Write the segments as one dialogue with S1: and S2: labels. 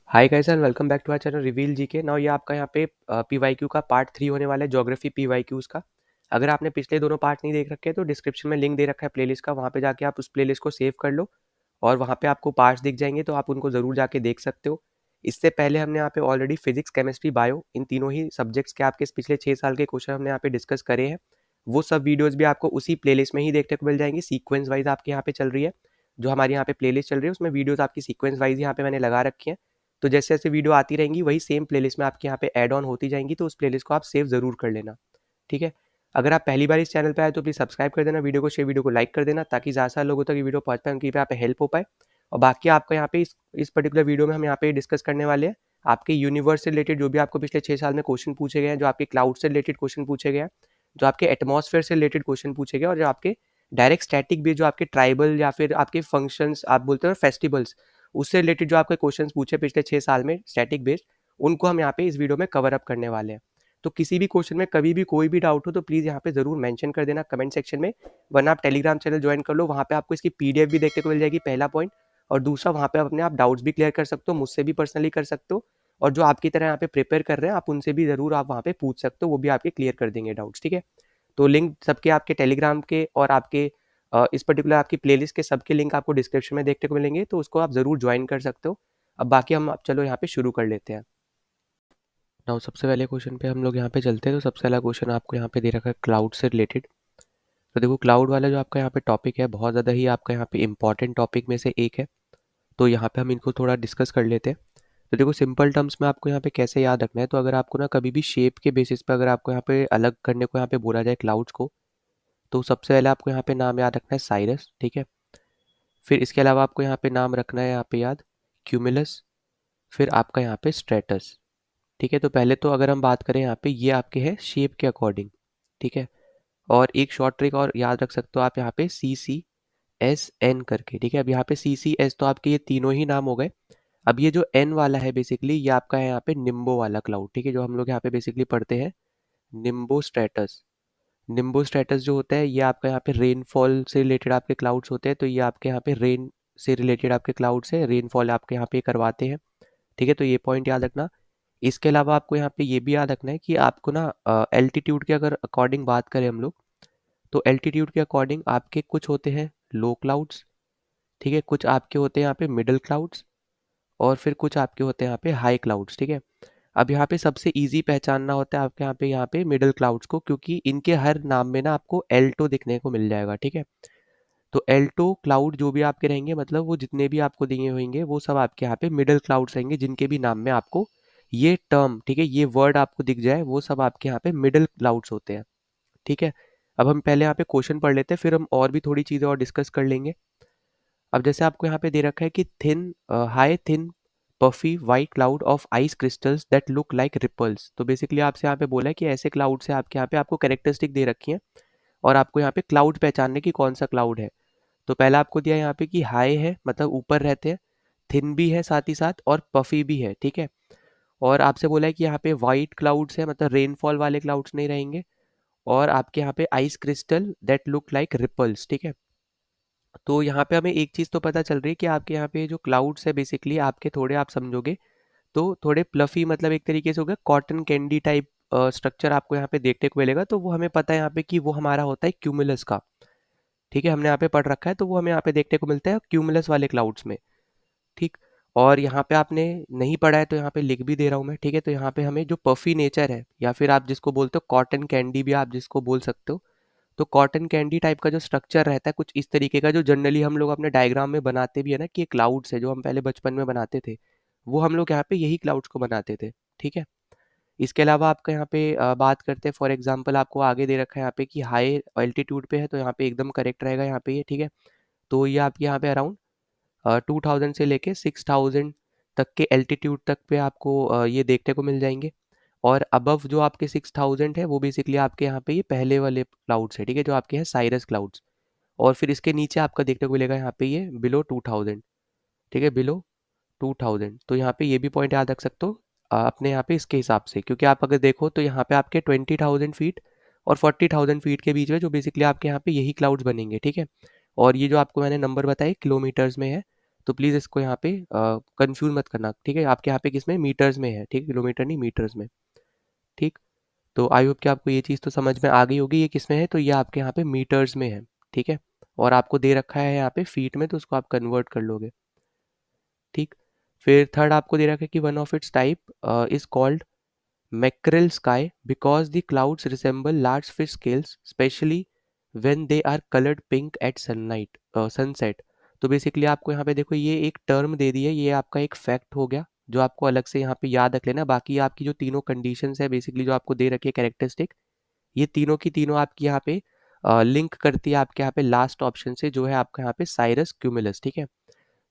S1: Hi guys and welcome back to our channel reveal GK. Now ये आपका यहाँ पे पीवाईक्यू का पार्ट 3 होने वाला है, ज्योग्राफी पीवाईक्यूज का। अगर आपने पिछले दोनों पार्ट नहीं देख रखे हैं तो डिस्क्रिप्शन में लिंक दे रखा है प्लेलिस्ट का, वहाँ पे जाके आप उस प्लेलिस्ट को सेव कर लो और वहाँ पे आपको पार्ट्स दिख जाएंगे तो आप उनको ज़रूर जाके देख सकते हो। इससे पहले हमने यहाँ पे ऑलरेडी फिजिक्स, केमिस्ट्री, बायो इन तीनों ही सब्जेक्ट्स के आपके पिछले 6 साल के क्वेश्चन हमने यहाँ पे डिस्कस करे हैं। वो सब वीडियोज़ भी आपको उसी प्लेलिस्ट में ही देखने को मिल जाएंगी, सीक्वेंस वाइज आपके यहाँ पे चल रही है। जो हमारी यहाँ पे प्लेलिस्ट चल रही है उसमें वीडियोज़ आपकी सीक्वेंस वाइज यहाँ पे मैंने लगा रखी है। तो जैसे जैसे वीडियो आती रहेंगी वही सेम प्लेलिस्ट में आपके यहाँ पे ऐड ऑन होती जाएंगी, तो उस प्लेलिस्ट को आप सेव ज़रूर कर लेना। ठीक है। अगर आप पहली बार इस चैनल पे आए तो प्लीज़ सब्सक्राइब कर देना, वीडियो को शेयर, वीडियो को लाइक कर देना ताकि ज़्यादा सारे लोगों तक ये वीडियो पहुँच पाए, उनकी यहाँ पे हेल्प हो पाए। और बाकी आपका यहाँ पे इस पर्टिकुलर वीडियो में हम यहाँ पे डिस्कस करने वाले हैं आपके यूनिवर्स से रिलेटेड जो भी आपको पिछले 6 साल में क्वेश्चन पूछे गए हैं, जो आपके क्लाउड से रिलेटेड क्वेश्चन पूछे गए हैं, जो आपके एटमॉस्फेयर से रिलेटेड क्वेश्चन पूछे गए और जो आपके डायरेक्ट स्टैटिक भी, जो आपके ट्राइबल या फिर आपके फंक्शंस आप बोलते हो फेस्टिवल्स, उससे रिलेटेड जो आपके क्वेश्चंस पूछे पिछले 6 साल में स्टैटिक बेस्ड, उनको हम यहाँ पे इस वीडियो में कवर अप करने वाले हैं। तो किसी भी क्वेश्चन में कभी भी कोई भी डाउट हो तो प्लीज़ यहाँ पे ज़रूर मेंशन कर देना कमेंट सेक्शन में, वरना आप टेलीग्राम चैनल ज्वाइन कर लो, वहाँ पे आपको इसकी पीडीएफ भी देखने को मिल जाएगी, पहला पॉइंट। और दूसरा, वहाँ पे आप अपने आप डाउट्स भी क्लियर कर सकते हो, मुझसे भी पर्सनली कर सकते हो, और जो आपकी तरह यहाँ पे प्रिपेयर कर रहे हैं आप उनसे भी ज़रूर आप वहाँ पे पूछ सकते हो, वो भी आपके क्लियर कर देंगे डाउट्स। ठीक है। तो लिंक सबके आपके टेलीग्राम के और आपके इस पर्टिकुलर आपकी प्लेलिस्ट के सबके लिंक आपको डिस्क्रिप्शन में देखने को मिलेंगे, तो उसको आप ज़रूर ज्वाइन कर सकते हो। अब बाकी हम अब चलो यहाँ पे शुरू कर लेते हैं। नाउ सबसे पहले क्वेश्चन पे हम लोग यहाँ पे चलते हैं। तो सबसे पहला क्वेश्चन आपको यहाँ पे दे रखा है क्लाउड से रिलेटेड। तो देखो, क्लाउड वाला जो आपका यहाँ पे टॉपिक है बहुत ज़्यादा ही आपका यहाँ पे इंपॉर्टेंट टॉपिक में से एक है, तो यहाँ पे हम इनको थोड़ा डिस्कस कर लेते हैं। तो देखो, सिंपल टर्म्स में आपको यहाँ पे कैसे याद रखना है, तो अगर आपको ना कभी भी शेप के बेसिस पे अगर आपको यहाँ पे अलग करने को यहाँ पे बोला जाए क्लाउड्स को, तो सबसे पहले आपको यहाँ पे नाम याद रखना है साइरस। ठीक है। फिर इसके अलावा आपको यहाँ पे नाम रखना है यहाँ पे याद क्यूमुलस, फिर आपका यहाँ पे स्ट्रेटस। ठीक है। तो पहले तो अगर हम बात करें यहाँ पे, ये आपके है शेप के अकॉर्डिंग। ठीक है। और एक शॉर्ट ट्रिक और याद रख सकते हो आप यहाँ पे CCSN करके। ठीक है। अब यहाँ पे CCS तो आपके ये तीनों ही नाम हो गए। अब ये जो N वाला है बेसिकली ये आपका है यहाँ पे निम्बो वाला क्लाउड। ठीक है। जो हम लोग यहाँ पे बेसिकली पढ़ते हैं निम्बो स्ट्रेटस। निम्बो स्ट्रेटस जो होता है ये आपका यहाँ पे रेनफॉल से रिलेटेड आपके क्लाउड्स होते हैं, तो ये आपके यहाँ पे रेन से रिलेटेड आपके क्लाउड्स है, रेनफॉल आपके यहाँ पे करवाते हैं। ठीक है। तो ये पॉइंट याद रखना। इसके अलावा आपको यहाँ पे ये भी याद रखना है कि आपको ना एल्टीट्यूड के अगर अकॉर्डिंग बात करें हम लोग, तो एल्टीट्यूड के अकॉर्डिंग आपके कुछ होते हैं लो क्लाउड्स। ठीक है। कुछ आपके होते हैं यहाँ पे मिडल क्लाउड्स, और फिर कुछ आपके होते हैं यहाँ पे हाई क्लाउड्स। ठीक है। अब यहाँ पे सबसे इजी पहचानना होता है आपके यहाँ पे मिडल क्लाउड्स को, क्योंकि इनके हर नाम में ना आपको एल्टो दिखने को मिल जाएगा। ठीक है। तो एल्टो क्लाउड जो भी आपके रहेंगे, मतलब वो जितने भी आपको दिए होंगे वो सब आपके यहाँ पे मिडल क्लाउड्स रहेंगे, जिनके भी नाम में आपको ये टर्म, ठीक है, ये वर्ड आपको दिख जाए, वो सब आपके यहाँ पे मिडल क्लाउड्स होते हैं। ठीक है। अब हम पहले यहाँ पे क्वेश्चन पढ़ लेते हैं, फिर हम और भी थोड़ी चीज़ें और डिस्कस कर लेंगे। अब जैसे आपको यहाँ पे दे रखा है कि thin high thin puffy white cloud of ice crystals that look like ripples. तो बेसिकली आपसे यहाँ पे बोला है कि ऐसे क्लाउड से आपके यहाँ पे आपको कैरेक्टरिस्टिक दे रखी है, और आपको यहाँ पे क्लाउड पहचानने की कौन सा क्लाउड है। तो पहला आपको दिया यहाँ पे कि हाई है, मतलब ऊपर रहते हैं, थिन भी है साथ ही साथ, और पफी भी है। ठीक है। और आपसे बोला है कि यहाँ पे वाइट क्लाउड्स है, मतलब रेनफॉल वाले क्लाउड्स नहीं रहेंगे, और आपके यहाँ पे ice crystal that look like ripples. ठीक है। तो यहाँ पे हमें एक चीज़ तो पता चल रही है कि आपके यहाँ पे जो क्लाउड्स है बेसिकली आपके थोड़े, आप समझोगे तो थोड़े प्लफी, मतलब एक तरीके से हो गया कॉटन कैंडी टाइप स्ट्रक्चर आपको यहाँ पे देखने को मिलेगा। तो वो हमें पता है यहाँ पे कि वो हमारा होता है क्यूमुलस का। ठीक है। हमने यहाँ पे पढ़ रखा है, तो वो हमें यहाँ पे देखने को मिलता है क्यूमुलस वाले क्लाउड्स में। ठीक। और यहाँ पे आपने नहीं पढ़ा है तो यहाँ पे लिख भी दे रहा हूँ मैं। ठीक है। तो यहाँ पे हमें जो पफी नेचर है, या फिर आप जिसको बोलते हो कॉटन कैंडी भी आप जिसको बोल सकते हो, तो कॉटन कैंडी टाइप का जो स्ट्रक्चर रहता है कुछ इस तरीके का, जो जनरली हम लोग अपने डायग्राम में बनाते भी है ना, कि ये क्लाउड्स है, जो हम पहले बचपन में बनाते थे, वो हम लोग यहाँ पे यही क्लाउड्स को बनाते थे। ठीक है। इसके अलावा आपका यहाँ पे बात करते हैं, फॉर एग्जांपल आपको आगे दे रखा है यहाँ पे कि हाई एल्टीट्यूड पे है, तो यहाँ पे एकदम करेक्ट रहेगा यहाँ पे ये। ठीक है। तो ये आपके यहाँ पे अराउंड 2000 से लेके 6000 तक के एल्टीट्यूड तक पे आपको ये देखने को मिल जाएंगे। और अबव जो आपके 6000 है वो बेसिकली आपके यहाँ पे ये पहले वाले क्लाउड्स है। ठीक है। जो आपके हैं साइरस क्लाउड्स। और फिर इसके नीचे आपका देखने को मिलेगा यहाँ पे ये बिलो 2000। ठीक है। बिलो 2000। तो यहाँ पे ये भी पॉइंट याद रख सकते हो अपने यहाँ पे इसके हिसाब से, क्योंकि आप अगर देखो तो यहाँ पे आपके 20,000 फीट और 40,000 फीट के बीच में जो बेसिकली आपके यहाँ पे यही क्लाउड्स बनेंगे। ठीक है। और ये जो आपको मैंने नंबर बताए किलोमीटर्स में है, तो प्लीज़ इसको यहाँ पे कंफ्यूज मत करना, ठीक है? आपके यहाँ पे किस में, मीटर्स में है, ठीक है? किलोमीटर नहीं, मीटर्स में, ठीक? तो आई होप कि आपको ये चीज़ तो समझ में आ गई होगी, ये किस में है, तो ये आपके यहाँ पे मीटर्स में है, ठीक है? और आपको दे रखा है यहाँ पे फीट में, तो उसको आप कन्वर्ट कर लोगे, ठीक? फिर थर्ड आपको दे रखा है कि one of its type is called mackerel sky because the clouds resemble large fish scales specially when they are coloured pink at sunset. तो बेसिकली आपको यहाँ पे देखो ये एक टर्म दे दी है, ये आपका एक फैक्ट हो गया जो आपको अलग से यहाँ पे याद रख लेना। बाकी आपकी जो तीनों कंडीशंस है बेसिकली जो आपको दे रखी है कैरेक्टरिस्टिक, ये तीनों की तीनों आपकी यहाँ पे लिंक करती है आपके यहाँ पे लास्ट ऑप्शन से, जो है आपका यहाँ पे साइरस क्यूमुलस, ठीक है?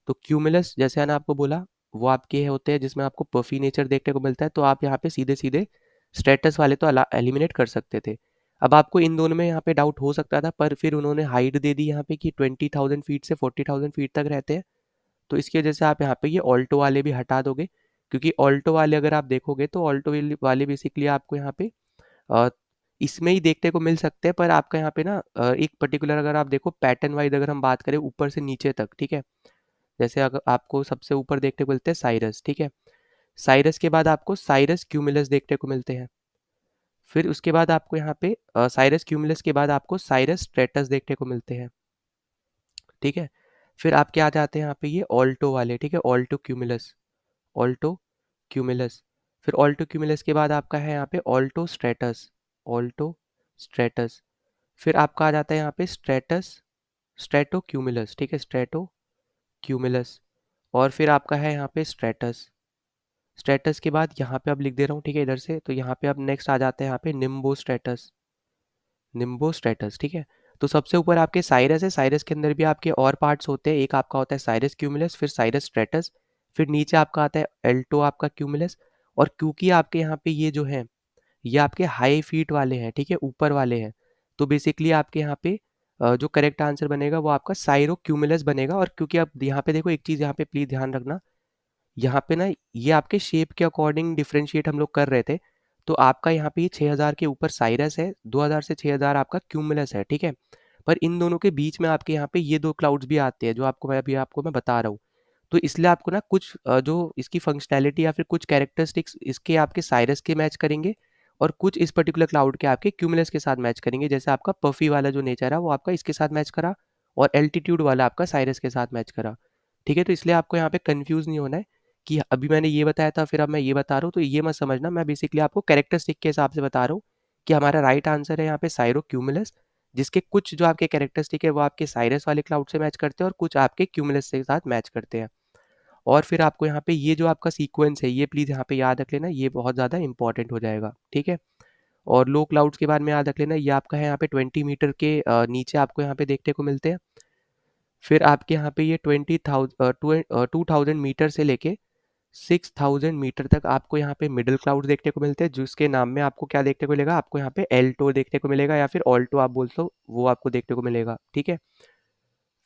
S1: तो क्यूमुलस जैसे मैंने आपको बोला वो आपके होते हैं जिसमें आपको पफी नेचर देखने को मिलता है, तो आप यहाँ पे सीधे सीधे स्टेटस वाले तो एलिमिनेट कर सकते थे। अब आपको इन दोनों में यहाँ पे डाउट हो सकता था, पर फिर उन्होंने हाइट दे दी यहाँ पे कि 20,000 फीट से 40,000 फीट तक रहते हैं, तो इसकी वजह से आप यहाँ पे ये ऑल्टो वाले भी हटा दोगे, क्योंकि ऑल्टो वाले अगर आप देखोगे तो ऑल्टो वाले बेसिकली आपको यहाँ पे अ, इसमें ही देखने को मिल सकते हैं, पर आपका यहाँ पे ना एक पर्टिकुलर अगर आप देखो पैटर्न वाइज अगर हम बात करें ऊपर से नीचे तक, ठीक है? जैसे अगर आपको सबसे ऊपर देखने को मिलते हैं साइरस, ठीक है? साइरस के बाद आपको साइरस क्यूमुलस देखने को मिलते हैं। फिर उसके बाद आपको यहाँ पे साइरस क्यूमुलस के बाद आपको साइरस स्ट्रेटस देखने को मिलते हैं, ठीक है? फिर आपके आ जाते हैं यहाँ पे ये ऑल्टो वाले, ठीक है? Alto cumulus, Alto cumulus. फिर ऑल्टो क्यूमुलस के बाद आपका है यहाँ पे ऑल्टो स्ट्रेटस, ऑल्टो स्ट्रेटस। फिर आपका आ जाता है यहाँ पे स्ट्रेटस, स्ट्रेटो क्यूमुलस, ठीक है? Strato cumulus. और फिर आपका है यहाँ पे स्ट्रेटस, स्टेटस के बाद यहाँ पे अब लिख दे रहा हूँ, ठीक है? इधर से तो यहाँ पे अब नेक्स्ट आ जाता है यहाँ पे निम्बो स्टेटस, निम्बो स्टेटस, ठीक है? तो सबसे ऊपर आपके साइरस है, साइरस के अंदर भी आपके और पार्ट्स होते हैं, एक आपका होता है साइरस क्यूमुलस, फिर साइरस स्ट्रेटस, फिर नीचे आपका आता है एल्टो आपका क्यूमुलस। और क्योंकि आपके यहाँ पे ये जो है ये आपके हाई फीट वाले हैं, ठीक है? ऊपर वाले हैं, तो बेसिकली आपके यहाँ पे जो करेक्ट आंसर बनेगा वो आपका साइरो क्यूमुलस बनेगा। और क्योंकि आप यहाँ पे देखो एक चीज़ यहाँ पे प्लीज ध्यान रखना, यहाँ पे ना ये आपके शेप के अकॉर्डिंग डिफरेंशिएट हम लोग कर रहे थे, तो आपका यहाँ पे ये 6000 के ऊपर साइरस है, 2000 से 6000 आपका क्यूमुलस है, ठीक है? पर इन दोनों के बीच में आपके यहाँ पे ये दो क्लाउड्स भी आते हैं जो आपको मैं अभी आपको मैं बता रहा हूँ। तो इसलिए आपको ना कुछ जो इसकी फंक्शनैलिटी या फिर कुछ कैरेक्टरिस्टिक्स इसके आपके साइरस के मैच करेंगे, और कुछ इस पर्टिकुलर क्लाउड के आपके क्यूमुलस के साथ मैच करेंगे। जैसे आपका पफी वाला जो नेचर है वो आपका इसके साथ मैच करा, और एल्टीट्यूड वाला आपका साइरस के साथ मैच करा, ठीक है? तो इसलिए आपको यहाँ पे कंफ्यूज नहीं होना है कि अभी मैंने ये बताया था फिर अब मैं ये बता रहा हूँ, तो ये मत समझना। मैं बेसिकली आपको कैरेक्टरिस्टिक के हिसाब से बता रहा हूँ कि हमारा राइट आंसर है यहाँ पे साइरो क्यूमुलस, जिसके कुछ जो आपके कैरेक्टरिस्टिक है वो आपके साइरस वाले क्लाउड से मैच करते हैं और कुछ आपके क्यूमुलस के साथ मैच करते हैं। और फिर आपको यहाँ पे ये जो आपका सीक्वेंस है ये प्लीज़ यहाँ पे याद रख लेना, ये बहुत ज़्यादा इंपॉर्टेंट हो जाएगा, ठीक है? और लो क्लाउड्स के बारे में याद रख लेना, ये आपका है यहाँ पे 20 मीटर के नीचे आपको यहाँ पे देखने को मिलते हैं। फिर आपके यहाँ पे ये 2000 से लेके 6000 मीटर तक आपको यहाँ पे मिडल क्लाउड देखने को मिलते हैं, जिसके नाम में आपको क्या देखने को मिलेगा, आपको यहाँ पे एल्टो देखने को मिलेगा या फिर ऑल्टो आप बोल दो, वो आपको देखने को मिलेगा, ठीक है?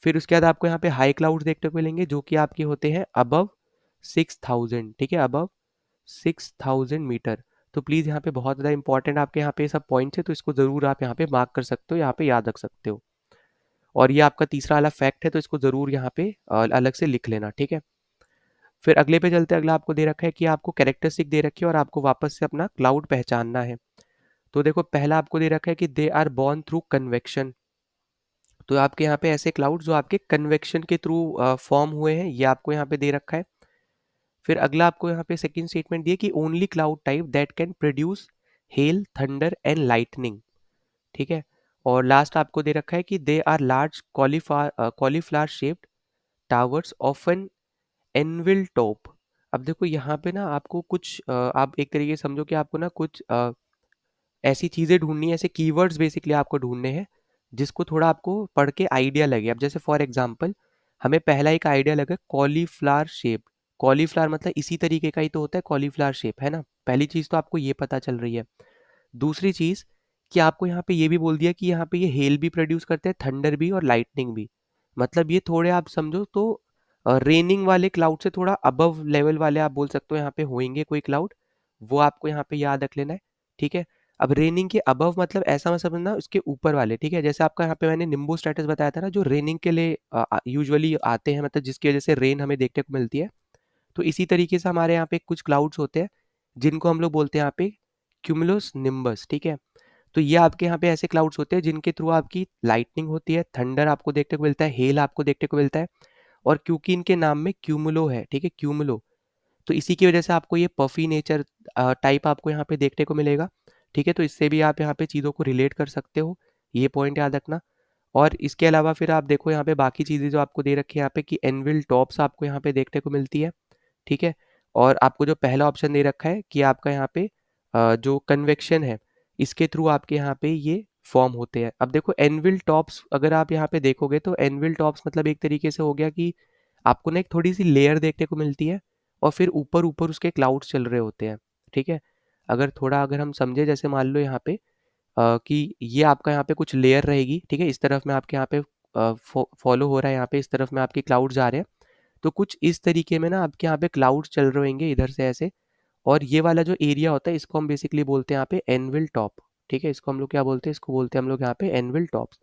S1: फिर उसके बाद आपको यहाँ पे हाई क्लाउड देखने को मिलेंगे जो कि आपके होते हैं अबव 6000, ठीक है? Above 6000 metre. तो प्लीज़ यहाँ पे बहुत ज़्यादा इंपॉर्टेंट आपके यहाँ पे सब पॉइंट्स है, तो इसको ज़रूर आप यहाँ पे मार्क कर सकते हो, यहाँ पे याद रख सकते हो। और ये आपका तीसरा वाला फैक्ट है, तो इसको ज़रूर यहाँ पे अलग से लिख लेना, ठीक है? फिर अगले पे चलते हैं। अगला आपको दे रखा है कि आपको कैरेक्टरिस्टिक दे रखी है और आपको वापस से अपना क्लाउड पहचानना है। तो देखो पहला आपको दे रखा है कि they are born through convection. तो आपके यहाँ पे ऐसे क्लाउड जो आपके कन्वेक्शन के थ्रू फॉर्म हुए हैं, ये आपको यहाँ पे दे रखा है। फिर अगला आपको यहाँ पे सेकंड स्टेटमेंट दिया कि only cloud type that can produce hail thunder and lightning, ठीक है? और लास्ट आपको दे रखा है कि they are large cauliflower shaped towers of an anvil top. अब देखो यहाँ पे ना आपको कुछ आप एक तरीके से समझो कि आपको ना कुछ ऐसी चीज़ें ढूंढनी है, ऐसे कीवर्ड्स बेसिकली आपको ढूंढने हैं जिसको थोड़ा आपको पढ़ के आइडिया लगे। अब जैसे फॉर एग्जांपल हमें पहला एक आइडिया लगा कॉलीफ्लावर शेप, कॉलीफ्लावर मतलब इसी तरीके का ही तो होता है कॉलीफ्लावर शेप, है ना? पहली चीज़ तो आपको ये पता चल रही है। दूसरी चीज़ कि आपको यहाँ पे ये भी बोल दिया कि यहाँ पे ये हेल भी प्रोड्यूस करते हैं, थंडर भी और लाइटनिंग भी। मतलब ये थोड़े आप समझो तो रेनिंग वाले क्लाउड से थोड़ा अबव लेवल वाले आप बोल सकते हो यहाँ पे होंगे कोई क्लाउड, वो आपको यहाँ पे याद रख लेना है, ठीक है? अब रेनिंग के अबव मतलब ऐसा मत समझना उसके ऊपर वाले, ठीक है। जैसे आपका यहाँ पे मैंने निम्बू स्ट्रेटस बताया था ना, जो रेनिंग के लिए यूजुअली आते हैं, मतलब जिसकी वजह से रेन हमें देखने को मिलती है। तो इसी तरीके से हमारे यहाँ पे कुछ क्लाउड्स होते हैं जिनको हम लोग बोलते हैं यहाँ पे क्यूमुलस निम्बस, ठीक है। तो ये आपके यहाँ पे ऐसे क्लाउड्स होते हैं जिनके थ्रू आपकी लाइटनिंग होती है, थंडर आपको देखने को मिलता है, हेल आपको देखने को मिलता है। और क्योंकि इनके नाम में क्यूमुलो है, ठीक है, क्यूमुलो, तो इसी की वजह से आपको ये पफी नेचर टाइप आपको यहाँ पे देखने को मिलेगा, ठीक है। तो इससे भी आप यहाँ पे चीज़ों को रिलेट कर सकते हो, ये पॉइंट याद रखना। और इसके अलावा फिर आप देखो यहाँ पे बाकी चीज़ें जो आपको दे रखी है यहाँ पे कि एनविल टॉप्स आपको यहाँ पे देखने को मिलती है, ठीक है। और आपको जो पहला ऑप्शन दे रखा है कि आपका यहाँ पे जो कन्वेक्शन है इसके थ्रू आपके यहाँ पे ये फॉर्म होते हैं। अब देखो एनविल टॉप्स अगर आप यहाँ पे देखोगे तो एनविल टॉप्स मतलब एक तरीके से हो गया कि आपको ना एक थोड़ी सी लेयर देखने को मिलती है और फिर ऊपर ऊपर उसके क्लाउड्स चल रहे होते हैं, ठीक है। अगर हम समझे, जैसे मान लो यहाँ पे कि ये आपका यहाँ पे कुछ लेयर रहेगी, ठीक है। इस तरफ में आपके यहाँ पे फॉलो हो रहा है, यहाँ पे इस तरफ में आपके क्लाउड्स आ रहे हैं। तो कुछ इस तरीके में ना आपके यहाँ पे क्लाउड्स चल रहे होंगे इधर से ऐसे। और ये वाला जो एरिया होता है इसको हम बेसिकली बोलते हैं यहाँ पे एनविल टॉप, ठीक है। इसको हम लोग क्या बोलते हैं, इसको बोलते हैं हम लोग यहाँ पे एनविल टॉप्स।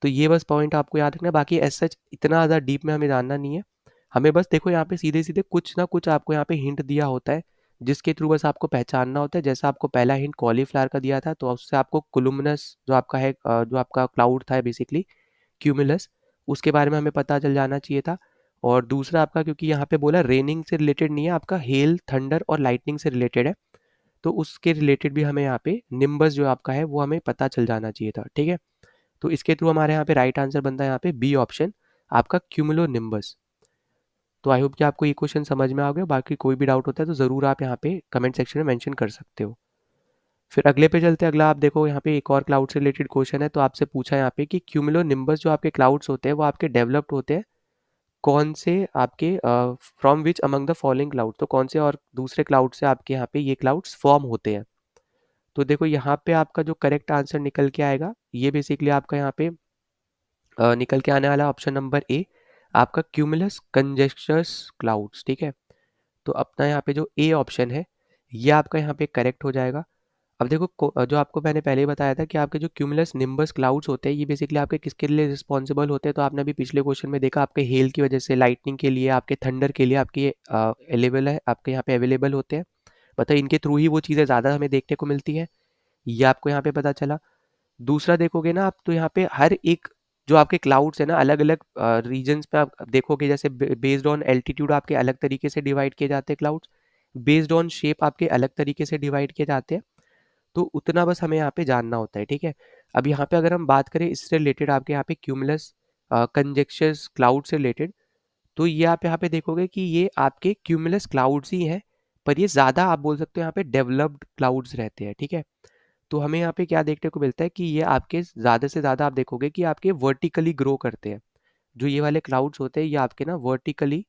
S1: तो ये बस पॉइंट आपको याद रखना है, बाकी एज सच इतना ज़्यादा डीप में हमें जानना नहीं है। हमें बस देखो यहाँ पे सीधे सीधे कुछ ना कुछ आपको यहाँ पे हिंट दिया होता है जिसके थ्रू बस आपको पहचानना होता है। जैसा आपको पहला हिंट कॉलीफ्लावर का दिया था, तो उससे आपको कुलुमनस जो आपका है जो आपका क्लाउड था बेसिकली क्यूमुलस, उसके बारे में हमें पता चल जाना चाहिए था। और दूसरा आपका, क्योंकि यहाँ पे बोला रेनिंग से रिलेटेड नहीं है, आपका हेल, थंडर और लाइटनिंग से रिलेटेड है, तो उसके रिलेटेड भी हमें यहाँ पे निम्बस जो आपका है वो हमें पता चल जाना चाहिए था, ठीक है। तो इसके थ्रू हमारे यहाँ पे राइट आंसर बनता है यहाँ पे बी ऑप्शन, आपका क्यूमुलो निम्बस। तो आई होप कि आपको ये क्वेश्चन समझ में आ गया। बाकी कोई भी डाउट होता है तो ज़रूर आप यहाँ पे कमेंट सेक्शन में मेंशन कर सकते हो। फिर अगले पे चलते हैं। अगला आप देखो यहाँ पे एक और क्लाउड से रिलेटेड क्वेश्चन है। तो आपसे पूछा है यहाँ पे कि क्यूमुलो निम्बस जो आपके क्लाउड्स होते हैं वो आपके डेवलप्ड होते हैं कौन से आपके from which among the following cloud, तो कौन से और दूसरे क्लाउड से आपके यहाँ पे ये क्लाउड्स फॉर्म होते हैं। तो देखो यहाँ पे आपका जो करेक्ट आंसर निकल के आएगा ये बेसिकली आपका यहाँ पे निकल के आने वाला ऑप्शन नंबर ए, आपका क्यूमुलस कंजेस्चर्स क्लाउड्स, ठीक है। तो अपना यहाँ पे जो ए ऑप्शन है ये आपका यहाँ पे करेक्ट हो जाएगा। अब देखो जो आपको मैंने पहले ही बताया था कि आपके जो क्यूमुलस निम्बस क्लाउड्स होते हैं ये बेसिकली आपके किसके लिए रिस्पॉन्सिबल होते हैं। तो आपने अभी पिछले क्वेश्चन में देखा आपके हेल की वजह से, लाइटनिंग के लिए, आपके थंडर के लिए आपके अवेलेबल है, आपके यहाँ पे अवेलेबल होते हैं। मतलब इनके थ्रू ही वो चीज़ें ज़्यादा हमें देखने को मिलती हैं, ये आपको यहाँ पे पता चला। दूसरा देखोगे ना आप तो यहाँ पे हर एक जो आपके क्लाउड्स है ना अलग अलग रीजन्स पे आप देखोगे, जैसे बेस्ड ऑन एल्टीट्यूड आपके अलग तरीके से डिवाइड किए जाते हैं क्लाउड्स, बेस्ड ऑन शेप आपके अलग तरीके से डिवाइड किए जाते हैं। तो उतना बस हमें यहाँ पे जानना होता है, ठीक है। अब यहाँ पे अगर हम बात करें इससे रिलेटेड आपके यहाँ पे क्यूमुलस कंजेक्शर्स क्लाउड से रिलेटेड, तो ये आप यहाँ पे देखोगे कि ये आपके क्यूमुलस क्लाउड्स ही हैं, पर ये ज़्यादा आप बोल सकते हो यहाँ पे डेवलप्ड क्लाउड्स रहते हैं, ठीक है। तो हमें यहाँ पे क्या देखने को मिलता है कि ये आपके ज़्यादा से ज़्यादा आप देखोगे कि आपके वर्टिकली ग्रो करते हैं। जो ये वाले क्लाउड्स होते हैं ये आपके ना वर्टिकली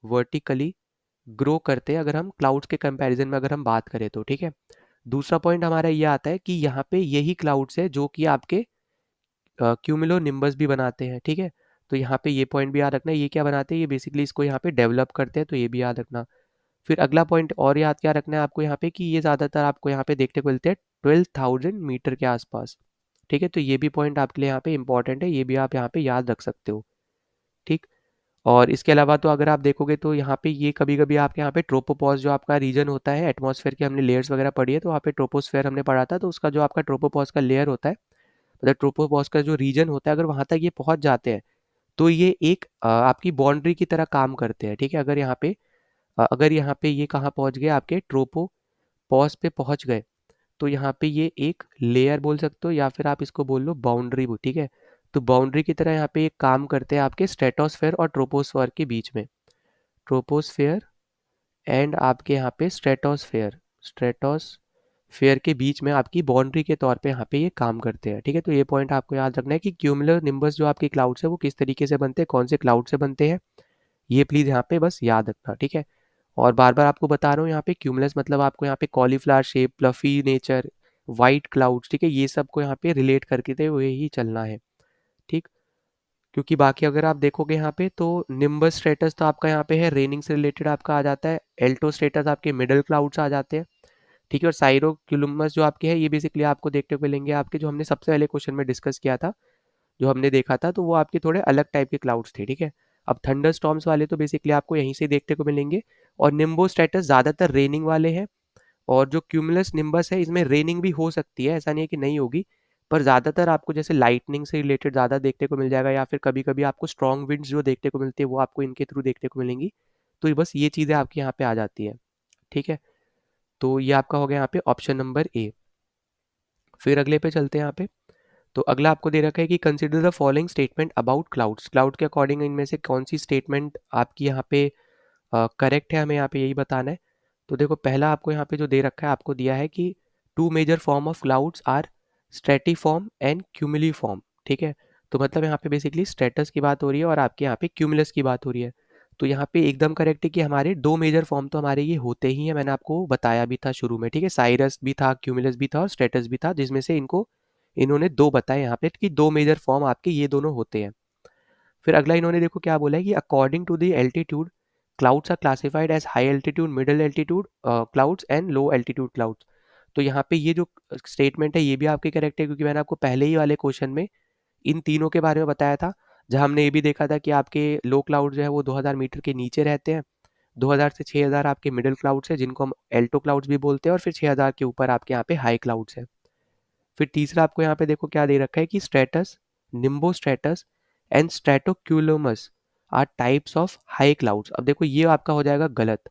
S1: वर्टिकली ग्रो करते हैं, अगर हम क्लाउड्स के कंपैरिजन में अगर हम बात करें तो, ठीक है। दूसरा पॉइंट हमारा ये आता है कि यहाँ पे यही क्लाउड्स है जो कि आपके क्यूमुलो निम्बस भी बनाते हैं, ठीक है। तो यहाँ पे ये पॉइंट भी याद रखना, ये क्या बनाते हैं, ये बेसिकली इसको यहाँ पे डेवलप करते हैं, तो ये भी याद रखना। फिर अगला पॉइंट और याद क्या रखना है आपको यहाँ पे कि ये ज़्यादातर आपको यहाँ पे देखने को मिलते हैं 12,000 मीटर के आसपास, ठीक है। तो ये भी पॉइंट आपके लिए यहाँ पे इंपॉर्टेंट है, ये भी आप यहाँ पे याद रख सकते हो, ठीक। और इसके अलावा तो अगर आप देखोगे तो यहाँ पे ये कभी कभी आपके यहाँ पे ट्रोपोपॉज जो आपका रीजन होता है, एटमॉस्फेयर की हमने लेयर्स वगैरह पढ़ी है, तो वहाँ पे ट्रोपोस्फेयर हमने पढ़ा था, तो उसका जो आपका ट्रोपोपॉज का लेयर होता है, मतलब ट्रोपोपॉज का जो रीजन होता है, अगर वहाँ तक ये पहुँच जाते हैं तो ये एक आपकी बाउंड्री की तरह काम करते हैं, ठीक है। अगर यहाँ पे ये कहाँ पहुँच गए, आपके ट्रोपोपॉज पे पहुँच गए, तो यहाँ पे ये एक लेयर बोल सकते हो या फिर आप इसको बोल लो बाउंड्री, ठीक है। तो बाउंड्री की तरह यहाँ पे एक काम करते हैं आपके स्ट्रेटोस्फेयर और ट्रोपोस्फेयर के बीच में, ट्रोपोस्फेयर एंड आपके यहाँ पे स्ट्रेटोस्फेयर के बीच में आपकी बाउंड्री के तौर पे यहाँ पे ये काम करते हैं, ठीक है। तो ये पॉइंट आपको याद रखना है कि क्यूमुलर निम्बस जो आपके क्लाउड्स है वो किस तरीके से बनते हैं, कौन से क्लाउड से बनते हैं, ये प्लीज़ यहाँ पे बस याद रखना, ठीक है। और बार बार आपको बता रहा हूँ यहाँ पे क्यूमुलस मतलब आपको यहाँ पे cauliflower shape, fluffy nature, white clouds, ठीक है, ये सब को यहाँ पे रिलेट करके थे वो ही चलना है, ठीक। क्योंकि बाकी अगर आप देखोगे यहाँ पे तो निम्बस स्टेटस तो आपका यहाँ पे है रेनिंग से रिलेटेड आपका आ जाता है, एल्टो स्टेटस आपके मिडल क्लाउड्स आ जाते हैं, ठीक है। और साइरोक्यूलमस जो आपके है ये बेसिकली आपको देखने को मिलेंगे आपके, जो हमने सबसे पहले क्वेश्चन में डिस्कस किया था, जो हमने देखा था, तो वो आपके थोड़े अलग टाइप के क्लाउड्स थे, ठीक है। अब थंडर स्टॉर्म्स वाले तो बेसिकली आपको यहीं से देखने को मिलेंगे। और निम्बोस्ट्रेटस ज़्यादातर रेनिंग वाले हैं, और जो क्यूमुलस निम्बस है इसमें रेनिंग भी हो सकती है, ऐसा नहीं है कि नहीं होगी, पर ज़्यादातर आपको जैसे लाइटनिंग से रिलेटेड ज़्यादा देखने को मिल जाएगा, या फिर कभी कभी आपको स्ट्रॉन्ग विंड्स जो देखने को मिलती है वो आपको इनके थ्रू देखने को मिलेंगी। तो ये बस ये चीज़ें आपके यहाँ पे आ जाती है, ठीक है। तो ये आपका हो गया यहाँ पे ऑप्शन नंबर ए। फिर अगले पे चलते हैं यहाँ पे। तो अगला आपको दे रखा है कि consider the following statement about clouds. Cloud के अकॉर्डिंग इनमें से कौन सी स्टेटमेंट आपकी यहाँ पे करेक्ट है, हमें यहाँ पे यही बताना है। तो देखो पहला आपको यहाँ पे जो दे रखा है, आपको दिया है कि two major form of clouds are stratiform and cumuliform, ठीक है। तो मतलब यहाँ पे बेसिकली स्ट्रेटस की बात हो रही है और आपके यहाँ पे क्यूमुलस की बात हो रही है। तो यहाँ पे एकदम करेक्ट है कि हमारे दो मेजर फॉर्म तो हमारे ये होते ही हैं, मैंने आपको बताया भी था शुरू में, ठीक है। साइरस भी था, क्यूमुलस भी था और स्ट्रेटस भी था, जिसमें से इनको इन्होंने दो बताए यहाँ पे कि दो मेजर फॉर्म आपके ये दोनों होते हैं। फिर अगला इन्होंने देखो क्या बोला है कि according to the altitude clouds are classified as high altitude, middle altitude clouds and low altitude clouds. तो यहाँ पे ये जो स्टेटमेंट है ये भी आपके करेक्ट है, क्योंकि मैंने आपको पहले ही वाले क्वेश्चन में इन तीनों के बारे में बताया था, जहाँ हमने ये भी देखा था कि आपके लो क्लाउड जो है वो 2000 मीटर के नीचे रहते हैं, 2000 से 6000 आपके मिडिल क्लाउड्स है जिनको हम एल्टो क्लाउड्स भी बोलते हैं, और फिर 6000 के ऊपर आपके यहाँ पे हाई क्लाउड्स है। फिर तीसरा आपको यहाँ पे देखो क्या दे रखा है कि stratus, nimbostratus and stratocumulus are types of high clouds. अब देखो ये आपका हो जाएगा गलत,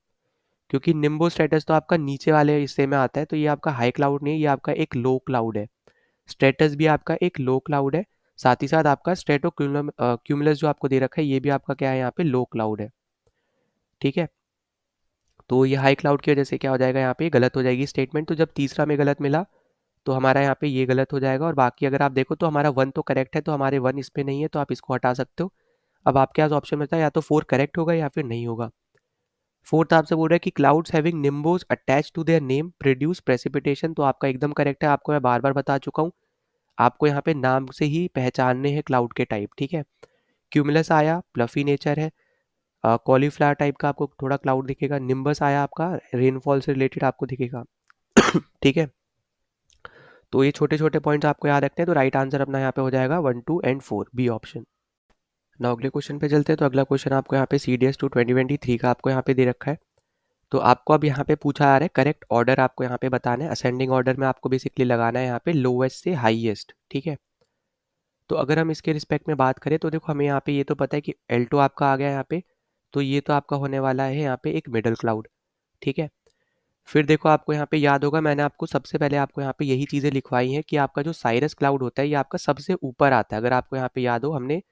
S1: क्योंकि निम्बो स्ट्रेटस तो आपका नीचे वाले हिस्से में आता है, तो ये आपका हाई क्लाउड नहीं है, ये आपका एक लो क्लाउड है। स्ट्रेटस भी आपका एक लो क्लाउड है, साथ ही साथ आपका स्ट्रेटोक्यूलम क्यूमुलस जो आपको दे रखा है ये भी आपका क्या है यहाँ पे लो क्लाउड है, ठीक है। तो ये हाई क्लाउड की वजह से क्या हो जाएगा, यहाँ पे गलत हो जाएगी स्टेटमेंट। तो जब तीसरा में गलत मिला तो हमारा यहाँ पे ये गलत हो जाएगा, और बाकी अगर आप देखो तो हमारा वन तो करेक्ट है, तो हमारे वन इस पे नहीं है तो आप इसको हटा सकते हो। अब आपके पास ऑप्शन बचता है या तो फोर करेक्ट होगा या फिर नहीं होगा। फोर्थ आपसे बोल रहा है कि clouds having nimbus attach to their name produce precipitation. तो आपका एकदम करेक्ट है, आपको मैं बार बार बता चुका हूँ, आपको यहाँ पे नाम से ही पहचानने हैं क्लाउड के टाइप, ठीक है। क्यूमुलस आया, प्लफी नेचर है, कॉलीफ्लावर टाइप का आपको थोड़ा क्लाउड दिखेगा। निम्बस आया आपका रेनफॉल से रिलेटेड आपको दिखेगा ठीक है। तो ये छोटे छोटे पॉइंट्स आपको याद रखते हैं। तो राइट आंसर अपना यहाँ पे हो जाएगा 1, 2 एंड 4, बी ऑप्शन। ना अगले क्वेश्चन पे चलते हैं। तो अगला क्वेश्चन आपको यहाँ पे CDS 2 2023 का आपको यहाँ पे दे रखा है। तो आपको अब यहाँ पे पूछा जा रहा है करेक्ट ऑर्डर आपको यहाँ पे बताना है, असेंडिंग ऑर्डर में आपको बेसिकली लगाना है यहाँ पे लोवेस्ट से हाईएस्ट, ठीक है। तो अगर हम इसके रिस्पेक्ट में बात करें तो देखो हमें यहाँ पे ये तो पता है कि एल्टो आपका आ गया यहाँ पे, तो ये तो आपका होने वाला है यहाँ पे एक मिडल क्लाउड, ठीक है। फिर देखो आपको यहाँ पे याद होगा मैंने आपको सबसे पहले आपको यहाँ पे यही चीज़ें लिखवाई हैं कि आपका जो साइरस क्लाउड होता है ये आपका सबसे ऊपर आता है। अगर आपको यहाँ पे याद हो, हमने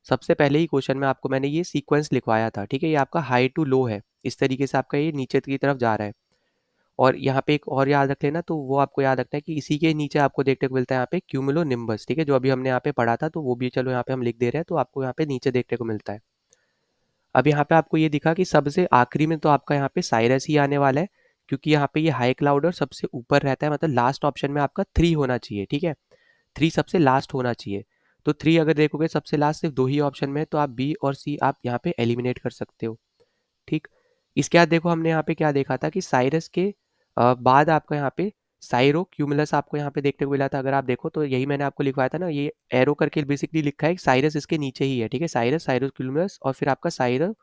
S1: सबसे पहले ही क्वेश्चन में आपको मैंने ये सीक्वेंस लिखवाया था, ठीक है। ये आपका हाई टू लो है, इस तरीके से आपका ये नीचे की तरफ जा रहा है। और यहाँ पे एक और याद रख लेना, तो वो आपको याद रखना है कि इसी के नीचे आपको देखने को मिलता है यहाँ पे क्यूमुलो निम्बस, ठीक है, जो अभी हमने यहाँ पे पढ़ा था, तो वो भी चलो यहाँ पे हम लिख दे रहे हैं, तो आपको यहाँ पे नीचे देखने को मिलता है। अब यहाँ पे आपको ये दिखा कि सबसे आखिरी में तो आपका यहाँ पे साइरस ही आने वाला है, क्योंकि यहाँ पे ये हाई क्लाउड और सबसे ऊपर रहता है, मतलब लास्ट ऑप्शन में आपका 3 होना चाहिए, ठीक है। 3 सबसे लास्ट होना चाहिए। तो 3 अगर देखोगे सबसे लास्ट सिर्फ 2 ही ऑप्शन में है, तो आप बी और सी आप यहाँ पे एलिमिनेट कर सकते हो, ठीक। इसके बाद देखो हमने यहाँ पे क्या देखा था कि साइरस के बाद आपका यहाँ पे साइरो क्यूमुलस आपको यहाँ पे देखने को मिला था। अगर आप देखो तो यही मैंने आपको लिखवाया था ना, ये एरो करके बेसिकली लिखा है, साइरस इसके नीचे ही है, ठीक है। साइरस, साइरो क्यूमुलस और फिर आपका साइरो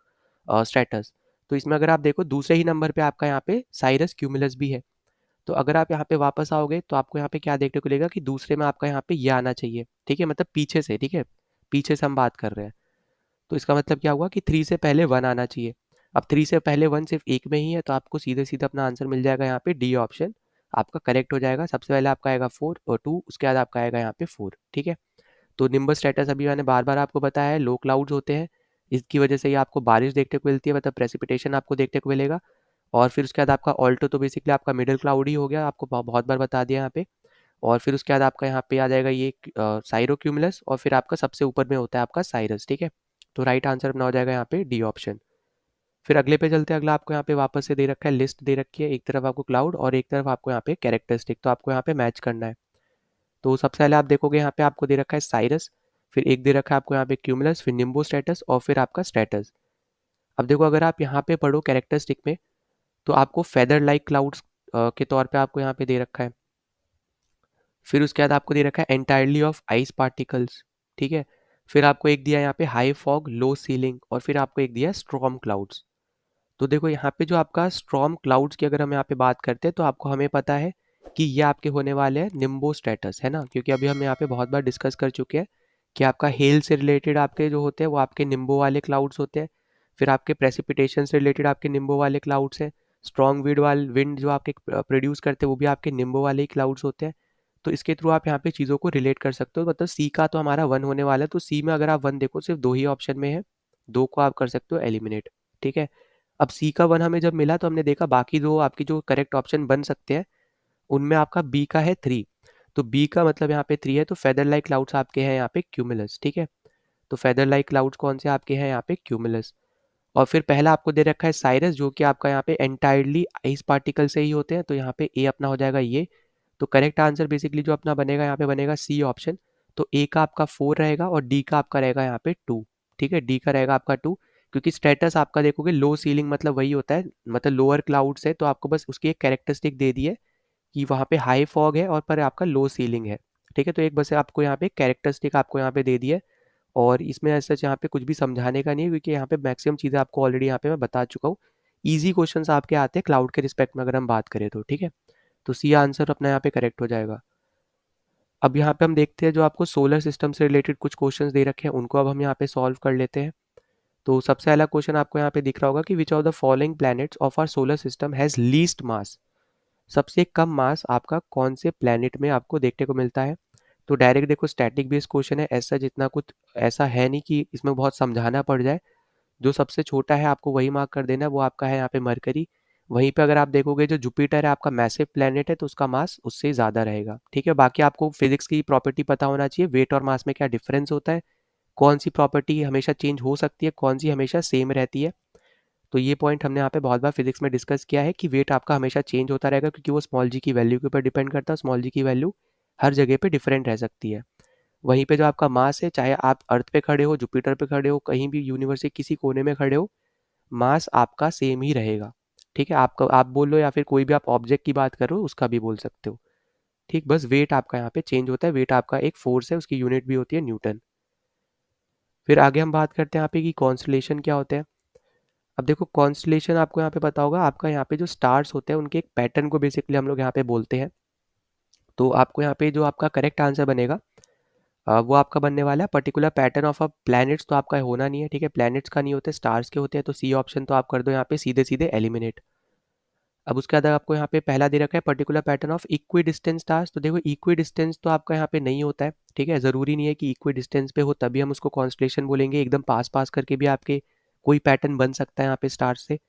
S1: स्ट्रेटस। तो इसमें अगर आप देखो दूसरे ही नंबर पे आपका यहाँ पे साइरस क्यूमुलस भी है। तो अगर आप यहाँ पे वापस आओगे तो आपको यहाँ पे क्या देखने को मिलेगा कि दूसरे में आपका यहाँ पे ये आना चाहिए, ठीक है, मतलब पीछे से, ठीक है, पीछे से हम बात कर रहे हैं। तो इसका मतलब क्या हुआ कि 3 से पहले 1 आना चाहिए। अब 3 से पहले 1 सिर्फ एक में ही है, तो आपको सीधे सीधे अपना आंसर मिल जाएगा यहाँ पे डी ऑप्शन आपका करेक्ट हो जाएगा। सबसे पहले आपका आएगा 4 और 2, उसके बाद आपका आएगा यहाँ पे 4, ठीक है। तो निम्बस स्टेटस अभी मैंने बार बार आपको बताया है, लो क्लाउड्स होते हैं, इसकी वजह से ही आपको बारिश देखने को मिलती है, मतलब प्रेसिपिटेशन आपको देखने को मिलेगा। और फिर उसके बाद आपका ऑल्टो तो बेसिकली आपका मिडिल क्लाउड ही हो गया, आपको बहुत बार बता दिया यहाँ पे। और फिर उसके बाद आपका यहाँ पे आ जाएगा ये साइरोक्यूमुलस, और फिर आपका सबसे ऊपर में होता है आपका साइरस, ठीक है। तो राइट आंसर अपना हो जाएगा यहाँ पे डी ऑप्शन। फिर अगले पे चलते हैं। अगला आपको यहाँ पे वापस से दे रखा है, लिस्ट दे रखी है, एक तरफ आपको क्लाउड और एक तरफ आपको यहाँ पे कैरेक्टरिस्टिक, तो आपको यहाँ पे मैच करना है। तो सबसे पहले आप देखोगे यहाँ पे आपको दे रखा है साइरस, फिर एक दे रखा है आपको यहाँ पे क्यूमुलस, फिर निम्बो स्टेटस और फिर आपका स्टेटस। अब देखो अगर आप यहाँ पे पढ़ो कैरेक्टरिस्टिक में, तो आपको फेदर लाइक क्लाउड्स के तौर पे आपको यहाँ पे दे रखा है। फिर उसके बाद आपको दे रखा है एंटायरली ऑफ आइस पार्टिकल्स, ठीक है। फिर आपको एक दिया है यहाँ पे हाई फॉग, लो सीलिंग, और फिर आपको एक दिया है स्ट्रॉम क्लाउड्स। तो देखो यहाँ पे जो आपका स्ट्रॉम क्लाउड्स की अगर हम यहाँ पे बात करते हैं तो आपको हमें पता है कि ये आपके होने वाले हैं निम्बो स्टेटस, है ना, क्योंकि अभी हम यहाँ पे बहुत बार डिस्कस कर चुके हैं कि आपका हेल से रिलेटेड आपके जो होते हैं वो आपके निम्बो वाले क्लाउड्स होते हैं। फिर आपके प्रेसिपिटेशन से रिलेटेड आपके निम्बो वाले क्लाउड्स हैं। स्ट्रॉन्ग विंड जो आपके प्रोड्यूस करते हैं वो भी आपके निम्बो वाले ही क्लाउड्स होते हैं। तो इसके थ्रू आप यहाँ पे चीज़ों को रिलेट कर सकते हो। मतलब सी का तो हमारा 1 होने वाला है, तो सी में अगर आप 1 देखो सिर्फ 2 ही ऑप्शन में है, 2 को आप कर सकते हो एलिमिनेट, ठीक है। अब सी का 1 हमें जब मिला तो हमने देखा बाकी दो आपकी जो करेक्ट ऑप्शन बन सकते हैं उनमें आपका बी का है 3। तो बी का मतलब यहाँ पे 3 है, तो फेदर लाइक क्लाउड्स आपके हैं यहाँ पे क्यूमुलस, ठीक है। तो फेदर लाइक क्लाउड्स कौन से आपके हैं यहाँ पे क्यूमुलस। और फिर पहला आपको दे रखा है साइरस, जो कि आपका यहाँ पे एंटायरली आइस पार्टिकल से ही होते हैं, तो यहाँ पे ए अपना हो जाएगा ये। तो करेक्ट आंसर बेसिकली जो अपना बनेगा यहाँ पे बनेगा सी ऑप्शन। तो ए का आपका 4 रहेगा और डी का आपका रहेगा यहाँ पे 2, ठीक है। डी का रहेगा आपका 2, क्योंकि स्टेटस आपका देखोगे लो सीलिंग मतलब वही होता है, मतलब लोअर क्लाउड्स है, तो आपको बस उसकी एक कैरेक्टरिस्टिक दे दी है कि वहाँ पे हाई फॉग है और पर आपका लो सीलिंग है, ठीक है। तो एक बस आपको यहाँ पे कैरेक्टरिस्टिक आपको यहाँ पे दे दी है, और इसमें ऐसा यहाँ पे कुछ भी समझाने का नहीं है, क्योंकि यहाँ पे मैक्सिमम चीज़ें आपको ऑलरेडी यहाँ पे मैं बता चुका हूँ। ईजी क्वेश्चंस आपके आते हैं क्लाउड के रिस्पेक्ट में अगर हम बात करें तो, ठीक है। तो सी आंसर अपना यहाँ पे करेक्ट हो जाएगा। अब यहाँ पे हम देखते हैं जो आपको सोलर सिस्टम से रिलेटेड कुछ क्वेश्चंस दे रखे हैं उनको अब हम यहाँ पे सॉल्व कर लेते हैं। तो सबसे पहला क्वेश्चन आपको यहाँ पे दिख रहा होगा कि which of the following planets of our solar system has least mass. सबसे कम मास आपका कौन से प्लैनेट में आपको देखने को मिलता है। तो डायरेक्ट देखो स्टैटिक बेस्ड क्वेश्चन है, ऐसा जितना कुछ ऐसा है नहीं कि इसमें बहुत समझाना पड़ जाए। जो सबसे छोटा है आपको वही मार्क कर देना है, वो आपका है यहाँ पे मरकरी। वहीं पे अगर आप देखोगे जो जुपिटर है आपका मैसिव प्लेनेट है, तो उसका मास उससे ज़्यादा रहेगा, ठीक है। बाकी आपको फिजिक्स की प्रॉपर्टी पता होना चाहिए, वेट और मास में क्या डिफरेंस होता है, कौन सी प्रॉपर्टी हमेशा चेंज हो सकती है, कौन सी हमेशा सेम रहती है। तो ये पॉइंट हमने यहाँ पे बहुत बार फिजिक्स में डिस्कस किया है कि वेट आपका हमेशा चेंज होता रहेगा, क्योंकि वो स्मॉल जी की वैल्यू के ऊपर डिपेंड करता है। स्मॉल जी की वैल्यू हर जगह पे डिफरेंट रह सकती है। वहीं पे जो आपका मास है, चाहे आप अर्थ पे खड़े हो, जुपिटर पे खड़े हो, कहीं भी यूनिवर्स के किसी कोने में खड़े हो, मास आपका सेम ही रहेगा, ठीक है। आपका आप बोल लो या फिर कोई भी आप ऑब्जेक्ट की बात करो उसका भी बोल सकते हो, ठीक। बस वेट आपका यहाँ पे चेंज होता है, वेट आपका एक फोर्स है, उसकी यूनिट भी होती है न्यूटन। फिर आगे हम बात करते हैं यहाँ पे कि कॉन्स्टलेशन क्या होते हैं। अब देखो कॉन्स्टलेशन आपको यहाँ पे पता होगा, आपका यहाँ पे जो स्टार्स होते हैं उनके एक पैटर्न को बेसिकली हम लोग यहाँ पे बोलते हैं। तो आपको यहाँ पे जो आपका करेक्ट आंसर बनेगा वो आपका बनने वाला है particular pattern of a planets. तो आपका होना नहीं है, ठीक है, प्लैनेट्स का नहीं होते, स्टार्स के होते हैं। तो सी ऑप्शन तो आप कर दो यहाँ पे सीधे सीधे एलिमिनेट। अब उसके बाद आपको यहाँ पे पहला दे रखा है particular pattern of equi distance stars. तो देखो इक्वी डिस्टेंस तो आपका यहाँ पे नहीं होता है, ठीक है। ज़रूरी नहीं है कि इक्वी डिस्टेंस पे हो तभी हम उसको कॉन्स्टलेशन बोलेंगे, एकदम पास पास करके भी आपके कोई पैटर्न बन सकता है यहाँ पे स्टार्स से।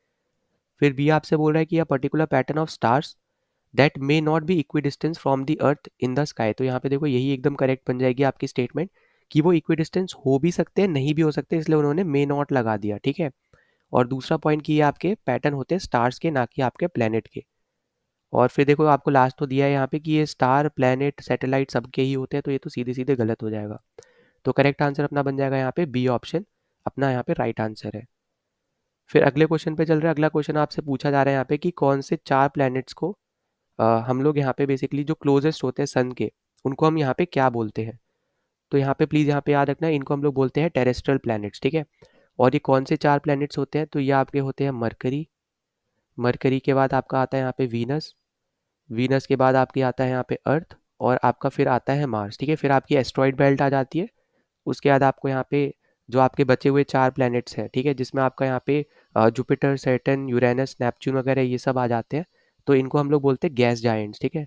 S1: फिर बी आपसे बोल रहा है कि a particular pattern of stars that may not be equi distance from the earth in the sky. तो यहाँ पे देखो यही एकदम करेक्ट बन जाएगी आपकी स्टेटमेंट कि वो इक्वी डिस्टेंस हो भी सकते हैं नहीं भी हो सकते, इसलिए उन्होंने मे नॉट लगा दिया, ठीक है। और दूसरा पॉइंट कि ये आपके पैटर्न होते हैं स्टार्स के, ना कि आपके प्लेनेट के। और फिर देखो आपको लास्ट तो दिया है यहाँ पे कि ये स्टार प्लेनेट सैटेलाइट सबके ही होते हैं, तो ये तो सीधे सीधे गलत हो जाएगा। तो करेक्ट आंसर अपना बन जाएगा यहाँ पे बी ऑप्शन, अपना यहाँ पे राइट आंसर है। फिर अगले क्वेश्चन पे चल रहा है। अगला क्वेश्चन आपसे पूछा जा रहा है यहाँ पे कि कौन से 4 प्लैनेट्स को हम लोग यहाँ पे बेसिकली जो क्लोजेस्ट होते हैं सन के, उनको हम यहाँ पे क्या बोलते हैं। तो यहाँ पे प्लीज़ यहाँ पे याद रखना है, इनको हम लोग बोलते हैं टेरेस्ट्रियल प्लैनेट्स, ठीक है। और ये कौन से 4 प्लैनेट्स होते हैं, तो ये आपके होते हैं मरकरी। मरकरी के बाद आपका आता है यहाँ पे वीनस। वीनस के बाद आपके आता है यहाँ पे अर्थ, और आपका फिर आता है मार्स, ठीक है। फिर आपकी एस्ट्रॉइड बेल्ट आ जाती है। उसके बाद आपको यहाँ पे जो आपके बचे हुए 4 प्लैनेट्स हैं, ठीक है, जिसमें आपका यहाँ पे जुपिटर, सैटर्न, यूरेनस, नेपच्यून वगैरह ये सब आ जाते हैं। तो इनको हम लोग बोलते हैं गैस जायंट्स, ठीक है।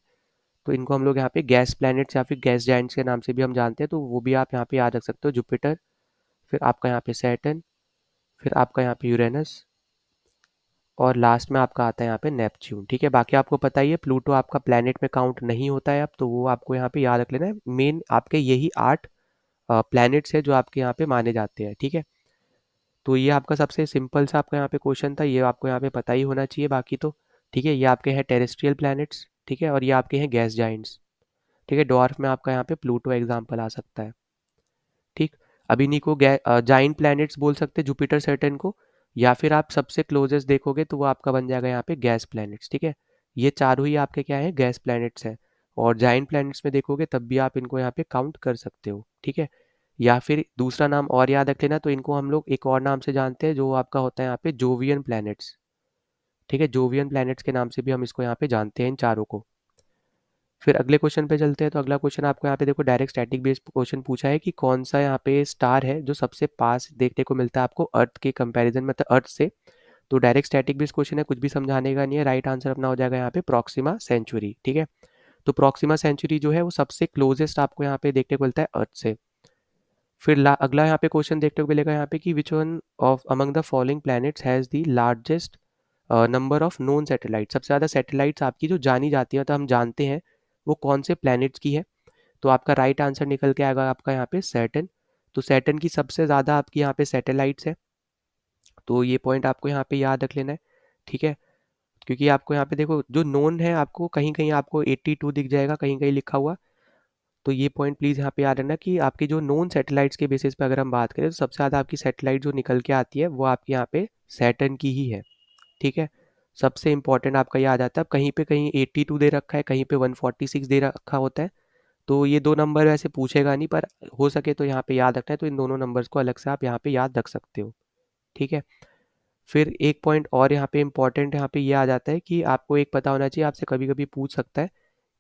S1: तो इनको हम लोग यहाँ पे गैस प्लैनेट्स या फिर गैस जायंट्स के नाम से भी हम जानते हैं, तो वो भी आप यहाँ पे याद रख सकते हो। जुपिटर, फिर आपका यहाँ पे सैटर्न, फिर आपका यहाँ पे यूरेनस, और लास्ट में आपका आता है यहाँ पे नेपच्यून, ठीक है। बाकी आपको पता ही है प्लूटो आपका प्लैनेट में काउंट नहीं होता है अब, तो वो आपको यहाँ पे याद रख लेना है। मेन आपके यही 8 प्लैनेट्स है जो आपके यहाँ पे माने जाते हैं, ठीक है। तो ये आपका सबसे सिंपल सा आपका यहाँ पे क्वेश्चन था, ये आपको यहाँ पे पता ही होना चाहिए बाकी तो, ठीक है। ये आपके हैं टेरेस्ट्रियल प्लैनेट्स, ठीक है, और ये आपके हैं गैस जाइंट्स, ठीक है। डॉर्फ में आपका यहाँ पे प्लूटो एग्जाम्पल आ सकता है, ठीक। अब इन्हीं को जाइंट प्लैनेट्स बोल सकते हैं, जुपिटर सैटर्न को, या फिर आप सबसे क्लोजेस्ट देखोगे तो वो आपका बन जाएगा यहाँ पे गैस प्लैनेट्स, ठीक है। ये चारों ही आपके क्या है, गैस प्लैनेट्स हैं। और जाइंट प्लैनेट्स में देखोगे तब भी आप इनको यहाँ पे काउंट कर सकते हो, ठीक है। या फिर दूसरा नाम और याद रख लेना, तो इनको हम लोग एक और नाम से जानते हैं जो आपका होता है यहाँ पे जोवियन प्लैनेट्स, ठीक है। जोवियन प्लैनेट्स के नाम से भी हम इसको यहाँ पे जानते हैं इन चारों को। फिर अगले क्वेश्चन पे चलते हैं। तो अगला क्वेश्चन आपको यहाँ पे देखो डायरेक्ट स्टैटिक बेस्ड क्वेश्चन पूछा है कि कौन सा यहाँ पे स्टार है जो सबसे पास देखने को मिलता है आपको अर्थ के कंपैरिजन में, मतलब अर्थ से। तो डायरेक्ट स्टैटिक बेस्ड क्वेश्चन है, कुछ भी समझाने का नहीं है। राइट आंसर अपना हो जाएगा यहाँ पे प्रॉक्सिमा सेंचुरी, ठीक है। तो प्रॉक्सिमा सेंचुरी जो है वो सबसे क्लोजेस्ट आपको यहाँ पे देखने को मिलता है अर्थ से। फिर अगला यहाँ पे क्वेश्चन देखने को मिलेगा यहाँ पे कि which one of among the following planets has the largest number of known satellite. सबसे ज़्यादा सैटेलाइट्स आपकी जो जानी जाती है, तो हम जानते हैं वो कौन से प्लैनेट्स की है। तो आपका राइट आंसर निकल के आएगा आपका यहाँ पे सैटर्न। तो सैटर्न की सबसे ज़्यादा आपकी यहाँ पे सैटेलाइट्स है, तो ये पॉइंट आपको यहाँ पे याद रख लेना है, ठीक है। क्योंकि आपको यहाँ पे देखो जो नोन है आपको कहीं कहीं आपको 82 दिख जाएगा, कहीं कहीं लिखा हुआ। तो ये पॉइंट प्लीज़ यहाँ पे याद रखना कि आपके जो नोन सैटेलाइट्स के बेसिस पे अगर हम बात करें तो सबसे ज़्यादा आपकी सैटेलाइट जो निकल के आती है वो आपके यहाँ पे सैटर्न की ही है, ठीक है। सबसे इंपॉर्टेंट आपका ये आ जाता है। अब कहीं पे कहीं 82 दे रखा है, कहीं पे 146 दे रखा होता है। तो ये दो नंबर वैसे पूछेगा नहीं, पर हो सके तो यहाँ पे याद रखना है, तो इन दोनों नंबर्स को अलग से आप यहाँ पे याद रख सकते हो, ठीक है। फिर एक पॉइंट और यहाँ पे इम्पॉर्टेंट यहाँ पे ये आ जाता है कि आपको एक पता होना चाहिए, आपसे कभी कभी पूछ सकता है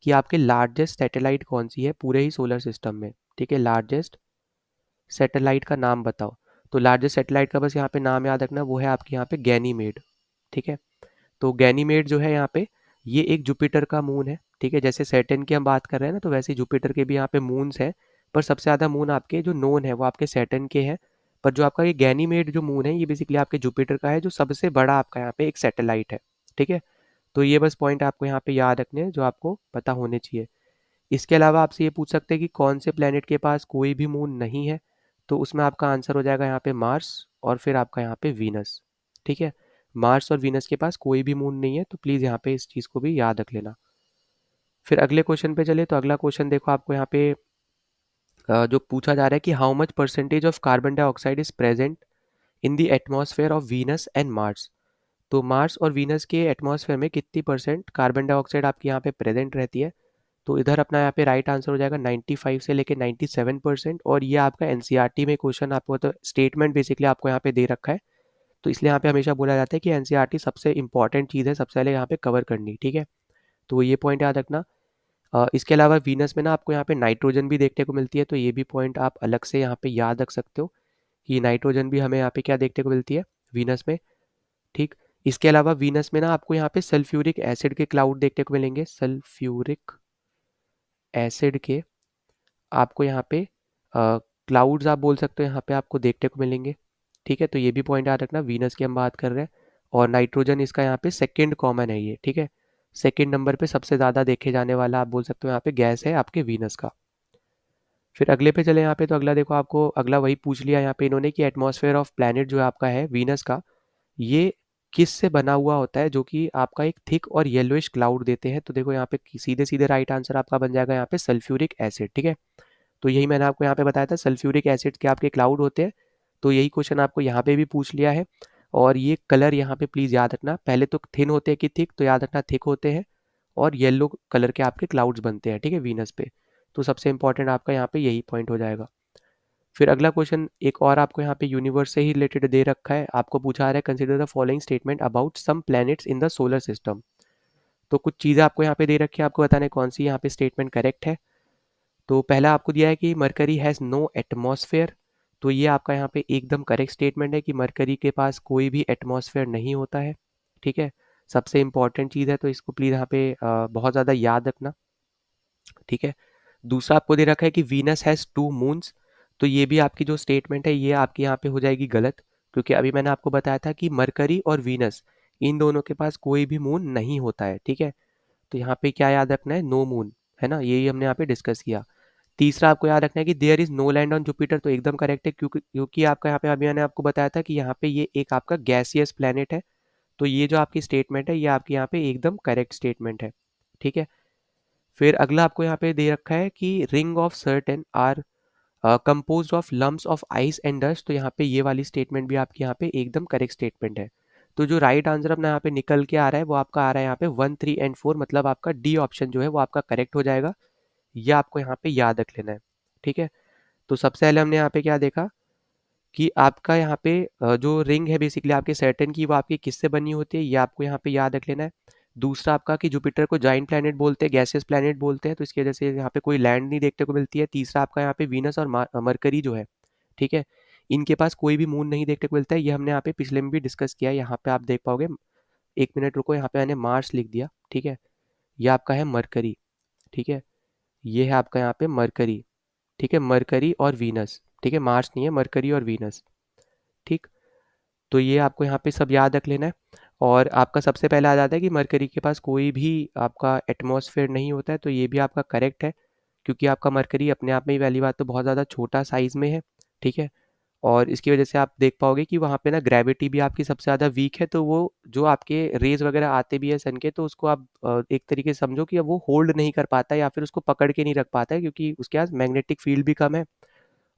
S1: कि आपके लार्जेस्ट सैटेलाइट कौन सी है पूरे ही सोलर सिस्टम में, ठीक है। लार्जेस्ट सैटेलाइट का नाम बताओ। तो लार्जेस्ट सैटेलाइट का बस यहाँ पे नाम याद रखना, वो है आपके यहाँ पे गैनीमेड, ठीक है। तो गैनीमेड जो है यहाँ पे ये एक जुपिटर का मून है, ठीक है। जैसे सैटर्न की हम बात कर रहे हैं ना, तो वैसे ही जुपिटर के भी यहाँ पे मून्स हैं, पर सबसे ज़्यादा मून आपके जो नोन है वो आपके सैटर्न के हैं। पर जो आपका ये गैनीमेड जो मून है ये बेसिकली आपके जुपिटर का है, जो सबसे बड़ा आपका यहाँ पे एक सैटेलाइट है, ठीक है। तो ये बस पॉइंट आपको यहाँ पे याद रखने हैं जो आपको पता होने चाहिए। इसके अलावा आपसे ये पूछ सकते हैं कि कौन से प्लेनेट के पास कोई भी मून नहीं है। तो उसमें आपका आंसर हो जाएगा यहाँ पे मार्स और फिर आपका यहाँ पे वीनस, ठीक है। मार्स और वीनस के पास कोई भी मून नहीं है, तो प्लीज़ यहाँ पे इस चीज़ को भी याद रख लेना। फिर अगले क्वेश्चन पे चले। तो अगला क्वेश्चन देखो आपको यहाँ पे जो पूछा जा रहा है कि how much percentage of carbon dioxide is present in the atmosphere of Venus and Mars. तो मार्स और वीनस के एटमॉस्फेयर में कितनी परसेंट कार्बन डाइऑक्साइड आपकी यहाँ पे प्रेजेंट रहती है। तो इधर अपना यहाँ पे राइट आंसर हो जाएगा 95 से लेके 97%। और ये आपका एनसीईआरटी में क्वेश्चन आपको, तो स्टेटमेंट बेसिकली आपको यहाँ पे दे रखा है। तो इसलिए यहाँ पे हमेशा बोला जाता है कि एनसीईआरटी सबसे इंपॉर्टेंट चीज़ है, सबसे पहले यहाँ पे कवर करनी, ठीक है। तो ये पॉइंट याद रखना। इसके अलावा वीनस में ना आपको यहाँ पे नाइट्रोजन भी देखने को मिलती है, तो ये भी पॉइंट आप अलग से यहाँ पे याद रख सकते हो कि नाइट्रोजन भी हमें यहाँ पे क्या देखने को मिलती है वीनस में, ठीक। इसके अलावा वीनस में ना आपको यहाँ पे सल्फ्यूरिक एसिड के क्लाउड देखने को मिलेंगे। सल्फ्यूरिक एसिड के आपको यहाँ पे क्लाउड्स आप बोल सकते हो यहाँ पे आपको देखने को मिलेंगे, ठीक है। तो ये भी पॉइंट याद रखना, वीनस की हम बात कर रहे हैं। और नाइट्रोजन इसका यहाँ पे सेकंड कॉमन है ये, ठीक है। सेकंड नंबर पे सबसे ज़्यादा देखे जाने वाला आप बोल सकते हो यहाँ पे गैस है आपके वीनस का। फिर अगले पे चले यहाँ पे। तो अगला देखो आपको अगला वही पूछ लिया यहाँ पे इन्होंने कि एटमॉस्फेयर ऑफ प्लैनेट जो आपका है वीनस का, ये किस से बना हुआ होता है जो कि आपका एक थिक और येलोइश क्लाउड देते हैं। तो देखो यहाँ पे सीधे सीधे राइट आंसर आपका बन जाएगा यहाँ पे सल्फ्यूरिक एसिड, ठीक है। तो यही मैंने आपको यहाँ पे बताया था, सल्फ्यूरिक एसिड के आपके क्लाउड होते हैं। तो यही क्वेश्चन आपको यहाँ पे भी पूछ लिया है। और ये कलर यहाँ पे प्लीज़ याद रखना, पहले तो थिन होते हैं कि थिक, तो याद रखना थिक होते हैं और येलो कलर के आपके क्लाउड्स बनते हैं, ठीक है, वीनस पे। तो सबसे इंपॉर्टेंट आपका यहाँ पे यही पॉइंट हो जाएगा। फिर अगला क्वेश्चन एक और आपको यहाँ पे यूनिवर्स से ही रिलेटेड दे रखा है। आपको पूछा जा रहा है consider the following statement about some planets in the solar system. तो कुछ चीज़ें आपको यहाँ पे दे रखी है, आपको बताना है कौन सी यहाँ पे स्टेटमेंट करेक्ट है। तो पहला आपको दिया है कि मरकरी हैज़ नो एटमॉस्फेयर। तो ये आपका यहाँ पे एकदम करेक्ट स्टेटमेंट है कि मरकरी के पास कोई भी एटमॉस्फेयर नहीं होता है, ठीक है। सबसे इंपॉर्टेंट चीज़ है, तो इसको प्लीज़ यहाँ पे बहुत ज़्यादा याद रखना, ठीक है। दूसरा आपको दे रखा है कि वीनस हैज़ 2 मून्स। तो ये भी आपकी जो स्टेटमेंट है ये आपकी यहाँ पे हो जाएगी गलत, क्योंकि अभी मैंने आपको बताया था कि मरकरी और वीनस इन दोनों के पास कोई भी मून नहीं होता है, ठीक है। तो यहाँ पे क्या याद रखना है, नो मून, है ना, यही हमने यहाँ पे डिस्कस किया। तीसरा आपको याद रखना है कि there is no land on Jupiter. तो एकदम करेक्ट है, क्योंकि आपका यहाँ पे अभी मैंने आपको बताया था कि यहाँ पे ये एक आपका गैसियस प्लैनेट है। तो ये जो आपकी स्टेटमेंट है ये आपकी यहाँ पे एकदम करेक्ट स्टेटमेंट है, ठीक है। फिर अगला आपको यहाँ पे दे रखा है कि ring of Saturn are composed of lumps of ice and dust. तो यहाँ पे ये वाली स्टेटमेंट भी आपकी यहाँ पे एकदम करेक्ट स्टेटमेंट है। तो जो राइट आंसर अपना यहाँ पे निकल के आ रहा है वो आपका आ रहा है यहाँ पे 1, 3 एंड 4, मतलब आपका डी ऑप्शन जो है वो आपका करेक्ट हो जाएगा। ये आपको यहाँ पे याद रख लेना है। ठीक है, तो सबसे पहले हमने यहाँ पे क्या देखा कि आपका यहाँ पे जो रिंग है बेसिकली आपके सैटर्न की, वो आपकी किससे बनी होती है, ये आपको यहाँ पे याद रख लेना है। दूसरा आपका कि जुपिटर को जाइंट प्लैनेट बोलते हैं, गैसियस प्लैनेट बोलते हैं, तो इसकी वजह से यहाँ पे कोई लैंड नहीं देखने को मिलती है। तीसरा आपका यहाँ पे वीनस और मरकरी जो है, ठीक है, इनके पास कोई भी मून नहीं देखने को मिलता है। ये हमने यहाँ पे पिछले में भी डिस्कस किया है, यहाँ पे आप देख पाओगे। एक मिनट रुको, यहाँ पे मैंने मार्स लिख दिया, ठीक है, ये आपका है मरकरी, ठीक है, ये है आपका यहाँ पे मरकरी, ठीक है, मरकरी और वीनस, ठीक है, मार्स नहीं है, मरकरी और वीनस, ठीक। तो ये आपको यहाँ पे सब याद रख लेना है। और आपका सबसे पहले आ जाता है कि मरकरी के पास कोई भी आपका एटमॉस्फेयर नहीं होता है, तो ये भी आपका करेक्ट है, क्योंकि आपका मरकरी अपने आप में ही पहली बात तो बहुत ज़्यादा छोटा साइज़ में है, ठीक है। और इसकी वजह से आप देख पाओगे कि वहाँ पे ना ग्रेविटी भी आपकी सबसे ज़्यादा वीक है, तो वो जो आपके रेज वगैरह आते भी है सन के, तो उसको आप एक तरीके से समझो कि अब वो होल्ड नहीं कर पाता है या फिर उसको पकड़ के नहीं रख पाता है, क्योंकि उसके पास मैग्नेटिक फील्ड भी कम है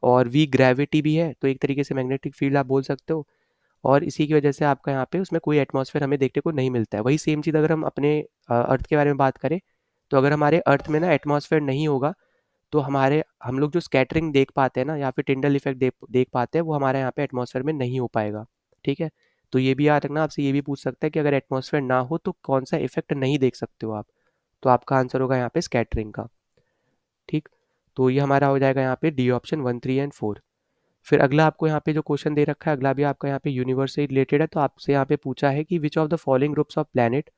S1: और वीक ग्रेविटी भी है, तो एक तरीके से मैग्नेटिक फील्ड आप बोल सकते हो। और इसी की वजह से आपका यहाँ पे उसमें कोई एटमॉस्फेयर हमें देखने को नहीं मिलता है। वही सेम चीज़ अगर हम अपने अर्थ के बारे में बात करें, तो अगर हमारे अर्थ में ना एटमॉस्फेयर नहीं होगा, तो हम लोग जो स्कैटरिंग देख पाते हैं ना, या फिर टिंडल इफेक्ट देख पाते हैं, वो हमारे यहाँ पे एटमॉस्फेयर में नहीं हो पाएगा, ठीक है। तो ये भी याद रखना, आपसे ये भी पूछ सकता है कि अगर एटमॉस्फेयर ना हो तो कौन सा इफेक्ट नहीं देख सकते हो आप, तो आपका आंसर होगा यहाँ पे स्कैटरिंग का, ठीक। तो ये हमारा हो जाएगा यहाँ पे डी ऑप्शन 1, 3 एंड 4। फिर अगला आपको यहाँ पे जो क्वेश्चन दे रखा है, अगला भी आपका यहाँ पे यूनिवर्स से रिलेटेड है। तो आपसे यहाँ पे पूछा है कि which of the following groups of planet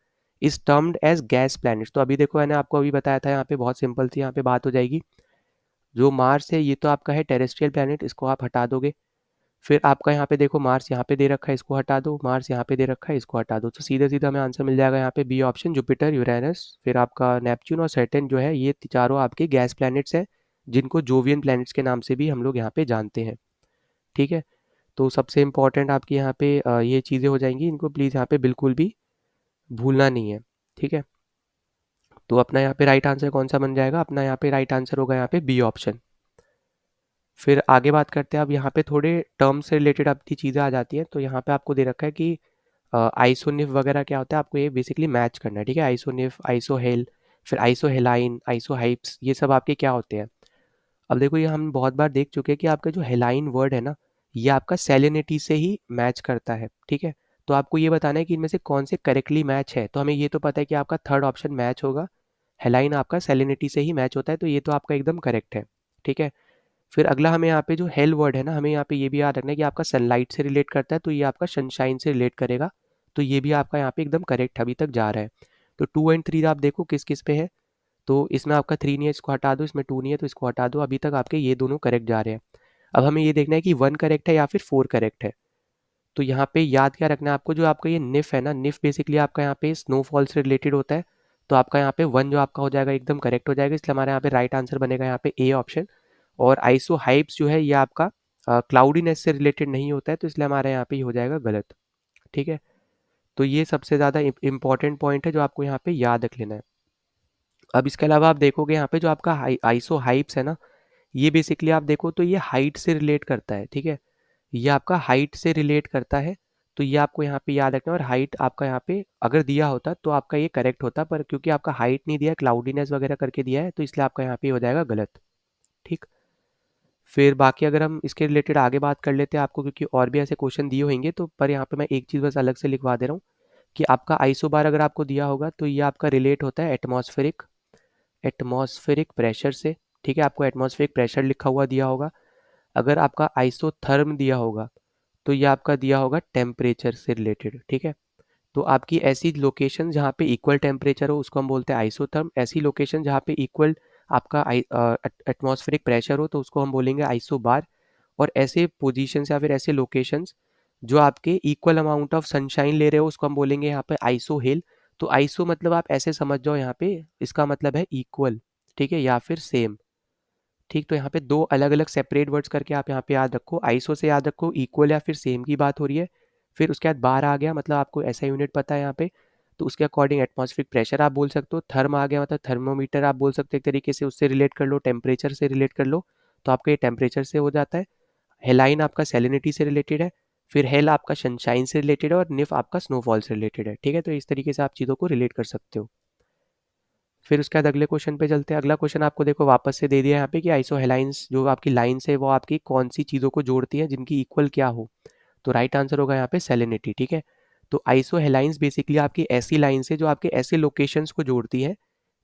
S1: is termed as gas planets. तो अभी देखो, मैंने आपको अभी बताया था, यहाँ पे बहुत सिंपल सी यहाँ पे बात हो जाएगी। जो मार्स है ये तो आपका है टेरेस्ट्रियल प्लैनेट, इसको आप हटा दोगे। फिर आपका यहाँ पे देखो मार्स यहाँ पे दे रखा है, इसको हटा दो, मार्स यहाँ पे दे रखा है, इसको हटा दो, तो सीधा सीधा हमें आंसर मिल जाएगा यहाँ पे बी ऑप्शन, जुपिटर, यूरेनस, फिर आपका नेपच्यून और सैटर्न जो है, ये चारों आपके गैस प्लैनेट्स हैं, जिनको जोवियन प्लैनेट्स के नाम से भी हम लोग यहाँ पे जानते हैं, ठीक है। तो सबसे इम्पॉर्टेंट आपकी यहाँ पे ये चीज़ें हो जाएंगी, इनको प्लीज़ यहाँ पे बिल्कुल भी भूलना नहीं है, ठीक है। तो अपना यहाँ पे राइट आंसर कौन सा बन जाएगा, अपना यहाँ पे राइट आंसर होगा यहाँ पे बी ऑप्शन। फिर आगे बात करते हैं, अब यहाँ पे थोड़े टर्म से रिलेटेड अपनी चीज़ें आ जाती हैं। तो यहाँ पे आपको दे रखा है कि आइसोनिफ वगैरह क्या होता है, आपको ये बेसिकली मैच करना है, ठीक है। आइसोनिफ, आइसोहेल, फिर आइसोहेलाइन, आइसोहाइप्स, ये सब आपके क्या होते हैं। अब देखो, ये हम बहुत बार देख चुके हैं कि आपका जो हेलाइन वर्ड है ना, ये आपका सेलेनिटी से ही मैच करता है, ठीक है। तो आपको ये बताना है कि इनमें से कौन से करेक्टली मैच है। तो हमें ये तो पता है कि आपका थर्ड ऑप्शन मैच होगा, हेलाइन आपका सेलेनिटी से ही मैच होता है, तो ये तो आपका एकदम करेक्ट है, ठीक है। फिर अगला हमें यहाँ पे जो हेल वर्ड है ना, हमें यहाँ पे ये भी याद रखना है कि आपका सनलाइट से रिलेट करता है, तो ये आपका सनशाइन से रिलेट करेगा, तो ये भी आपका यहाँ पे एकदम करेक्ट अभी तक जा रहा है। तो 2 एंड 3 आप देखो किस किस पे है, तो इसमें आपका 3 नहीं है, इसको हटा दो, इसमें 2 नहीं है तो इसको हटा दो, अभी तक आपके ये दोनों करेक्ट जा रहे हैं। अब हमें ये देखना है कि 1 करेक्ट है या फिर 4 करेक्ट है। तो यहाँ पे याद क्या रखना है आपको, जो आपका ये निफ है ना, निफ बेसिकली आपका यहाँ पे स्नोफॉल से रिलेटेड होता है, तो आपका यहाँ पे 1 जो आपका हो जाएगा एकदम करेक्ट हो जाएगा, इसलिए हमारे यहाँ पे राइट आंसर बनेगा यहाँ पे ए ऑप्शन। और आइसो हाइप्स जो है ये आपका क्लाउडीनेस से रिलेटेड नहीं होता है, तो इसलिए हमारे यहाँ पे ये हो जाएगा गलत, ठीक है। तो ये सबसे ज़्यादा इंपॉर्टेंट पॉइंट है जो आपको यहाँ पे याद रख लेना है। अब इसके अलावा आप देखोगे यहाँ पे जो आपका आइसो हाइप्स है ना, ये बेसिकली आप देखो तो ये हाइट से रिलेट करता है, ठीक है। ये आपका हाइट से रिलेट करता है, तो ये आपको यहाँ पे याद रखना है। और हाइट आपका यहाँ पे अगर दिया होता तो आपका ये करेक्ट होता, पर क्योंकि आपका हाइट नहीं दिया है, क्लाउडीनेस वगैरह करके दिया है, तो इसलिए आपका यहाँ पे हो जाएगा गलत, ठीक। फिर बाकी अगर हम इसके रिलेटेड आगे बात कर लेते हैं आपको, क्योंकि और भी ऐसे क्वेश्चन दिए होंगे, तो पर यहाँ पे मैं एक चीज़ बस अलग से लिखवा दे रहा हूँ कि आपका आइसोबार अगर आपको दिया होगा, तो ये आपका रिलेट होता है एटमॉस्फेरिक एटमॉस्फेरिक प्रेशर से, ठीक है। आपको एटमॉस्फेरिक प्रेशर लिखा हुआ दिया होगा। अगर आपका आइसोथर्म दिया होगा, तो ये आपका दिया होगा टेम्परेचर से रिलेटेड, ठीक है। तो आपकी ऐसी लोकेशन जहाँ पे इक्वल टेम्परेचर हो उसको हम बोलते हैं आइसोथर्म, ऐसी लोकेशन जहाँ पे इक्वल आपका एटमॉस्फेरिक प्रेशर हो तो उसको हम बोलेंगे आइसोबार। और ऐसे पोजीशंस या फिर ऐसे लोकेशंस जो आपके इक्वल अमाउंट ऑफ सनशाइन ले रहे हो उसको हम बोलेंगे यहाँ पे आइसोहेल। तो आइसो मतलब आप ऐसे समझ जाओ, यहाँ पे इसका मतलब है इक्वल, ठीक है, या फिर सेम, ठीक। तो यहाँ पे दो अलग अलग सेपरेट वर्ड्स करके आप यहाँ पे याद रखो, आइसो से याद रखो इक्वल या फिर सेम की बात हो रही है। फिर उसके बाद बार आ गया, मतलब आपको ऐसा यूनिट पता है यहाँ पे, तो उसके अकॉर्डिंग एटमॉस्फेरिक प्रेशर आप बोल सकते हो। थर्म आ गया, मतलब थर्मोमीटर आप बोल सकते हो एक तरीके से, उससे रिलेट कर लो, टेम्परेचर से रिलेट कर लो, तो आपका ये टेम्परेचर से हो जाता है। हेलाइन आपका सेलिनिटी से रिलेटेड है। फिर हेल आपका सनशाइन से रिलेटेड है और निफ आपका स्नोफॉल से रिलेटेड है, ठीक है। तो इस तरीके से आप चीज़ों को रिलेट कर सकते हो। फिर उसके बाद अगले क्वेश्चन पे चलते हैं। अगला क्वेश्चन आपको देखो वापस से दे दिया है यहाँ पे कि आइसोहेलाइंस जो आपकी लाइन्स है वो आपकी कौन सी चीज़ों को जोड़ती है जिनकी इक्वल क्या हो। तो राइट आंसर होगा यहाँ पे सेलेनिटी, ठीक है। तो आइसोहेलाइंस बेसिकली आपकी ऐसी लाइन्स है जो आपके ऐसे लोकेशंस को जोड़ती है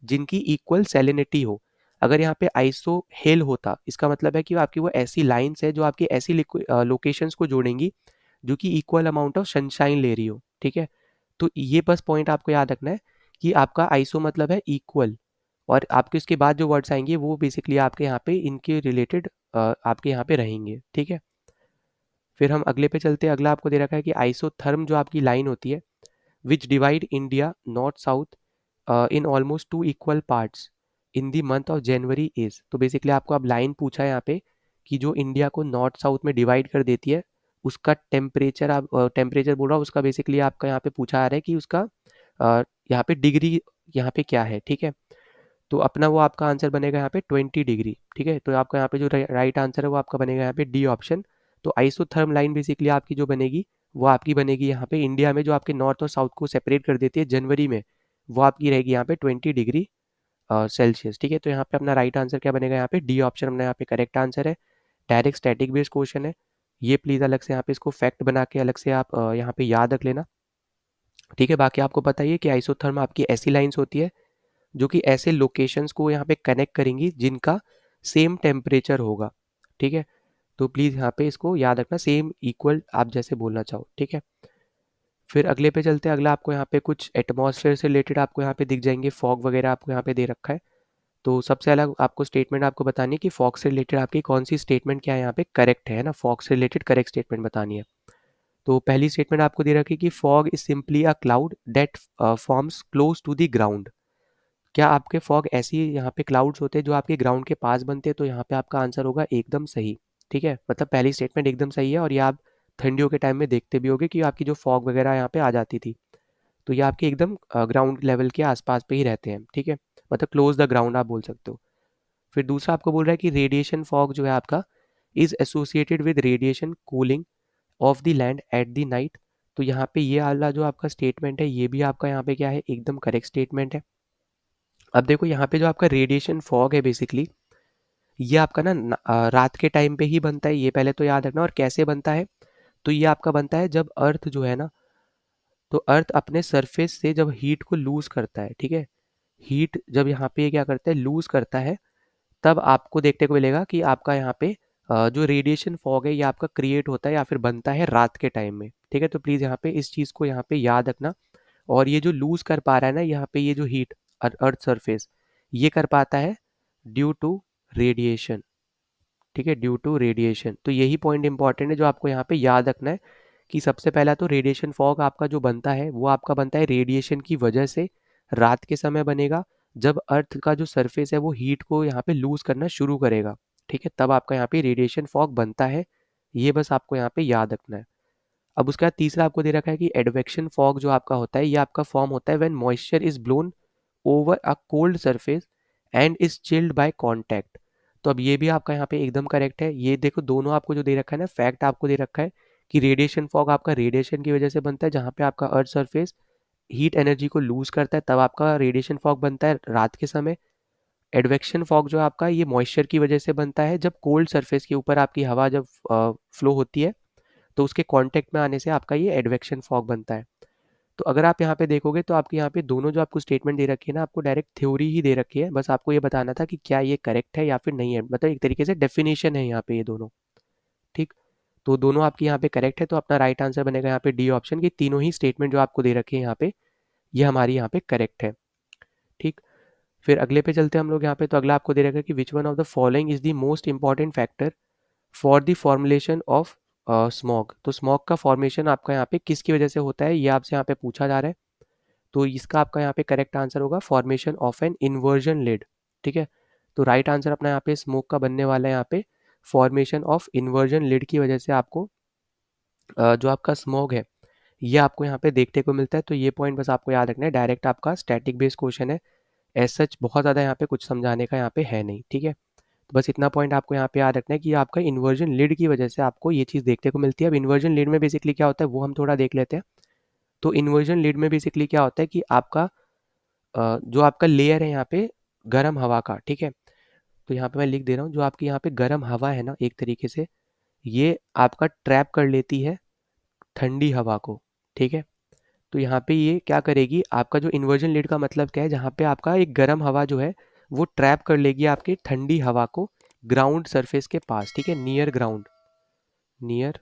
S1: जिनकी इक्वल सेलेनिटी हो। अगर यहाँ पे आइसो हेल होता, इसका मतलब है कि आपकी वो ऐसी लाइन्स है जो आपकी ऐसी लोकेशंस को जोड़ेंगी जो कि इक्वल अमाउंट ऑफ सनशाइन ले रही हो, ठीक है। तो ये बस पॉइंट आपको याद रखना है कि आपका आइसो मतलब है इक्वल, और आपके इसके बाद जो वर्ड्स आएंगे वो बेसिकली आपके यहाँ पे इनके रिलेटेड आपके यहाँ पे रहेंगे, ठीक है। फिर हम अगले पे चलते हैं। अगला आपको दे रखा है कि आइसोथर्म जो आपकी लाइन होती है विच divide India north south in almost two equal parts in the month of January is. तो बेसिकली आपको अब लाइन पूछा है यहाँ पे कि जो इंडिया को नॉर्थ साउथ में डिवाइड कर देती है उसका टेम्परेचर, आप टेम्परेचर बोल रहा हूँ उसका बेसिकली आपका यहाँ पे पूछा आ रहा है कि उसका यहाँ पे डिग्री यहाँ पे क्या है, ठीक है। तो अपना वो आपका आंसर बनेगा यहाँ पे 20 डिग्री, ठीक है। तो आपका यहाँ पे जो राइट आंसर है वो आपका बनेगा यहाँ पे डी ऑप्शन। तो आइसोथर्म लाइन बेसिकली आपकी जो बनेगी वो आपकी बनेगी यहाँ पे इंडिया में जो आपके नॉर्थ और साउथ को सेपरेट कर देती है जनवरी में, वो आपकी रहेगी यहाँ पे 20 डिग्री सेल्सियस, ठीक है। तो यहाँ पे अपना राइट आंसर क्या बनेगा, यहाँ पे डी ऑप्शन अपना यहाँ पे करेक्ट आंसर है। डायरेक्ट स्टैटिक बेस्ड क्वेश्चन है ये, प्लीज़ अलग से यहाँ पे इसको फैक्ट बना के अलग से आप यहाँ पे याद रख लेना, ठीक है। बाकी आपको पता ही है कि आइसोथर्म आपकी ऐसी लाइन्स होती है जो कि ऐसे लोकेशंस को यहाँ पे कनेक्ट करेंगी जिनका सेम टेम्परेचर होगा, ठीक है। तो प्लीज़ यहाँ पे इसको याद रखना, सेम इक्वल आप जैसे बोलना चाहो, ठीक है। फिर अगले पे चलते हैं। अगला आपको यहाँ पे कुछ एटमॉस्फेयर से रिलेटेड आपको यहाँ पे दिख जाएंगे, फॉग वगैरह आपको यहाँ पे दे रखा है। तो सबसे अलग आपको स्टेटमेंट आपको बतानी है कि फॉग से रिलेटेड आपकी कौन सी स्टेटमेंट क्या है यहाँ पे करेक्ट है ना, फॉग से रिलेटेड करेक्ट स्टेटमेंट बतानी है। तो पहली स्टेटमेंट आपको दे रखी है कि fog is simply a cloud that forms close to the ground. क्या आपके फॉग ऐसी यहाँ पे क्लाउड्स होते हैं जो आपके ग्राउंड के पास बनते हैं, तो यहाँ पे आपका आंसर होगा एकदम सही, ठीक है। मतलब पहली स्टेटमेंट एकदम सही है, और ये आप ठंडियों के टाइम में देखते भी होगे कि आपकी जो फॉग वगैरह यहाँ पे आ जाती थी, तो ये आपके एकदम ग्राउंड लेवल के आसपास पे ही रहते हैं, ठीक है। मतलब क्लोज द ग्राउंड आप बोल सकते हो। फिर दूसरा आपको बोल रहा है कि रेडिएशन फॉग जो है आपका is associated with radiation cooling of the land at the night. तो यहाँ पे ये वाला जो आपका स्टेटमेंट है ये भी आपका यहाँ पे क्या है, एकदम करेक्ट स्टेटमेंट है। अब देखो यहाँ पे जो आपका रेडिएशन फॉग है बेसिकली ये आपका ना रात के टाइम पे ही बनता है, ये पहले तो याद रखना। और कैसे बनता है, तो ये आपका बनता है जब अर्थ जो है ना, तो अर्थ अपने सरफेस से जब हीट को लूज करता है, ठीक है। हीट जब यहाँ पे क्या करता है, लूज करता है, तब आपको देखने को मिलेगा कि आपका यहाँ पे जो रेडिएशन फॉग है ये आपका क्रिएट होता है या फिर बनता है रात के टाइम में, ठीक है। तो प्लीज़ यहाँ पे इस चीज़ को यहाँ पे याद रखना। और ये जो लूज कर पा रहा है ना यहाँ पे ये जो हीट अर्थ सरफेस ये कर पाता है ड्यू टू रेडिएशन, ठीक है, ड्यू टू रेडिएशन। तो यही पॉइंट इंपॉर्टेंट है जो आपको यहाँ पे याद रखना है कि सबसे पहला तो रेडिएशन फॉग आपका जो बनता है वो आपका बनता है रेडिएशन की वजह से, रात के समय बनेगा जब अर्थ का जो सरफेस है वो हीट को यहाँ पे लूज करना शुरू करेगा, ठीक है, तब आपका यहाँ पे रेडिएशन फॉग बनता है। ये बस आपको यहाँ पे याद रखना है। अब उसके बाद तीसरा आपको दे रखा है कि एडवेक्शन फॉग जो आपका होता है ये आपका फॉर्म होता है when moisture is blown over a cold surface and is chilled by contact. तो अब ये भी आपका यहाँ पे एकदम करेक्ट है। ये देखो दोनों आपको जो दे रखा है ना, फैक्ट आपको दे रखा है कि रेडिएशन फॉग आपका रेडिएशन की वजह से बनता है, जहाँ पे आपका अर्थ सरफेस हीट एनर्जी को लूज करता है तब आपका रेडिएशन फॉग बनता है रात के समय। एडवेक्शन फॉग जो आपका ये मॉइस्चर की वजह से बनता है, जब कोल्ड सरफेस के ऊपर आपकी हवा जब फ्लो होती है तो उसके कांटेक्ट में आने से आपका ये एडवेक्शन फॉग बनता है। तो अगर आप यहाँ पे देखोगे तो आपके यहाँ पे दोनों जो आपको स्टेटमेंट दे रखी है ना, आपको डायरेक्ट थ्योरी ही दे रखी है, बस आपको ये बताना था कि क्या ये करेक्ट है या फिर नहीं है। मतलब एक तरीके से डेफिनेशन है यहाँ पे ये दोनों, ठीक। तो दोनों आपकी यहाँ पे करेक्ट है, तो अपना राइट आंसर बनेगा यहाँ पे डी ऑप्शन की तीनों ही स्टेटमेंट जो आपको दे रखे हैं यहाँ पे ये हमारी यहाँ पे करेक्ट है, ठीक। फिर अगले पे चलते हैं हम लोग यहाँ पे। तो अगला आपको दे रखा है कि which one of the following is the most important factor for the formulation of smog. तो स्मॉग का फॉर्मेशन आपका यहाँ पे किसकी वजह से होता है ये आपसे यहाँ पे पूछा जा रहा है। तो इसका आपका यहाँ पे करेक्ट आंसर होगा formation of an inversion lid, ठीक है। तो राइट आंसर अपना यहाँ पे स्मोक का बनने वाला है यहाँ पे फॉर्मेशन ऑफ इन्वर्जन लिड की वजह से आपको जो आपका स्मोग है ये आपको यहाँ पे देखने को मिलता है। तो ये पॉइंट बस आपको याद रखना है, डायरेक्ट आपका स्टैटिक बेस्ड क्वेश्चन है, एज सच बहुत ज़्यादा यहाँ पे कुछ समझाने का यहाँ पे है नहीं, ठीक है। तो बस इतना पॉइंट आपको यहाँ पे याद रखना है कि आपका इन्वर्जन लिड की वजह से आपको ये चीज़ देखने को मिलती है। अब इन्वर्जन लिड में बेसिकली क्या होता है वो हम थोड़ा देख लेते हैं। तो इन्वर्जन लिड में बेसिकली क्या होता है कि आपका जो आपका लेयर है यहाँ पे गर्म हवा का, ठीक है। तो यहाँ पे मैं लिख दे रहा हूँ, जो आपकी यहाँ पे गर्म हवा है ना, एक तरीके से ये आपका ट्रैप कर लेती है ठंडी हवा को, ठीक है। तो यहाँ पे ये क्या करेगी, आपका जो इन्वर्जन लिड का मतलब क्या है, जहाँ पे आपका एक गर्म हवा जो है वो ट्रैप कर लेगी आपकी ठंडी हवा को ग्राउंड सरफेस के पास, ठीक है, नियर ग्राउंड, नियर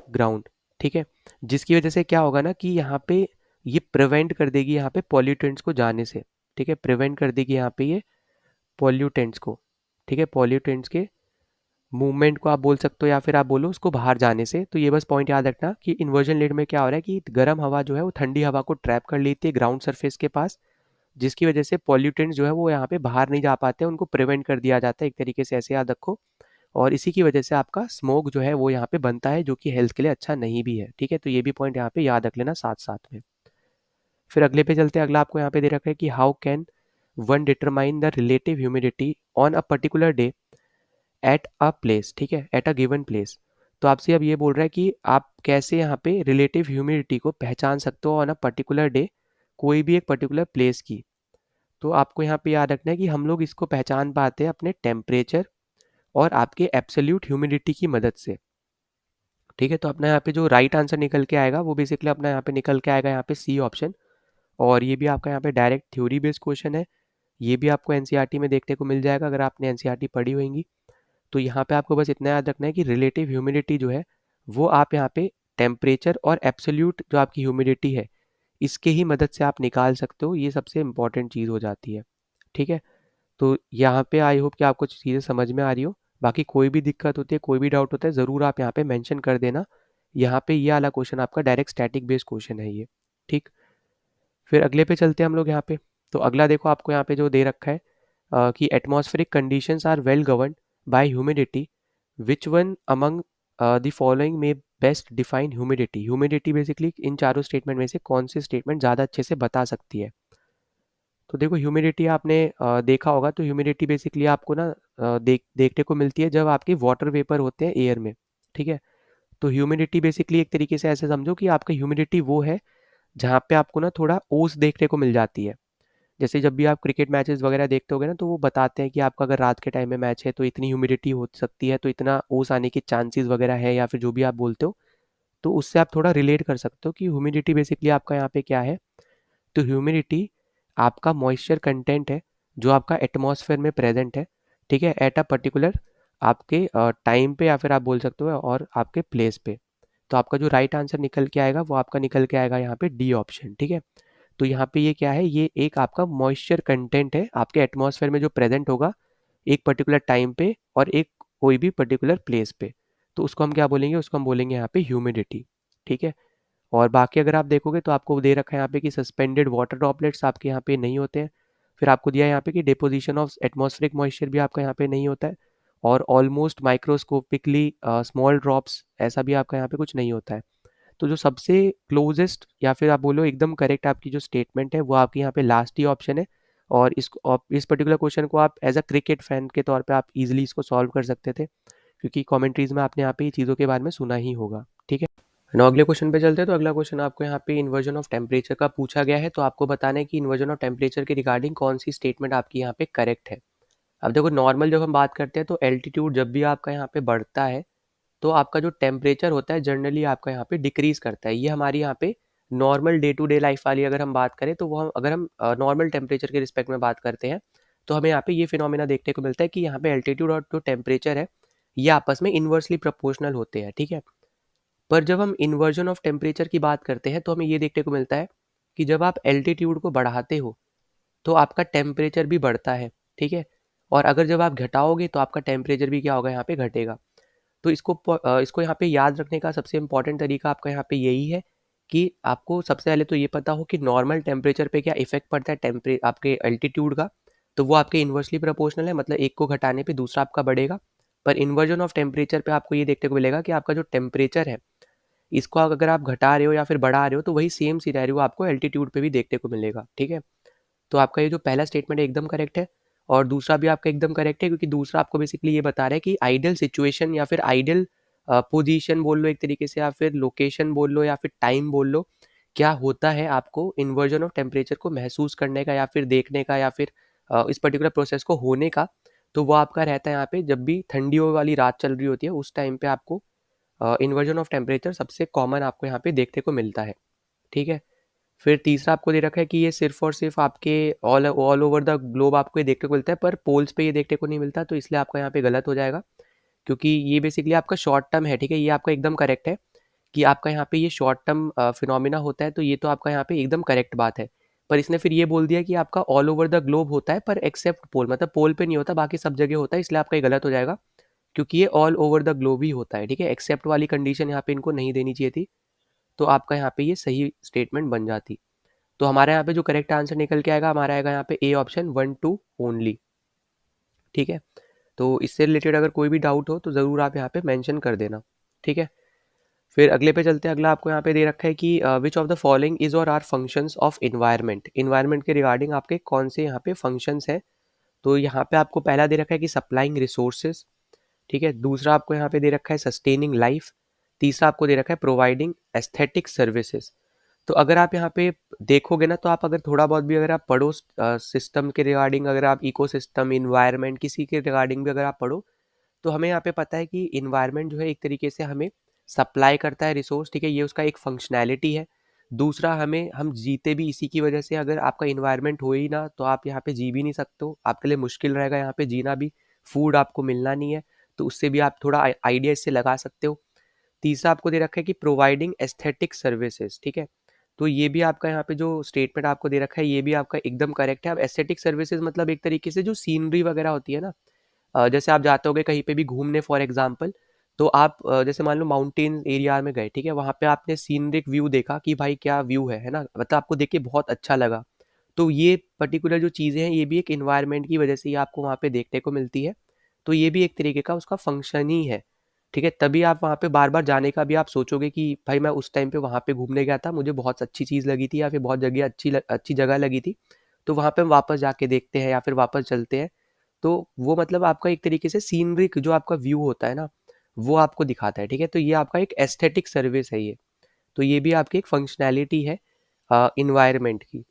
S1: ग्राउंड, ठीक है। जिसकी वजह से क्या होगा ना कि यहाँ पे ये प्रिवेंट कर देगी यहाँ पे पॉल्यूटेंट्स को जाने से, ठीक है, प्रिवेंट कर देगी यहाँ पे ये पॉल्यूटेंट्स को, ठीक है, पॉल्यूटेंट्स के मूवमेंट को आप बोल सकते हो या फिर आप बोलो उसको बाहर जाने से। तो ये बस पॉइंट याद रखना कि इन्वर्जन लिड में क्या हो रहा है कि गर्म हवा जो है वो ठंडी हवा को ट्रैप कर लेती है ग्राउंड सरफेस के पास, जिसकी वजह से पॉल्यूटेंट्स जो है वो यहाँ पे बाहर नहीं जा पाते हैं, उनको प्रिवेंट कर दिया जाता है एक तरीके से, ऐसे याद रखो। और इसी की वजह से आपका स्मोक जो है वो यहाँ पे बनता है, जो कि हेल्थ के लिए अच्छा नहीं भी है, ठीक है। तो ये भी पॉइंट यहाँ पे याद रख लेना साथ साथ में। फिर अगले पे चलते हैं। अगला आपको यहाँ पे दे रखा है कि how can one determine the relative humidity on a particular day at a place, ठीक है, एट अ गिवन प्लेस। तो आपसे अब ये बोल रहा है कि आप कैसे यहाँ पे रिलेटिव ह्यूमिडिटी को पहचान सकते हो ऑन अ पर्टिकुलर डे, कोई भी एक पर्टिकुलर प्लेस की। तो आपको यहाँ पे याद रखना है कि हम लोग इसको पहचान पाते हैं अपने टेम्परेचर और आपके एब्सोल्यूट ह्यूमिडिटी की मदद से, ठीक है। तो अपना यहाँ पे जो राइट आंसर निकल के आएगा वो बेसिकली अपना यहाँ पे निकल के आएगा यहाँ पे सी ऑप्शन। और ये भी आपका यहाँ पे डायरेक्ट थ्योरी बेस्ड क्वेश्चन है, ये भी आपको एनसीईआरटी में देखने को मिल जाएगा अगर आपने एनसीईआरटी पढ़ी होगी। तो यहाँ पे आपको बस इतना याद रखना है कि रिलेटिव ह्यूमिडिटी जो है वो आप यहाँ पे टेम्परेचर और एब्सोल्यूट जो आपकी ह्यूमिडिटी है इसके ही मदद से आप निकाल सकते हो, ये सबसे इंपॉर्टेंट चीज़ हो जाती है, ठीक है। तो यहाँ पे आई होप कि आपको चीज़ें समझ में आ रही हो। बाकी कोई भी दिक्कत होती है, कोई भी डाउट होता है, ज़रूर आप यहाँ पे मेंशन कर देना। यहाँ पे ये वाला क्वेश्चन आपका डायरेक्ट स्टैटिक बेस्ड क्वेश्चन है ये, ठीक। फिर अगले पे चलते हैं हम लोग यहाँ पे। तो अगला देखो आपको यहाँ पे जो दे रखा है कि atmospheric conditions are well govern by humidity, which one among the following में best define humidity. Humidity basically इन चारों स्टेटमेंट में से कौन सी स्टेटमेंट ज़्यादा अच्छे से बता सकती है। तो देखो ह्यूमिडिटी आपने देखा होगा, तो ह्यूमिडिटी बेसिकली आपको ना देखने को मिलती है जब आपके वाटर वेपर होते हैं एयर में, ठीक है। तो ह्यूमिडिटी बेसिकली एक तरीके से ऐसे समझो कि आपका ह्यूमिडिटी वो है जहाँ पे आपको ना थोड़ा ओस देखने को मिल जाती है। जैसे जब भी आप क्रिकेट मैचेस वगैरह देखते होगे ना, तो वो बताते हैं कि आपका अगर रात के टाइम में मैच है तो इतनी ह्यूमिडिटी हो सकती है, तो इतना ओस आने के चांसेस वगैरह है, या फिर जो भी आप बोलते हो। तो उससे आप थोड़ा रिलेट कर सकते हो कि ह्यूमिडिटी बेसिकली आपका यहाँ पे क्या है। तो ह्यूमिडिटी आपका मॉइस्चर कंटेंट है जो आपका एटमॉस्फेयर में प्रेजेंट है, ठीक है, एट अ पर्टिकुलर आपके टाइम पे या फिर आप बोल सकते हो और आपके प्लेस पे। तो आपका जो राइट आंसर निकल के आएगा वो आपका निकल के आएगा यहाँ पे डी ऑप्शन, ठीक है। तो यहाँ पे ये क्या है, ये एक आपका मॉइस्चर कंटेंट है आपके एटमॉस्फेयर में जो प्रेजेंट होगा एक पर्टिकुलर टाइम पे और एक कोई भी पर्टिकुलर प्लेस पे। तो उसको हम क्या बोलेंगे, उसको हम बोलेंगे यहाँ पे ह्यूमिडिटी, ठीक है। और बाकी अगर आप देखोगे तो आपको दे रखा है यहाँ पे कि सस्पेंडेड वाटर ड्रॉपलेट्स आपके यहाँ पे नहीं होते हैं। फिर आपको दिया है यहाँ पे कि डिपोजिशन ऑफ एटमॉस्फेरिक मॉइस्चर भी आपका यहाँ पे नहीं होता है। और ऑलमोस्ट माइक्रोस्कोपिकली स्मॉल ड्रॉप्स ऐसा भी आपका यहाँ पे कुछ नहीं होता है। तो जो सबसे क्लोजेस्ट या फिर आप बोलो एकदम करेक्ट आपकी जो स्टेटमेंट है वो आपकी यहाँ पे लास्ट ही ऑप्शन है। और इस पर्टिकुलर क्वेश्चन को आप एज अ क्रिकेट फैन के तौर पे आप इजीली इसको सॉल्व कर सकते थे, क्योंकि कमेंट्रीज में आपने यहाँ पे ये चीज़ों के बारे में सुना ही होगा, ठीक है। ना अगले क्वेश्चन पे चलते हैं। तो अगला क्वेश्चन आपको यहाँ पे इन्वर्जन ऑफ टेम्परेचर का पूछा गया है। तो आपको बताना है कि इन्वर्जन ऑफ टेम्परेचर के रिगार्डिंग कौन सी स्टेटमेंट आपकी यहाँ पे करेक्ट है। अब देखो नॉर्मल जब हम बात करते हैं तो एल्टीट्यूड जब भी आपका यहाँ पे बढ़ता है तो आपका जो टेम्परेचर होता है जनरली आपका यहाँ पे डिक्रीज करता है। ये हमारी यहाँ पे normal day to day life वाली अगर हम बात करें तो वो अगर हम नॉर्मल टेम्परेचर के रिस्पेक्ट में बात करते हैं तो हमें यहाँ पे ये फिनोमेना देखने को मिलता है कि यहाँ पे एल्टीट्यूड और जो टेम्परेचर है ये आपस में इन्वर्सली प्रोपोर्शनल होते हैं, ठीक है। पर जब हम इन्वर्जन ऑफ टेम्परेचर की बात करते हैं तो हमें ये देखने को मिलता है कि जब आप एल्टीट्यूड को बढ़ाते हो तो आपका टेम्परेचर भी बढ़ता है, ठीक है। और अगर जब आप घटाओगे तो आपका टेम्परेचर भी क्या होगा, यहाँ पे घटेगा। तो इसको यहाँ पे याद रखने का सबसे इम्पॉर्टेंट तरीका आपका यहाँ पे यही है कि आपको सबसे पहले तो ये पता हो कि नॉर्मल टेम्परेचर पे क्या इफेक्ट पड़ता है आपके एल्टीट्यूड का। तो वो आपके इन्वर्सली प्रोपोर्शनल है, मतलब एक को घटाने पे दूसरा आपका बढ़ेगा। पर इन्वर्जन ऑफ टेम्परेचर पे आपको ये देखने को मिलेगा कि आपका जो टेम्परेचर है इसको अगर आप घटा रहे हो या फिर बढ़ा रहे हो तो वही सेम सिनेरियो आपको एल्टीट्यूड पे भी देखने को मिलेगा, ठीक है। तो आपका ये जो पहला स्टेटमेंट है एकदम करेक्ट है। और दूसरा भी आपका एकदम करेक्ट है, क्योंकि दूसरा आपको बेसिकली ये बता रहा है कि आइडियल सिचुएशन या फिर आइडियल पोजीशन बोल लो एक तरीके से, या फिर लोकेशन बोल लो, या फिर टाइम बोल लो, क्या होता है आपको इन्वर्जन ऑफ टेम्परेचर को महसूस करने का, या फिर देखने का, या फिर इस पर्टिकुलर प्रोसेस को होने का। तो वो आपका रहता है यहाँ पे जब भी ठंडियों वाली रात चल रही होती है, उस टाइम पे आपको इन्वर्जन ऑफ टेम्परेचर सबसे कॉमन आपको यहाँ पे देखने को मिलता है। ठीक है। फिर तीसरा आपको दे रखा है कि ये सिर्फ और सिर्फ आपके all all over the globe आपको ये देखने को मिलता है, पर पोल्स पे ये देखने को नहीं मिलता, तो इसलिए आपका यहाँ पे गलत हो जाएगा, क्योंकि ये बेसिकली आपका शॉर्ट टर्म है। ठीक है, ये आपका एकदम करेक्ट है कि आपका यहाँ पे ये शॉर्ट टर्म फिनोमिना होता है, तो ये तो आपका यहाँ पे एकदम करेक्ट बात है। पर इसने फिर ये बोल दिया कि आपका ऑल ओवर द ग्लोब होता है, पर एक्सेप्ट पोल, मतलब पोल पे नहीं होता, बाकी सब जगह होता है, इसलिए आपका ये गलत हो जाएगा, क्योंकि ये ऑल ओवर द ग्लोब ही होता है। ठीक है, एक्सेप्ट वाली कंडीशन यहाँ पे इनको नहीं देनी चाहिए थी, तो आपका यहाँ पे ये सही स्टेटमेंट बन जाती। तो हमारे यहाँ पे जो करेक्ट आंसर निकल के आएगा, हमारा आएगा यहाँ पे ए ऑप्शन 1 2 ओनली। ठीक है, तो इससे रिलेटेड अगर कोई भी डाउट हो तो ज़रूर आप यहाँ पे मेंशन कर देना। ठीक है, फिर अगले पे चलते हैं। अगला आपको यहाँ पे दे रखा है कि which of the following is और are functions of environment. Environment के रिगार्डिंग आपके कौन से यहाँ पे फंक्शंस हैं। तो यहाँ पे आपको पहला दे रखा है कि सप्लाइंग रिसोर्सेज। ठीक है, दूसरा आपको यहाँ पे दे रखा है सस्टेनिंग लाइफ। तीसरा आपको दे रखा है प्रोवाइडिंग एस्थेटिक सर्विसेज। तो अगर आप यहाँ पे देखोगे ना, तो आप अगर थोड़ा बहुत भी अगर आप पढ़ो सिस्टम के रिगार्डिंग, अगर आप इकोसिस्टम, इन्वायरमेंट, किसी के रिगार्डिंग भी अगर आप पढ़ो, तो हमें यहाँ पे पता है कि इन्वायरमेंट जो है एक तरीके से हमें सप्लाई करता है रिसोर्स। ठीक है, ये उसका एक फंक्शनैलिटी है। दूसरा, हम जीते भी इसी की वजह से। अगर आपका इन्वायरमेंट हो ही ना, तो आप यहाँ पे जी भी नहीं सकते हो, आपके लिए मुश्किल रहेगा यहाँ पे जीना भी, फूड आपको मिलना नहीं है। तो उससे भी आप थोड़ा आइडिया इससे लगा सकते हो। तीसरा आपको दे रखा है कि प्रोवाइडिंग एस्थेटिक सर्विसेज। ठीक है, तो ये भी आपका यहाँ पे जो स्टेटमेंट आपको दे रखा है, ये भी आपका एकदम करेक्ट है। अब एस्थेटिक सर्विसेज मतलब एक तरीके से जो सीनरी वगैरह होती है ना, जैसे आप जाते होगे कहीं पे भी घूमने फॉर एग्जांपल, तो आप जैसे मान लो माउंटेन एरिया में गए, ठीक है, वहाँ पे आपने सीनरिक व्यू देखा कि भाई क्या व्यू है ना, मतलब आपको देख के बहुत अच्छा लगा। तो ये पर्टिकुलर जो चीज़ें हैं, ये भी एक इन्वायरमेंट की वजह से ही आपको वहाँ पे देखने को मिलती है। तो ये भी एक तरीके का उसका फंक्शन ही है। ठीक है, तभी आप वहाँ पे बार बार जाने का भी आप सोचोगे कि भाई मैं उस टाइम पे वहाँ पे घूमने गया था, मुझे बहुत अच्छी चीज़ लगी थी, या फिर बहुत जगह अच्छी जगह लगी थी, तो वहाँ पे हम वापस जाके देखते हैं या फिर वापस चलते हैं। तो वो मतलब आपका एक तरीके से सीनरिक जो आपका व्यू होता है ना, वो आपको दिखाता है। ठीक है, तो ये आपका एक एस्थेटिक सर्विस है ये। तो ये भी आपकी एक फंक्शनैलिटी है इन्वायरमेंट की।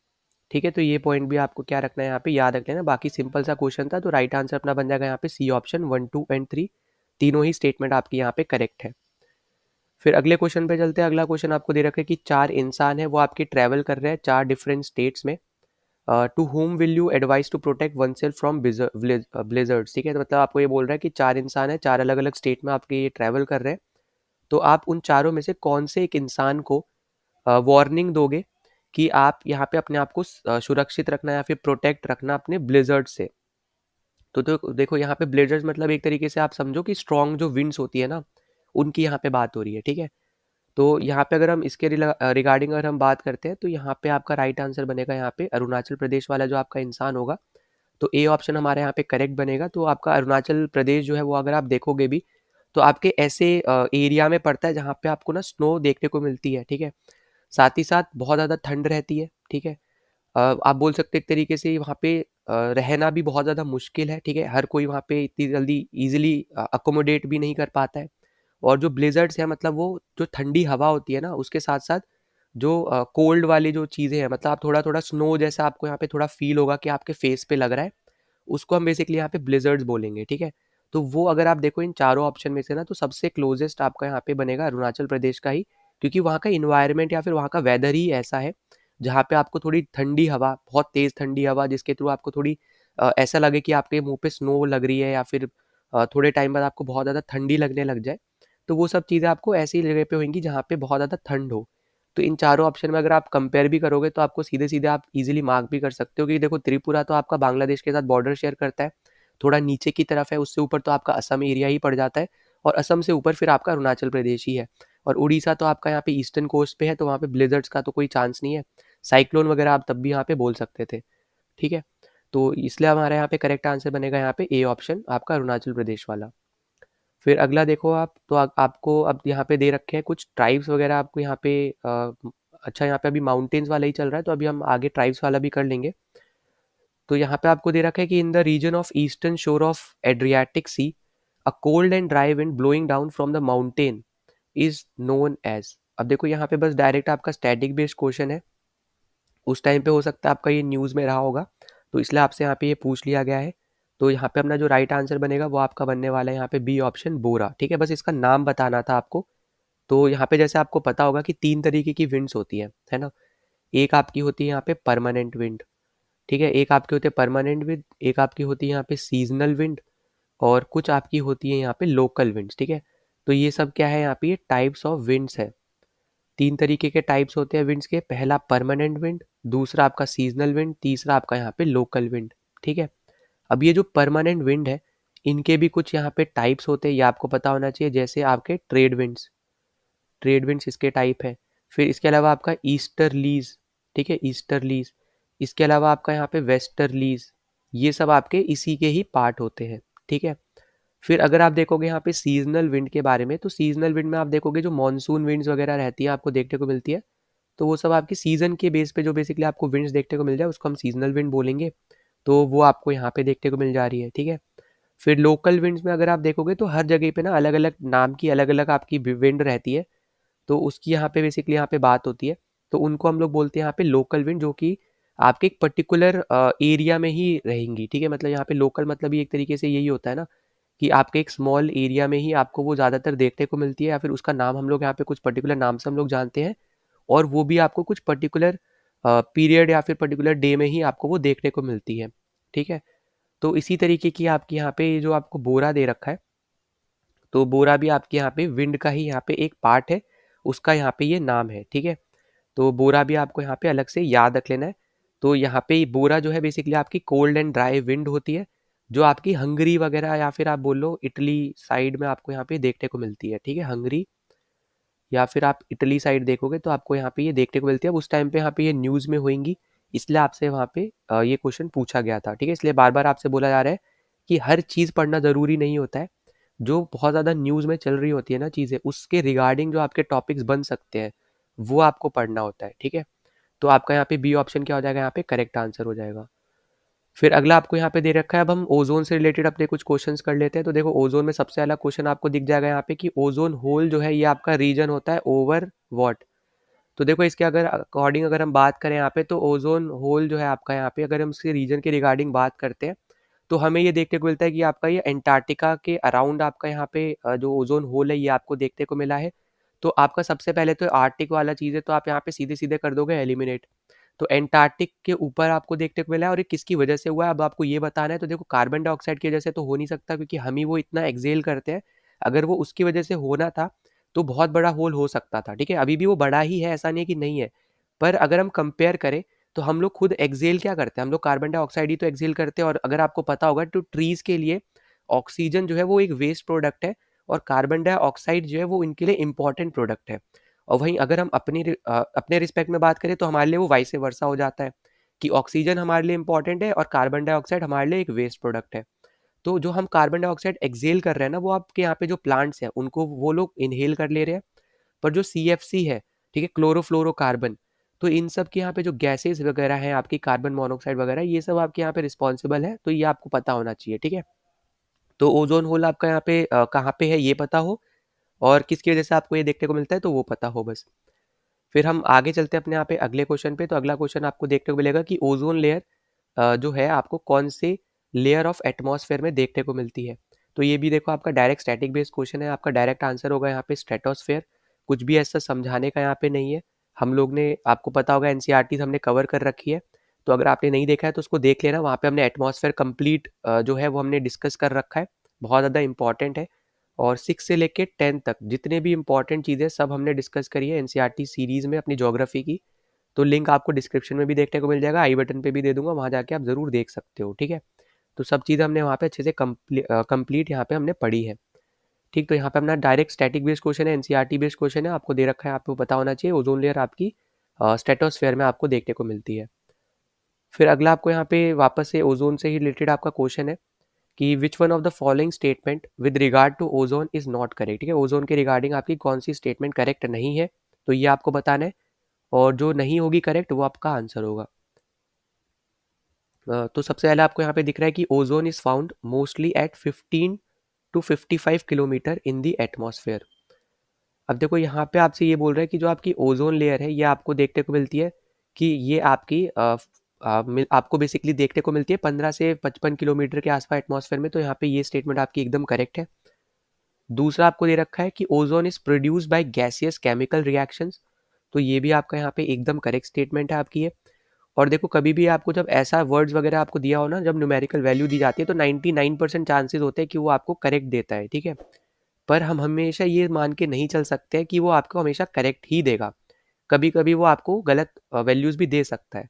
S1: ठीक है, तो ये पॉइंट भी आपको क्या रखना है, यहाँ पे याद रख लेना। बाकी सिंपल सा क्वेश्चन था, तो राइट आंसर अपना बन जाएगा यहाँ पे सी ऑप्शन 1 2 एंड 3, तीनों ही स्टेटमेंट आपकी यहाँ पे करेक्ट है। फिर अगले क्वेश्चन पे चलते हैं। अगला क्वेश्चन आपको दे रखा है कि 4 इंसान है, वो आपके ट्रैवल कर रहे हैं 4 डिफरेंट स्टेट्स में। To whom will you advise to protect oneself from blizzards. ठीक है, तो मतलब आपको ये बोल रहा है कि 4 इंसान है, 4 अलग अलग स्टेट में आपके ये ट्रैवल कर रहे हैं, तो आप उन चारों में से कौन से एक इंसान को वार्निंग दोगे कि आप यहाँ पे अपने आप को सुरक्षित रखना या फिर प्रोटेक्ट रखना अपने ब्लेजर्ड से। तो देखो यहाँ पे ब्लेजर्स मतलब एक तरीके से आप समझो कि स्ट्रॉन्ग जो विंड्स होती है ना, उनकी यहाँ पे बात हो रही है। ठीक है, तो यहाँ पे अगर हम इसके रिगार्डिंग अगर हम बात करते हैं, तो यहाँ पे आपका राइट आंसर बनेगा यहाँ पे अरुणाचल प्रदेश वाला जो आपका इंसान होगा। तो ए ऑप्शन हमारे यहाँ पे करेक्ट बनेगा। तो आपका अरुणाचल प्रदेश जो है, वो अगर आप देखोगे भी, तो आपके ऐसे एरिया में पड़ता है जहाँ पे आपको ना स्नो देखने को मिलती है। ठीक है, साथ ही साथ बहुत ज़्यादा ठंड रहती है। ठीक है, आप बोल सकते हैं एक तरीके से वहाँ पे रहना भी बहुत ज़्यादा मुश्किल है। ठीक है, हर कोई वहाँ पे इतनी जल्दी ईजिली अकोमोडेट भी नहीं कर पाता है। और जो ब्लिज़र्ड्स हैं, मतलब वो जो ठंडी हवा होती है ना, उसके साथ साथ जो कोल्ड वाली जो चीज़ें हैं, मतलब आप थोड़ा थोड़ा स्नो जैसा आपको यहाँ पे थोड़ा फील होगा कि आपके फेस पे लग रहा है, उसको हम बेसिकली यहाँ पे ब्लिज़र्ड्स बोलेंगे। ठीक है, तो वो अगर आप देखो इन चारों ऑप्शन में से ना, तो सबसे क्लोजेस्ट आपका यहाँ पे बनेगा अरुणाचल प्रदेश का ही, क्योंकि वहाँ का इन्वायरमेंट या फिर वहाँ का वेदर ही ऐसा है जहाँ पे आपको थोड़ी ठंडी हवा, बहुत तेज़ ठंडी हवा, जिसके थ्रू आपको थोड़ी ऐसा लगे कि आपके मुंह पे स्नो लग रही है, या फिर थोड़े टाइम बाद आपको बहुत ज़्यादा ठंडी लगने लग जाए। तो वो सब चीज़ें आपको ऐसी जगह पे होंगी जहाँ पे बहुत ज़्यादा ठंड हो। तो इन चारों ऑप्शन में अगर आप कंपेयर भी करोगे, तो आपको सीधे सीधे आप इजीली मार्क भी कर सकते हो कि देखो त्रिपुरा तो आपका बांग्लादेश के साथ बॉर्डर शेयर करता है, थोड़ा नीचे की तरफ है, उससे ऊपर तो आपका असम एरिया ही पड़ जाता है, और असम से ऊपर फिर आपका अरुणाचल प्रदेश ही है। और उड़ीसा तो आपका यहाँ पे ईस्टर्न कोस्ट पे है, तो वहाँ पे ब्लिजर्ड्स का तो कोई चांस नहीं है। साइक्लोन वगैरह आप तब भी यहाँ पे बोल सकते थे। ठीक है, तो इसलिए हमारे यहाँ पे करेक्ट आंसर बनेगा यहाँ पे ए ऑप्शन आपका अरुणाचल प्रदेश वाला। फिर अगला देखो आप, तो आपको अब यहाँ पे दे रखे हैं कुछ ट्राइब्स वगैरह आपको यहाँ पे अच्छा, यहाँ पे अभी माउंटेन्स वाला ही चल रहा है, तो अभी हम आगे ट्राइब्स वाला भी कर लेंगे। तो यहाँ पे आपको दे रखा है कि in the region of eastern shore of Adriatic sea a cold and dry wind blowing down from the mountain is known as. अब देखो यहाँ पे बस डायरेक्ट आपका स्टैटिक बेस्ड क्वेश्चन है, उस टाइम पे हो सकता है आपका ये न्यूज़ में रहा होगा, तो इसलिए आपसे यहाँ पे ये पूछ लिया गया है। तो यहाँ पे अपना जो राइट आंसर बनेगा वो आपका बनने वाला है यहाँ पे बी ऑप्शन बोरा। ठीक है, बस इसका नाम बताना था आपको। तो यहाँ पे जैसे आपको पता होगा कि 3 तरीके की विंड्स होती है ना? एक आपकी होती है यहाँ पे परमानेंट विंड, ठीक है? एक आपकी होती है परमानेंट विंड, एक आपकी होती है यहाँ पे सीज़नल विंड और कुछ आपकी होती है यहाँ पे लोकल विंड्स, ठीक है? तो ये सब क्या है यहाँ पे, ये टाइप्स ऑफ विंड्स है। 3 तरीके के टाइप्स होते हैं विंड्स के, पहला परमानेंट विंड, दूसरा आपका सीज़नल विंड, तीसरा आपका यहाँ पे लोकल विंड, ठीक है? अब ये जो परमानेंट विंड है, इनके भी कुछ यहाँ पे टाइप्स होते हैं, ये आपको पता होना चाहिए। जैसे आपके ट्रेड विंड्स इसके टाइप है। फिर इसके अलावा आपका ईस्टर्लीज, ठीक है, ईस्टर्लीज। इसके अलावा आपका यहाँ पे वेस्टर्लीज, ये सब आपके इसी के ही पार्ट होते हैं, ठीक है। फिर अगर आप देखोगे यहाँ पे सीजनल विंड के बारे में, तो सीजनल विंड में आप देखोगे जो मानसून विंड्स वगैरह रहती है आपको देखने को मिलती है, तो वो सब आपकी सीजन के बेस पे जो बेसिकली आपको विंड्स देखने को मिल जाए उसको हम सीजनल विंड बोलेंगे। तो वो आपको यहाँ पे देखने को मिल जा रही है, ठीक है। फिर लोकल विंड्स में अगर आप देखोगे तो हर जगह पे ना अलग अलग नाम की अलग अलग आपकी विंड रहती है, तो उसकी यहाँ पे बेसिकली यहाँ पे बात होती है। तो उनको हम लोग बोलते हैं यहाँ पे लोकल विंड, जो कि आपके एक पर्टिकुलर एरिया में ही रहेंगी, ठीक है। मतलब यहाँ पे लोकल मतलब ही एक तरीके से यही होता है ना, कि आपके एक स्मॉल एरिया में ही आपको वो ज़्यादातर देखने को मिलती है, या फिर उसका नाम हम लोग यहाँ पे कुछ पर्टिकुलर नाम से हम लोग जानते हैं, और वो भी आपको कुछ पर्टिकुलर पीरियड या फिर पर्टिकुलर डे में ही आपको वो देखने को मिलती है, ठीक है। तो इसी तरीके की आपकी यहाँ पे जो आपको बोरा दे रखा है, तो बोरा भी आपके यहाँ पे विंड का ही यहाँ पे एक पार्ट है, उसका यहाँ पे ये नाम है, ठीक है। तो बोरा भी आपको यहाँ पे अलग से याद रख लेना है। तो यहाँ पे बोरा जो है बेसिकली आपकी कोल्ड एंड ड्राई विंड होती है, जो आपकी हंगरी वगैरह या फिर आप बोल लो इटली साइड में आपको यहाँ पे देखने को मिलती है, ठीक है। हंगरी या फिर आप इटली साइड देखोगे तो आपको यहाँ पे ये देखने को मिलती है। अब उस टाइम पे यहाँ पे ये न्यूज़ में होंगी, इसलिए आपसे वहाँ पे ये क्वेश्चन पूछा गया था, ठीक है। इसलिए बार बार आपसे बोला जा रहा है कि हर चीज़ पढ़ना ज़रूरी नहीं होता है। जो बहुत ज़्यादा न्यूज़ में चल रही होती है ना चीज़ें, उसके रिगार्डिंग जो आपके टॉपिक्स बन सकते हैं, वो आपको पढ़ना होता है, ठीक है। तो आपका यहाँ पे बी ऑप्शन क्या हो जाएगा, यहाँ पे करेक्ट आंसर हो जाएगा। फिर अगला आपको यहाँ पे दे रखा है, अब हम ओजोन से रिलेटेड अपने कुछ क्वेश्चंस कर लेते हैं। तो देखो ओजोन में सबसे पहला क्वेश्चन आपको दिख जाएगा यहाँ पे कि ओजोन होल जो है ये आपका रीजन होता है ओवर व्हाट। तो देखो इसके अगर अकॉर्डिंग अगर हम बात करें यहाँ पे, तो ओजोन होल जो है आपका यहाँ पे, अगर हम इसके रीजन के रिगार्डिंग बात करते हैं, तो हमें ये देखने को मिलता है कि आपका ये एंटार्क्टिका के अराउंड आपका यहाँ पे जो ओजोन होल है ये आपको देखने को मिला है। तो आपका सबसे पहले तो आर्टिक वाला चीज़ है, तो आप यहाँ पे सीधे सीधे कर दोगे एलिमिनेट। तो एंटार्क्टिक के ऊपर आपको देखने को मिला है, और ये किसकी वजह से हुआ है अब आपको ये बताना है। तो देखो कार्बन डाइऑक्साइड की वजह से तो हो नहीं सकता, क्योंकि हम ही वो इतना एक्सेल करते हैं। अगर वो उसकी वजह से होना था तो बहुत बड़ा होल हो सकता था, ठीक है। अभी भी वो बड़ा ही है, ऐसा नहीं है कि नहीं है। पर अगर हम कंपेयर करें तो हम लोग खुद एक्सेल क्या करते हैं, हम लोग कार्बन डाइऑक्साइड ही तो एक्सेल करते हैं। और अगर आपको पता होगा तो ट्रीज के लिए ऑक्सीजन जो है वो एक वेस्ट प्रोडक्ट है, और कार्बन डाइऑक्साइड जो है वो इनके लिए इंपॉर्टेंट प्रोडक्ट है। और वहीं अगर हम अपने रिस्पेक्ट में बात करें तो हमारे लिए वो वाइस वर्सा हो जाता है, कि ऑक्सीजन हमारे लिए इंपॉर्टेंट है और कार्बन डाइऑक्साइड हमारे लिए एक वेस्ट प्रोडक्ट है। तो जो हम कार्बन डाइऑक्साइड एक्सेल कर रहे हैं ना, वो आपके यहाँ पे जो प्लांट्स हैं उनको वो लोग इनहेल कर ले रहे हैं। पर जो CFC है, ठीक है, क्लोरोफ्लोरोकार्बन, तो इन सब के यहाँ पे जो गैसेस वगैरह हैं आपकी, कार्बन मोनोऑक्साइड वगैरह, ये सब आपके यहाँ पे रिस्पॉन्सिबल है। तो ये आपको पता होना चाहिए, ठीक है। तो ओजोन होल आपका यहाँ पे कहाँ पे है ये पता हो, और किसकी वजह से आपको ये देखने को मिलता है तो वो पता हो बस। फिर हम आगे चलते हैं अपने यहाँ पे अगले क्वेश्चन पे। तो अगला क्वेश्चन आपको देखने को मिलेगा कि ओजोन लेयर जो है आपको कौन से लेयर ऑफ एटमॉस्फेयर में देखने को मिलती है। तो ये भी देखो आपका डायरेक्ट स्टैटिक बेस्ड क्वेश्चन है, आपका डायरेक्ट आंसर होगा यहाँ पे स्ट्रेटोस्फेयर। कुछ भी ऐसा समझाने का यहाँ पे नहीं है। हम लोग ने, आपको पता होगा एनसीईआरटी हमने कवर कर रखी है, तो अगर आपने नहीं देखा है तो उसको देख लेना। वहाँ पे हमने एटमॉस्फेयर कंप्लीट जो है वो हमने डिस्कस कर रखा है, बहुत ज़्यादा इंपॉर्टेंट है। और 6 से लेके 10 तक जितने भी इंपॉर्टेंट चीज़ें सब हमने डिस्कस करी है एनसीईआरटी सीरीज़ में अपनी ज्योग्राफी की। तो लिंक आपको डिस्क्रिप्शन में भी देखने को मिल जाएगा, आई बटन पे भी दे दूंगा, वहाँ जाके आप ज़रूर देख सकते हो, ठीक है। तो सब चीज़ हमने वहाँ पे अच्छे से कंप्लीट यहाँ पे हमने पढ़ी है, ठीक। तो यहाँ पे अपना डायरेक्ट स्टैटिक बेस्ड क्वेश्चन है, एनसीईआरटी बेस्ड क्वेश्चन है, आपको दे रखा है, आपको पता होना चाहिए ओजोन लेयर आपकी स्ट्रेटोस्फेयर में आपको देखने को मिलती है। फिर अगला आपको यहाँ पे वापस से ओजोन से ही रिलेटेड आपका क्वेश्चन है कि which one of the following statement with regard to ozone is not correct, ठीक है। ओजोन के रिगार्डिंग आपकी कौन सी स्टेटमेंट करेक्ट नहीं है, तो ये आपको बताना है। और जो नहीं होगी करेक्ट वो आपका आंसर होगा। तो सबसे पहले आपको यहाँ पे दिख रहा है कि ozone is found mostly at 15 to 55 kilometre in the atmosphere. अब देखो यहाँ पे आपसे ये बोल रहा है कि जो आपकी ओजोन लेयर है ये आपको देखने को मिलती है कि ये आपकी आपको बेसिकली देखने को मिलती है 15 से 55 किलोमीटर के आसपास एटमॉस्फेयर में। तो यहाँ पे ये स्टेटमेंट आपकी एकदम करेक्ट है। दूसरा आपको दे रखा है कि ozone is produce by gaseous chemical reactions. तो ये भी आपका यहाँ पे एकदम करेक्ट स्टेटमेंट है आपकी ये। और देखो कभी भी आपको जब ऐसा वर्ड्स वगैरह आपको दिया हो ना, जब न्यूमेरिकल वैल्यू दी जाती है तो 99% चांसेस होते हैं कि वो आपको करेक्ट देता है, ठीक है। पर हम हमेशा ये मान के नहीं चल सकते हैं कि वो आपको हमेशा करेक्ट ही देगा। कभी कभी वो आपको गलत वैल्यूज़ भी दे सकता है।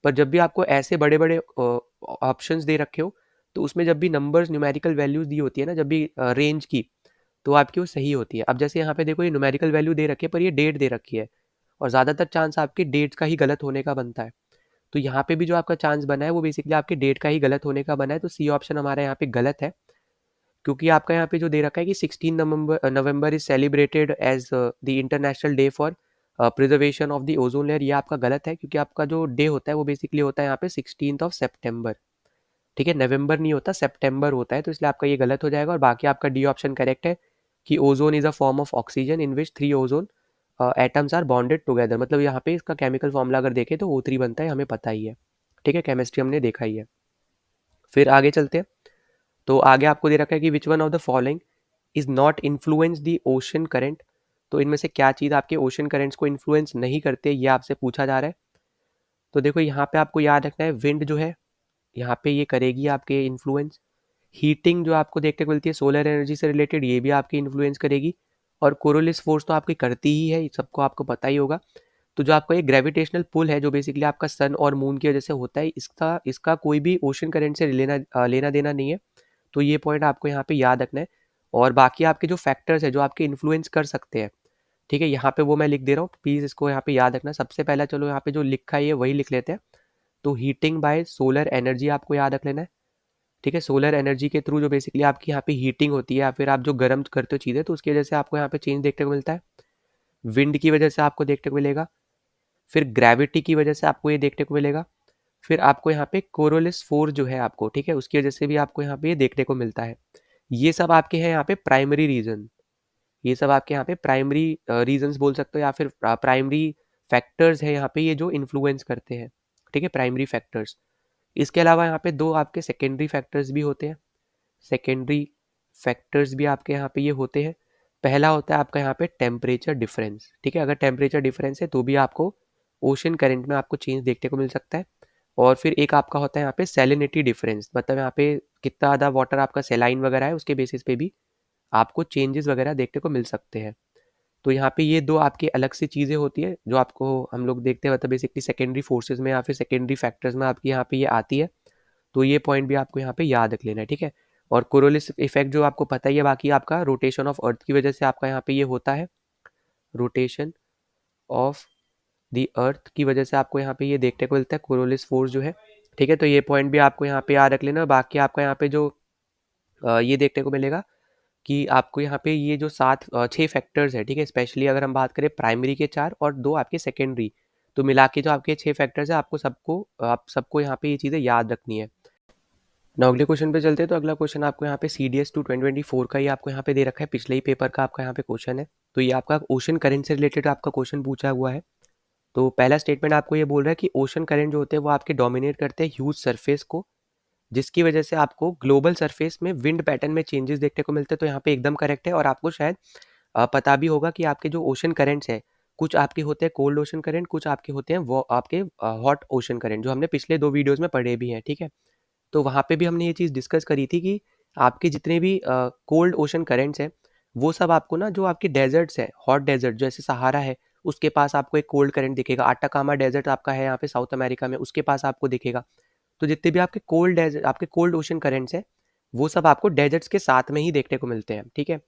S1: पर जब भी आपको ऐसे बड़े बड़े ऑप्शंस दे रखे हो तो उसमें जब भी नंबर्स न्यूमेरिकल वैल्यूज़ दी होती है ना, जब भी रेंज की, तो आपकी वो सही होती है। अब जैसे यहाँ पे देखो ये न्यूमेरिकल वैल्यू दे रखी है पर ये डेट दे रखी है, और ज़्यादातर चांस आपके डेट का ही गलत होने का बनता है। तो यहाँ पे भी जो आपका चांस बना है वो बेसिकली आपके डेट का ही गलत होने का बना है। तो सी ऑप्शन हमारा यहाँ पे गलत है, क्योंकि आपका यहाँ पे जो दे रखा है कि 16 November is celebrated as the international day for preservation of the ozone layer, ये आपका गलत है। क्योंकि आपका जो डे होता है वो बेसिकली होता है यहाँ पे 16 सितंबर, ठीक है। नवंबर नहीं होता, सितंबर होता है, तो इसलिए आपका ये गलत हो जाएगा। और बाकी आपका डी ऑप्शन करेक्ट है कि ozone is a form of oxygen in which 3 ozone atoms are bonded together. मतलब यहाँ पे इसका केमिकल फॉर्मूला अगर देखें तो O3 बनता है, हमें पता ही है, ठीक है, केमिस्ट्री हमने देखा ही है। फिर आगे चलते हैं। तो आगे आपको दे रखा है कि which one of the following is not influence the ocean current. तो इनमें से क्या चीज़ आपके ओशन करेंट्स को इन्फ्लुएंस नहीं करते, ये आपसे पूछा जा रहा है। तो देखो यहाँ पे आपको याद रखना है, विंड जो है यहाँ पे ये करेगी आपके इन्फ्लुएंस। हीटिंग जो आपको देखने को मिलती है सोलर एनर्जी से रिलेटेड, ये भी आपकी इन्फ्लुएंस करेगी। और कोरोलिस फोर्स तो आपकी करती ही है, सबको आपको पता ही होगा। तो जो आपका ये ग्रेविटेशनल पुल है जो बेसिकली आपका सन और मून की वजह से होता है, इसका इसका कोई भी ओशन करंट से लेना देना नहीं है। तो ये पॉइंट आपको यहाँ पे याद रखना है। और बाकी आपके जो फैक्टर्स है जो आपके इन्फ्लुएंस कर सकते हैं, ठीक है, यहाँ पे वो मैं लिख दे रहा हूँ, प्लीज़ इसको यहाँ पे याद रखना। सबसे पहला चलो यहाँ पे जो लिखा है ये वही लिख लेते हैं। तो हीटिंग बाय सोलर एनर्जी आपको याद रख लेना है, ठीक है। सोलर एनर्जी के थ्रू जो बेसिकली आपकी यहाँ पे हीटिंग होती है या फिर आप जो गर्म करते हो चीज़ें, तो उसकी वजह से आपको यहाँ पे चेंज देखने को मिलता है। विंड की वजह से आपको देखने को मिलेगा, फिर ग्रेविटी की वजह से आपको ये देखने को मिलेगा, फिर आपको यहाँ पे कोरोलिस फोर्स जो है आपको, ठीक है, उसकी वजह से भी आपको यहाँ पे ये देखने को मिलता है। ये सब आपके हैं यहाँ पे प्राइमरी रीजन, ये सब आपके यहाँ पे प्राइमरी रीजंस बोल सकते हो या फिर प्राइमरी फैक्टर्स है यहाँ पे ये जो इन्फ्लुएंस करते हैं, ठीक है, प्राइमरी फैक्टर्स। इसके अलावा यहाँ पे दो आपके सेकेंडरी फैक्टर्स भी होते हैं। सेकेंडरी फैक्टर्स भी आपके यहाँ पे ये होते हैं। पहला होता है आपका यहाँ पे टेम्परेचर डिफरेंस, ठीक है। अगर टेम्परेचर डिफरेंस है तो भी आपको ओशन करंट में आपको चेंज देखने को मिल सकता है। और फिर एक आपका होता है यहाँ पे सैलिनिटी डिफरेंस, मतलब यहाँ पे कितना ज़्यादा वाटर आपका सेलाइन वगैरह है उसके बेसिस पे भी आपको चेंजेस वगैरह देखने को मिल सकते हैं। तो यहाँ पे ये दो आपकी अलग सी चीज़ें होती है जो आपको हम लोग देखते हैं, मतलब बेसिकली सेकेंडरी फोर्सेज में या फिर सेकेंडरी फैक्टर्स में आपकी यहाँ पे ये आती है। तो ये पॉइंट भी आपको यहाँ पे याद रख लेना है, ठीक है। और कोरोलिस इफेक्ट जो आपको पता ही है, बाकी आपका रोटेशन ऑफ अर्थ की वजह से आपका यहाँ पे ये होता है, रोटेशन ऑफ दी अर्थ की वजह से आपको यहाँ पे ये देखने को मिलता है कोरोलिस फोर्स जो है, ठीक है। तो ये पॉइंट भी आपको यहाँ पे याद रख लेना। बाकी आपका यहाँ पे जो ये देखने को मिलेगा कि आपको यहाँ पे ये जो छः फैक्टर्स है, ठीक है, स्पेशली अगर हम बात करें प्राइमरी के 4 और 2 आपके सेकेंडरी, तो मिला के जो आपके 6 फैक्टर्स है आप सबको यहाँ पे ये चीज़ें याद रखनी है। ना अगले क्वेश्चन पे चलते हैं। तो अगला क्वेश्चन आपको यहाँ पे CDS 2024 का ही आपको यहाँ पे दे रखा है, पिछले ही पेपर का आपका यहाँ पे क्वेश्चन है। तो ये आपका ओशन करंट से रिलेटेड आपका क्वेश्चन पूछा हुआ है। तो पहला स्टेटमेंट आपको ये बोल रहा है कि ओशन करंट जो होते हैं वो आपके डोमिनेट करते हैं ह्यूज सरफेस को, जिसकी वजह से आपको ग्लोबल सरफेस में विंड पैटर्न में चेंजेस देखने को मिलते हैं। तो यहाँ पे एकदम करेक्ट है। और आपको शायद पता भी होगा कि आपके जो ओशन करेंट्स है, कुछ आपके होते हैं कोल्ड ओशन करंट, कुछ आपके होते हैं वो आपके हॉट ओशन करंट, जो हमने पिछले 2 वीडियोस में पढ़े भी हैं, ठीक है। तो वहाँ पे भी हमने ये चीज़ डिस्कस करी थी कि आपके जितने भी कोल्ड ओशन करेंट्स हैं वो सब आपको ना, जो आपके डेजर्ट्स है, हॉट डेजर्ट जैसे सहारा है, उसके पास आपको एक कोल्ड करंट दिखेगा। आटाकामा डेजर्ट आपका है यहाँ पे साउथ अमेरिका में, उसके पास आपको दिखेगा। तो जितने भी आपके कोल्ड डेजर्ट, आपके कोल्ड ओशन करेंट्स हैं, वो सब आपको डेजर्ट्स के साथ में ही देखने को मिलते हैं, ठीक है।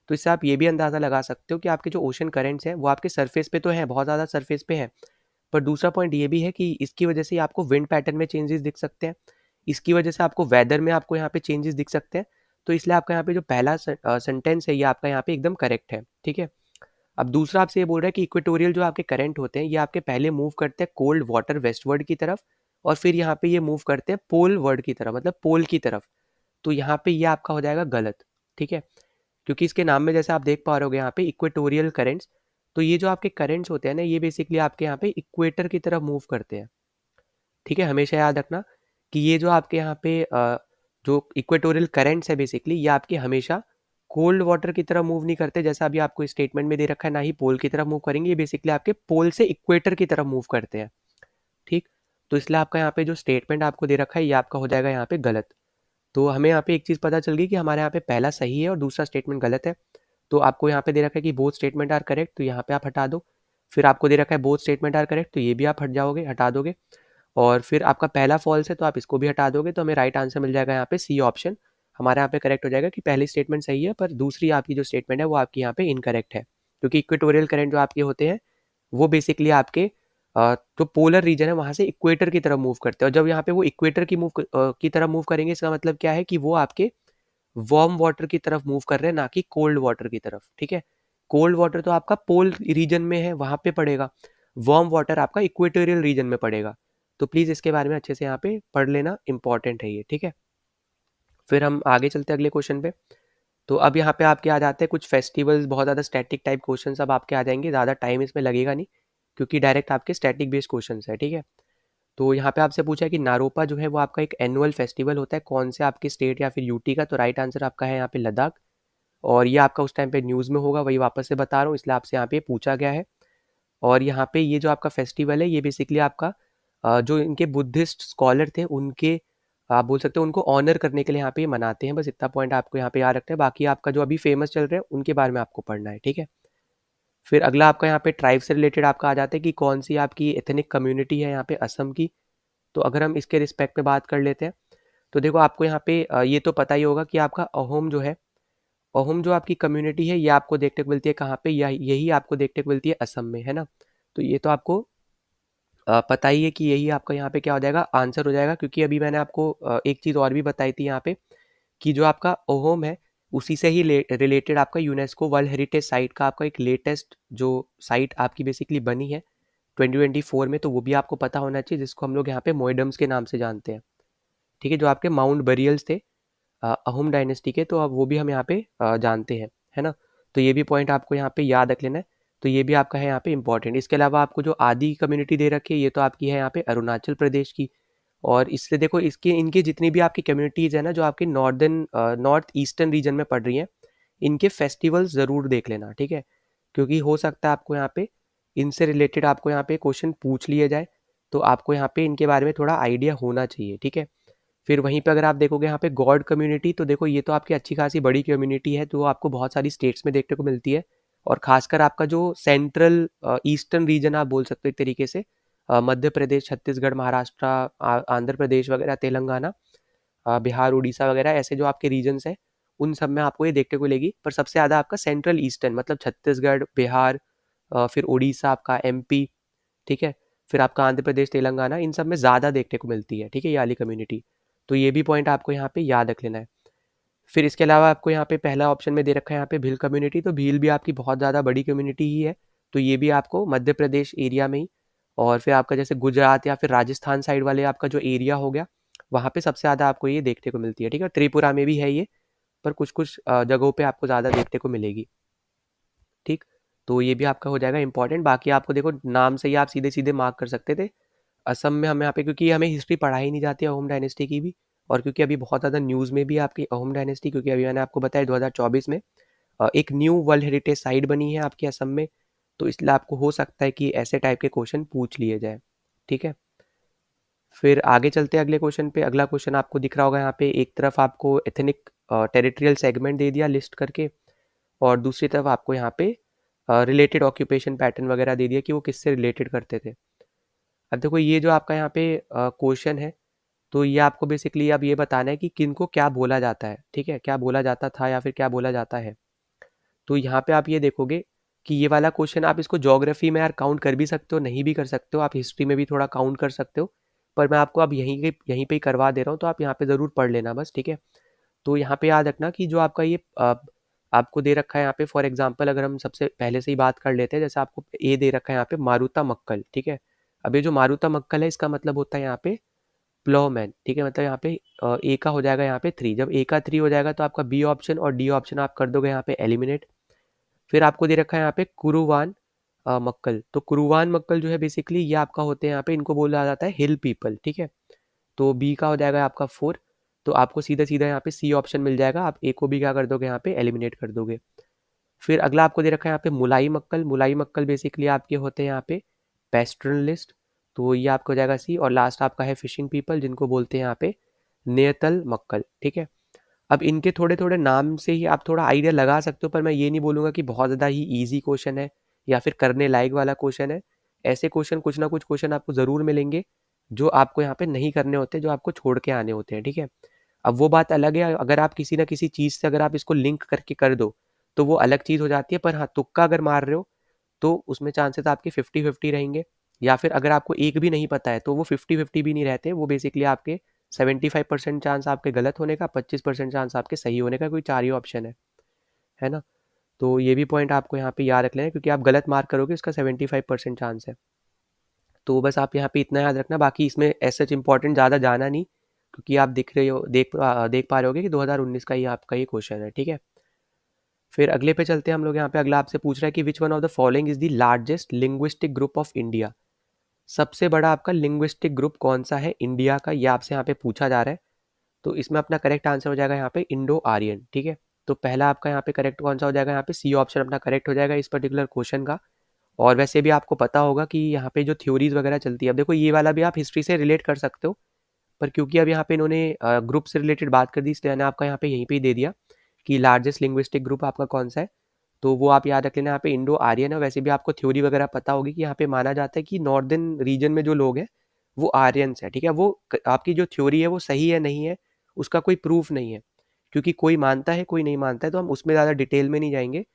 S1: तो इससे आप ये भी अंदाज़ा लगा सकते हो कि आपके जो ओशन करेंट्स हैं वो आपके सरफेस पे तो हैं, बहुत ज़्यादा सरफेस पे हैं। पर दूसरा पॉइंट ये भी है कि इसकी वजह से आपको विंड पैटर्न में चेंजेस दिख सकते हैं, इसकी वजह से आपको वेदर में आपको यहाँ पे चेंजेस दिख सकते हैं। तो इसलिए आपका यहाँ पे जो पहला सेंटेंस है ये आपका यहाँ पे एकदम करेक्ट है, ठीक है। अब दूसरा आपसे ये बोल रहा है कि इक्वेटोरियल जो आपके करंट होते हैं ये आपके पहले मूव करते हैं कोल्ड वाटर वेस्टवर्ड की तरफ, और फिर यहाँ पे ये मूव करते हैं पोल वर्ड की तरफ, मतलब पोल की तरफ। तो यहाँ पे ये आपका हो जाएगा गलत, ठीक है, क्योंकि इसके नाम में जैसे आप देख पा रहे होगे यहाँ पे इक्वेटोरियल करेंट्स, तो ये जो आपके करेंट्स होते हैं ना, ये बेसिकली आपके यहाँ पे इक्वेटर की तरफ मूव करते हैं, ठीक है। हमेशा याद रखना कि ये जो आपके यहाँ पे जो इक्वेटोरियल करेंट्स है बेसिकली, ये आपके हमेशा कोल्ड वाटर की तरफ मूव नहीं करते, जैसा अभी आपको स्टेटमेंट में दे रखा है, ना ही पोल की तरफ मूव करेंगे, ये बेसिकली आपके पोल से इक्वेटर की तरफ मूव करते हैं, ठीक। तो इसलिए आपका यहाँ पे जो स्टेटमेंट आपको दे रखा है, ये आपका हो जाएगा यहाँ पे गलत। तो हमें यहाँ पे एक चीज़ पता चल गई कि हमारे यहाँ पे पहला सही है और दूसरा स्टेटमेंट गलत है। तो आपको यहाँ पे दे रखा है कि बोथ स्टेटमेंट आर करेक्ट, तो यहाँ पे आप हटा दो। फिर आपको दे रखा है बोथ स्टेटमेंट आर करेक्ट, तो ये भी आप हटा दोगे। और फिर आपका पहला फॉल्स है तो आप इसको भी हटा दोगे, तो हमें राइट आंसर मिल जाएगा यहाँ पे सी ऑप्शन। हमारे यहाँ पे करेक्ट हो जाएगा कि पहली स्टेटमेंट सही है, पर दूसरी आपकी जो स्टेटमेंट है वो आपकी यहाँ पे इनकरेक्ट है, क्योंकि इक्वेटोरियल करंट जो आपके होते हैं वो बेसिकली आपके जो पोलर रीजन है वहाँ से इक्वेटर की तरफ मूव करते हैं, और जब यहाँ पे वो इक्वेटर की तरफ मूव करेंगे, इसका मतलब क्या है कि वो आपके वार्म वाटर की तरफ मूव कर रहे हैं, ना कि कोल्ड वाटर की तरफ, ठीक है। कोल्ड वाटर तो आपका पोल रीजन में है, वहाँ पे पड़ेगा। वार्म वाटर आपका इक्वेटोरियल रीजन में पड़ेगा। तो प्लीज़ इसके बारे में अच्छे से यहाँ पे पढ़ लेना, इंपॉर्टेंट है ये, ठीक है। फिर हम आगे चलते हैं अगले क्वेश्चन पे। तो अब यहाँ पे आपके आ जाते हैं कुछ फेस्टिवल्स, बहुत ज़्यादा स्टैटिक टाइप क्वेश्चन अब आपके आ जाएंगे, ज़्यादा टाइम इसमें लगेगा नहीं, क्योंकि डायरेक्ट आपके स्टैटिक बेस्ड क्वेश्चन है, ठीक है। तो यहाँ पे आपसे पूछा है कि नारोपा जो है वो आपका एक एनुअल फेस्टिवल होता है, कौन से आपके स्टेट या फिर यूटी का, तो राइट आंसर आपका है यहाँ पे लद्दाख। और ये आपका उस टाइम पे न्यूज़ में होगा, वही वापस से बता रहा हूँ, इसलिए आपसे यहाँ पे पूछा गया है। और यहाँ पे ये जो आपका फेस्टिवल है, ये बेसिकली आपका जो इनके बुद्धिस्ट स्कॉलर थे, उनके आप बोल सकते हो उनको ऑनर करने के लिए यहाँ पे मनाते हैं। बस इतना पॉइंट आपको यहाँ पे याद रखना है, बाकी आपका जो अभी फेमस चल रहे हैं उनके बारे में आपको पढ़ना है, ठीक है। फिर अगला आपका यहाँ पे ट्राइब से रिलेटेड आपका आ जाता है कि कौन सी आपकी एथनिक कम्युनिटी है यहाँ पे असम की। तो अगर हम इसके रिस्पेक्ट में बात कर लेते हैं, तो देखो आपको यहाँ पे ये तो पता ही होगा कि आपका अहोम जो है, अहोम जो आपकी कम्युनिटी है, ये आपको देखने को मिलती है कहाँ पे, यही आपको देखने को मिलती है असम में, है ना। तो ये तो आपको पता ही है कि यही आपका यहाँ पे क्या हो जाएगा, आंसर हो जाएगा, क्योंकि अभी मैंने आपको एक चीज़ और भी बताई थी यहाँ पे, कि जो आपका अहोम है उसी से ही रिलेटेड आपका यूनेस्को वर्ल्ड हेरिटेज साइट का आपका एक लेटेस्ट जो साइट आपकी बेसिकली बनी है 2024 में, तो वो भी आपको पता होना चाहिए, जिसको हम लोग यहाँ पे मोइडम्स के नाम से जानते हैं, ठीक है। जो आपके माउंट बरियल्स थे अहोम डायनेस्टी के, तो अब वो भी हम यहाँ पे जानते हैं, है ना। तो ये भी पॉइंट आपको यहाँ पे याद रख लेना है। तो ये भी आपका है यहाँ पे इंपॉर्टेंट। इसके अलावा आपको जो आदि कम्युनिटी दे रखी है, ये तो आपकी है यहाँ पे अरुणाचल प्रदेश की। और इससे देखो इसके इनके जितनी भी आपकी कम्युनिटीज़ है ना, जो आपके नॉर्थ ईस्टर्न रीजन में पड़ रही हैं, इनके फेस्टिवल्स ज़रूर देख लेना, ठीक है, क्योंकि हो सकता है आपको यहाँ पे इनसे रिलेटेड आपको यहाँ पे क्वेश्चन पूछ लिया जाए, तो आपको यहाँ पे इनके बारे में थोड़ा आइडिया होना चाहिए, ठीक है। फिर वहीं पे अगर आप देखोगे यहाँ पे गॉड कम्युनिटी, तो देखो ये तो आपकी अच्छी खासी बड़ी कम्युनिटी है, तो आपको बहुत सारी स्टेट्स में देखने को मिलती है, और खासकर आपका जो सेंट्रल ईस्टर्न रीजन आप बोल सकते हो एक तरीके से, मध्य प्रदेश, छत्तीसगढ़, महाराष्ट्र, आंध्र प्रदेश वगैरह, तेलंगाना, बिहार, उड़ीसा वगैरह, ऐसे जो आपके रीजन्स हैं उन सब में आपको ये देखने को मिलेगी, पर सबसे ज़्यादा आपका सेंट्रल ईस्टर्न, मतलब छत्तीसगढ़, बिहार, फिर उड़ीसा, आपका एमपी, ठीक है, फिर आपका आंध्र प्रदेश, तेलंगाना, इन सब में ज़्यादा देखने को मिलती है, ठीक है, ये वाली कम्युनिटी। तो ये भी पॉइंट आपको यहाँ पे याद रख लेना है। फिर इसके अलावा आपको यहाँ पे पहला ऑप्शन में दे रखा है यहाँ पे भील कम्युनिटी, तो भील भी आपकी बहुत ज़्यादा बड़ी कम्युनिटी ही है, तो ये भी आपको मध्य प्रदेश एरिया में ही, और फिर आपका जैसे गुजरात या फिर राजस्थान साइड वाले आपका जो एरिया हो गया, वहाँ पे सबसे ज़्यादा आपको ये देखने को मिलती है, ठीक है। त्रिपुरा में भी है ये, पर कुछ कुछ जगहों पे आपको ज़्यादा देखने को मिलेगी, ठीक। तो ये भी आपका हो जाएगा इंपॉर्टेंट। बाकी आपको देखो नाम से ही आप सीधे सीधे मार्क कर सकते थे। असम में हम यहाँ पे, क्योंकि हमें हिस्ट्री पढ़ाई नहीं जाती है अहोम डायनेस्टी की भी, और क्योंकि अभी बहुत ज़्यादा न्यूज़ में भी आपकी अहोम डायनेस्टी, क्योंकि अभी मैंने आपको बताया 2024 में एक न्यू वर्ल्ड हेरिटेज साइट बनी है आपके असम में, तो इसलिए आपको हो सकता है कि ऐसे टाइप के क्वेश्चन पूछ लिए जाए, ठीक है। फिर आगे चलते हैं अगले क्वेश्चन पे। अगला क्वेश्चन आपको दिख रहा होगा यहाँ पे, एक तरफ आपको एथनिक टेरिटोरियल सेगमेंट दे दिया लिस्ट करके, और दूसरी तरफ आपको यहाँ पे रिलेटेड ऑक्यूपेशन पैटर्न वगैरह दे दिया कि वो किससे रिलेटेड करते थे। अब देखो ये जो आपका यहाँ पे क्वेश्चन है, तो ये आपको बेसिकली अब ये बताना है कि किनको क्या बोला जाता है, ठीक है, क्या बोला जाता था या फिर क्या बोला जाता है। तो यहाँ पे आप ये देखोगे कि ये वाला क्वेश्चन आप इसको ज्योग्राफी में यार काउंट कर भी सकते हो, नहीं भी कर सकते हो, आप हिस्ट्री में भी थोड़ा काउंट कर सकते हो, पर मैं आपको अब यहीं पे ही करवा दे रहा हूँ, तो आप यहाँ पे ज़रूर पढ़ लेना बस, ठीक है। तो यहाँ पे याद रखना कि जो आपका ये आपको दे रखा है यहाँ पे, फॉर एग्जांपल अगर हम सबसे पहले से ही बात कर लेते हैं, जैसे आपको ए दे रखा है यहाँ पे मारुता मक्कल, ठीक है। अब ये जो मारुता मक्कल है, इसका मतलब होता है यहाँ पे प्लोमैन, ठीक है, मतलब यहाँ पे ए का हो जाएगा यहाँ पे 3, जब ए का 3 हो जाएगा तो आपका बी ऑप्शन और डी ऑप्शन आप कर दोगे यहाँ पे एलिमिनेट। फिर आपको दे रखा है यहाँ पे कुरुवान मक्कल, तो कुरुवान मक्कल जो है बेसिकली ये आपका होते हैं यहाँ पे, इनको बोला जाता है हिल पीपल, ठीक है। तो बी का हो जाएगा आपका 4, तो आपको सीधा सीधा यहाँ पे सी ऑप्शन मिल जाएगा, आप ए को भी क्या कर दोगे यहाँ पे एलिमिनेट कर दोगे। फिर अगला आपको दे रखा है यहाँ पे मुलाई मक्कल, मुलाई मक्कल बेसिकली आपके होते हैं यहाँ पे पेस्ट्रलिस्ट, तो ये आपको हो जाएगा सी। और लास्ट आपका है फिशिंग पीपल, जिनको बोलते हैं यहाँ पे नेतल मक्कल, ठीक है। अब इनके थोड़े थोड़े नाम से ही आप थोड़ा आइडिया लगा सकते हो, पर मैं ये नहीं बोलूँगा कि बहुत ज़्यादा ही ईजी क्वेश्चन है या फिर करने लायक वाला क्वेश्चन है। ऐसे क्वेश्चन कुछ ना कुछ क्वेश्चन आपको ज़रूर मिलेंगे जो आपको यहाँ पे नहीं करने होते, जो आपको छोड़ के आने होते हैं, ठीक है। अब वो बात अलग है, अगर आप किसी ना किसी चीज़ से अगर आप इसको लिंक करके कर दो तो वो अलग चीज़ हो जाती है, पर हाँ तुक्का अगर मार रहे हो तो उसमें चांसेस आपके 50-50 रहेंगे। या फिर अगर आपको एक भी नहीं पता है तो वो 50-50 भी नहीं रहते, वो बेसिकली आपके 75% चांस आपके गलत होने का, 25% चांस आपके सही होने का, कोई 4 ही ऑप्शन है ना। तो ये भी पॉइंट आपको यहाँ पे याद रख लेना, क्योंकि आप गलत मार्क करोगे उसका 75% चांस है। तो बस आप यहाँ पे इतना याद रखना, बाकी इसमें ऐसा इंपॉर्टेंट ज़्यादा जाना नहीं, क्योंकि आप दिख रहे हो देख पा रहे होगे कि 2019 का ही आपका ये क्वेश्चन है, ठीक है। फिर अगले पे चलते हैं हम लोग। यहाँ पे अगला आपसे पूछ रहा है कि which one of the following is the largest linguistic group of India, सबसे बड़ा आपका लिंग्विस्टिक ग्रुप कौन सा है इंडिया का, ये आपसे यहाँ पे पूछा जा रहा है। तो इसमें अपना करेक्ट आंसर हो जाएगा यहाँ पे इंडो आर्यन, ठीक है। तो पहला आपका यहाँ पे करेक्ट कौन सा हो जाएगा, यहाँ पे सी ऑप्शन अपना करेक्ट हो जाएगा इस पर्टिकुलर क्वेश्चन का। और वैसे भी आपको पता होगा कि यहाँ पे जो थ्योरीज वगैरह चलती है, अब देखो ये वाला भी आप हिस्ट्री से रिलेट कर सकते हो, पर क्योंकि अब यहाँ पे इन्होंने ग्रुप से रिलेटेड बात कर दी, इसलिए मैंने आपका यहाँ पे यहीं पे ही दे दिया कि लार्जेस्ट लिंग्विस्टिक ग्रुप आपका कौन सा है। तो वो आप याद रख लेना, यहाँ पे इंडो आर्यन है। वैसे भी आपको थ्योरी वगैरह पता होगी कि यहाँ पे माना जाता है कि नॉर्दर्न रीजन में जो लोग हैं वो आर्यंस है, ठीक है। वो आपकी जो थ्योरी है वो सही है नहीं है उसका कोई प्रूफ नहीं है, क्योंकि कोई मानता है कोई नहीं मानता है, तो हम उसमें ज़्यादा डिटेल में नहीं जाएंगे।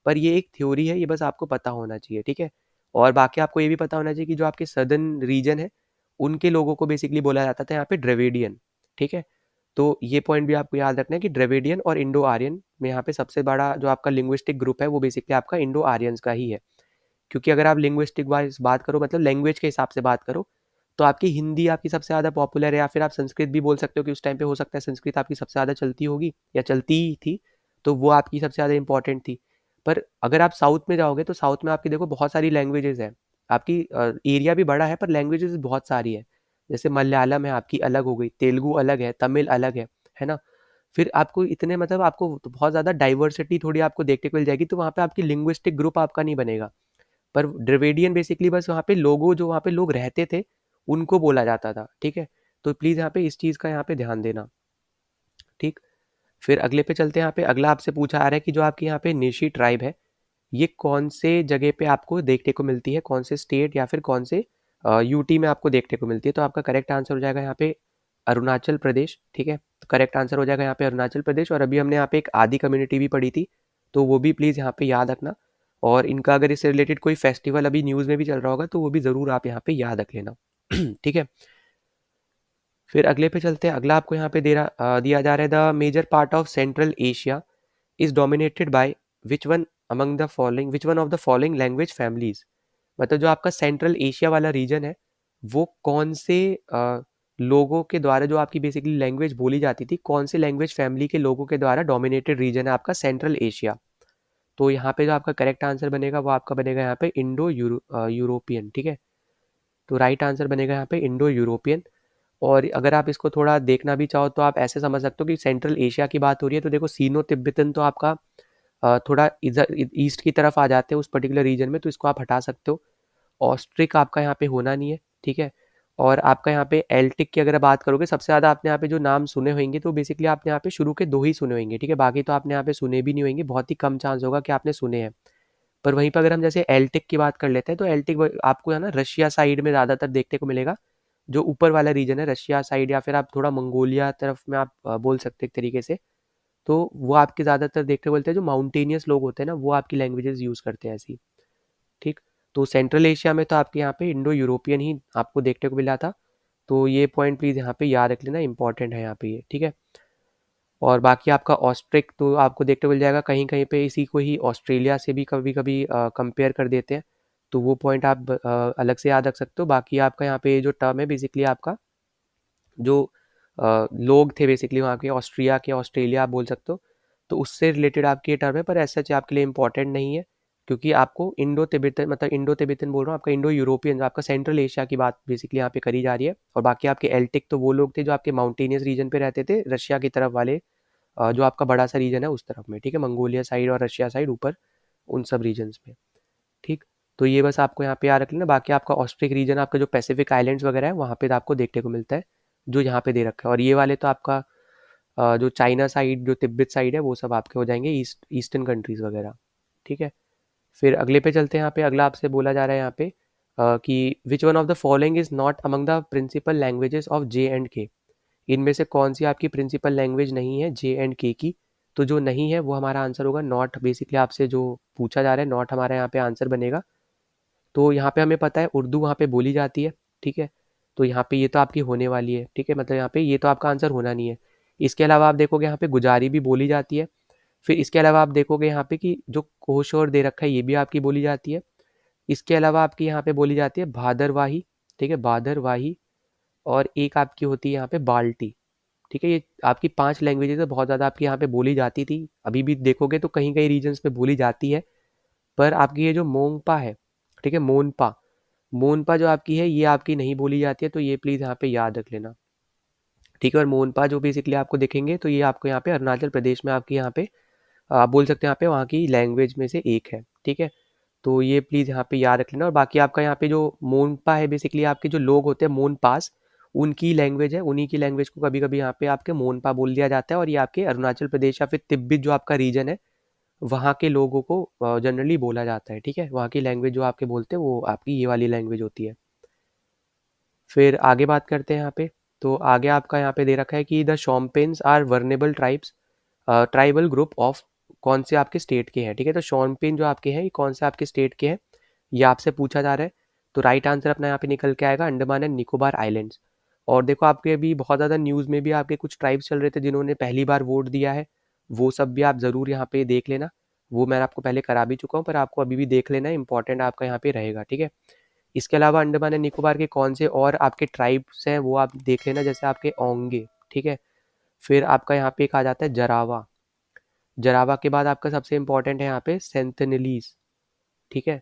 S1: पर ये एक थ्योरी है, ये बस आपको पता होना चाहिए, ठीक है। और बाकी आपको ये भी पता होना चाहिए कि जो आपके सदर्न रीजन है उनके लोगों को बेसिकली बोला जाता था यहाँ पे ड्रेविडियन, ठीक है। तो ये पॉइंट भी आपको याद रखना है कि ड्रेविडियन और इंडो आर्यन में यहाँ पे सबसे बड़ा जो आपका लिंग्विस्टिक ग्रुप है वो बेसिकली आपका इंडो आर्यंस का ही है। क्योंकि अगर आप लिंग्विस्टिक वाइज बात करो, मतलब लैंग्वेज के हिसाब से बात करो, तो आपकी हिंदी आपकी सबसे ज़्यादा पॉपुलर है, या फिर आप संस्कृत भी बोल सकते हो कि उस टाइम पे हो सकता है संस्कृत आपकी सबसे ज़्यादा चलती होगी या चलती ही थी, तो वो आपकी सबसे ज़्यादा इंपॉर्टेंट थी। पर अगर आप साउथ में जाओगे तो साउथ में आपकी देखो बहुत सारी लैंग्वेजेस है, आपकी एरिया भी बड़ा है पर लैंग्वेजेस बहुत सारी है। जैसे मलयालम है आपकी अलग हो गई, तेलुगु अलग है, तमिल अलग है ना। फिर आपको इतने मतलब आपको तो बहुत ज़्यादा डाइवर्सिटी थोड़ी आपको देखने को मिल जाएगी, तो वहाँ पे आपकी लिंग्विस्टिक ग्रुप आपका नहीं बनेगा। पर ड्रेविडियन बेसिकली बस वहाँ पे लोगों जो वहाँ पे लोग रहते थे उनको बोला जाता था, ठीक है। तो प्लीज़ यहाँ पे इस चीज़ का यहाँ पे ध्यान देना, ठीक। फिर अगले पे चलते हैं। यहाँ पे अगला आपसे पूछा आ रहा है कि जो आपकी यहाँ पे निशी ट्राइब है ये कौन से जगह पे आपको देखने को मिलती है, कौन से स्टेट या फिर कौन से यूटी में आपको देखने को मिलती है। तो आपका करेक्ट आंसर हो जाएगा यहाँ पे अरुणाचल प्रदेश, ठीक है। तो करेक्ट आंसर हो जाएगा यहाँ पे अरुणाचल प्रदेश। और अभी हमने यहाँ पे एक आदि कम्युनिटी भी पढ़ी थी, तो वो भी प्लीज़ यहाँ पे याद रखना। और इनका अगर इससे रिलेटेड कोई फेस्टिवल अभी न्यूज़ में भी चल रहा होगा तो वो भी ज़रूर आप यहाँ पे याद रख लेना ठीक है। फिर अगले पे चलते हैं। अगला आपको यहाँ पे दिया जा रहा है the major part of Central Asia is dominated by which one of the following language families, मतलब जो आपका सेंट्रल एशिया वाला रीजन है वो कौन से लोगों के द्वारा, जो आपकी बेसिकली लैंग्वेज बोली जाती थी, कौन से लैंग्वेज फैमिली के लोगों के द्वारा डोमिनेटेड रीजन है आपका सेंट्रल एशिया। तो यहाँ पे जो आपका करेक्ट आंसर बनेगा वो आपका बनेगा यहाँ पे यूरोपियन, ठीक है। तो राइट आंसर बनेगा यहाँ पे इंडो यूरोपियन। और अगर आप इसको थोड़ा देखना भी चाहो तो आप ऐसे समझ सकते हो कि सेंट्रल एशिया की बात हो रही है, तो देखो सीनो तिब्बतन तो आपका थोड़ा इधर ईस्ट की तरफ आ जाते हैं उस पर्टिकुलर रीजन में, तो इसको आप हटा सकते हो। ऑस्ट्रिक आपका यहाँ पे होना नहीं है, ठीक है। और आपका यहाँ पे एल्टिक की अगर बात करोगे, सबसे ज़्यादा आपने यहाँ पे जो नाम सुने होंगे तो बेसिकली आपने यहाँ पे शुरू के 2 ही सुने होंगे, ठीक है। बाकी तो आपने यहाँ पे सुने भी नहीं होंगे, बहुत ही कम चांस होगा कि आपने सुने हैं। पर वहीं पर अगर हम जैसे एल्टिक की बात कर लेते हैं तो एल्टिक आपको है ना रशिया साइड में ज़्यादातर देखने को मिलेगा, जो ऊपर वाला रीजन है रशिया साइड, या फिर आप थोड़ा मंगोलिया तरफ में आप बोल सकते हैं एक तरीके से। तो वो आपके ज़्यादातर देखने को मिलते हैं, जो माउंटेनियस लोग होते हैं ना वो आपकी लैंग्वेजेस यूज़ करते हैं ऐसी, ठीक। तो सेंट्रल एशिया में तो आपके यहाँ पे इंडो यूरोपियन ही आपको देखने को मिला था। तो ये पॉइंट प्लीज़ यहाँ पे याद रख लेना, इंपॉर्टेंट है यहाँ पे ये, ठीक है। और बाकी आपका ऑस्ट्रिक तो आपको देखने को मिल जाएगा, कहीं कहीं पे इसी को ही ऑस्ट्रेलिया से भी कभी कभी कंपेयर कर देते हैं, तो वो पॉइंट आप अलग से याद रख सकते हो। बाकी आपका यहाँ पे जो टर्म है बेसिकली आपका जो लोग थे बेसिकली वहाँ के, ऑस्ट्रिया के, ऑस्ट्रेलिया आप बोल सकते हो, तो उससे रिलेटेड आपकी ये टर्म है, पर ऐसा आपके लिए इंपॉर्टेंट नहीं है, क्योंकि आपको इंडो तिब्बतन, मतलब इंडो तिब्बतन बोल रहा हूँ, आपका इंडो यूरोपियन, आपका सेंट्रल एशिया की बात बेसिकली यहाँ पे करी जा रही है। और बाकी आपके एल्टिक तो वो लोग थे जो आपके माउंटेनियस रीजन पे रहते थे, रशिया की तरफ वाले, जो आपका बड़ा सा रीजन है उस तरफ में, ठीक है, मंगोलिया साइड और रशिया साइड ऊपर, उन सब रीजन्स में, ठीक। तो ये बस आपको यहाँ पे याद रख लेना। बाकी आपका ऑस्ट्रिक रीजन, आपका जो पैसिफिक आइलैंड्स वगैरह है वहाँ पे आपको देखने को मिलता है, जो यहाँ पे दे रखा है। और ये वाले तो आपका जो चाइना साइड, जो तिब्बत साइड है, वो सब आपके हो जाएंगे ईस्टर्न कंट्रीज वगैरह, ठीक है। फिर अगले पे चलते हैं। यहाँ पे अगला आपसे बोला जा रहा है यहाँ पे कि which one of the following is not among the principal languages of J&K। इनमें से कौन सी आपकी प्रिंसिपल लैंग्वेज नहीं है J&K की? तो जो नहीं है वो हमारा आंसर होगा नॉट। बेसिकली आपसे जो पूछा जा रहा है, नॉट हमारा यहाँ पे आंसर बनेगा। तो यहाँ पे हमें पता है उर्दू वहाँ पे बोली जाती है, ठीक है। तो यहाँ पे ये तो आपकी होने वाली है, ठीक है, मतलब यहाँ पे ये तो आपका आंसर होना नहीं है। इसके अलावा आप देखोगे यहाँ पे गुजारी भी बोली जाती है। फिर इसके अलावा आप देखोगे यहाँ पे कि जो कोश दे रखा है ये भी आपकी बोली जाती है। इसके अलावा आपकी यहाँ पे बोली जाती है भादरवाही, ठीक है, भादरवाही। और एक आपकी होती है यहाँ पे बाल्टी, ठीक है। ये आपकी 5 लैंग्वेजेस है, बहुत ज़्यादा आपकी यहाँ पे बोली जाती थी, अभी भी देखोगे तो कहीं कहीं रीजन्स में बोली जाती है। पर आपकी ये जो मोंगपा है, ठीक है, मोनपा, मोनपा जो आपकी है ये आपकी नहीं बोली जाती है, तो ये प्लीज़ यहाँ पे याद रख लेना, ठीक है। और मोनपा जो बेसिकली आपको दिखेंगे तो ये आपको यहाँ पे अरुणाचल प्रदेश में आपकी यहाँ पे आप बोल सकते हैं यहाँ पे वहाँ की लैंग्वेज में से एक है, ठीक है। तो ये प्लीज़ यहाँ पे याद रख लेना। और बाकी आपका यहाँ पे जो मोनपा है, बेसिकली आपके जो लोग होते हैं मोनपास, उनकी लैंग्वेज है, उन्हीं की लैंग्वेज को कभी कभी यहाँ पे आपके मोनपा बोल दिया जाता है। और ये आपके अरुणाचल प्रदेश या फिर तिब्बत जो आपका रीजन है, वहाँ के लोगों को जनरली बोला जाता है, ठीक है। वहाँ की लैंग्वेज जो आपके बोलते हैं वो आपकी ये वाली लैंग्वेज होती है। फिर आगे बात करते हैं यहाँ पे। तो आगे आपका यहाँ पे दे रखा है कि the Shompens are vulnerable tribes, tribal group of, कौन से आपके स्टेट के हैं, ठीक है। तो शोम्पेन जो आपके हैं ये कौन से आपके स्टेट के हैं, ये आपसे पूछा जा रहा है। तो राइट आंसर अपना यहाँ पे निकल के आएगा अंडमान एंड निकोबार आइलैंड्स। और देखो आपके अभी बहुत ज़्यादा न्यूज़ में भी आपके कुछ ट्राइब्स चल रहे थे जिन्होंने पहली बार वोट दिया है, वो सब भी आप ज़रूर यहाँ पे देख लेना। वो मैं आपको पहले करा भी चुका हूँ, पर आपको अभी भी देख लेना, इंपॉर्टेंट आपका यहाँ पे रहेगा, ठीक है। इसके अलावा अंडमान एंड निकोबार के कौन से और आपके ट्राइब्स हैं वो आप देख लेना, जैसे आपके ओंगे, ठीक है। फिर आपका यहाँ पे एक आ जाता है जरावा। जरावा के बाद आपका सबसे इंपॉर्टेंट है यहाँ पे सेंथनलीज, ठीक है।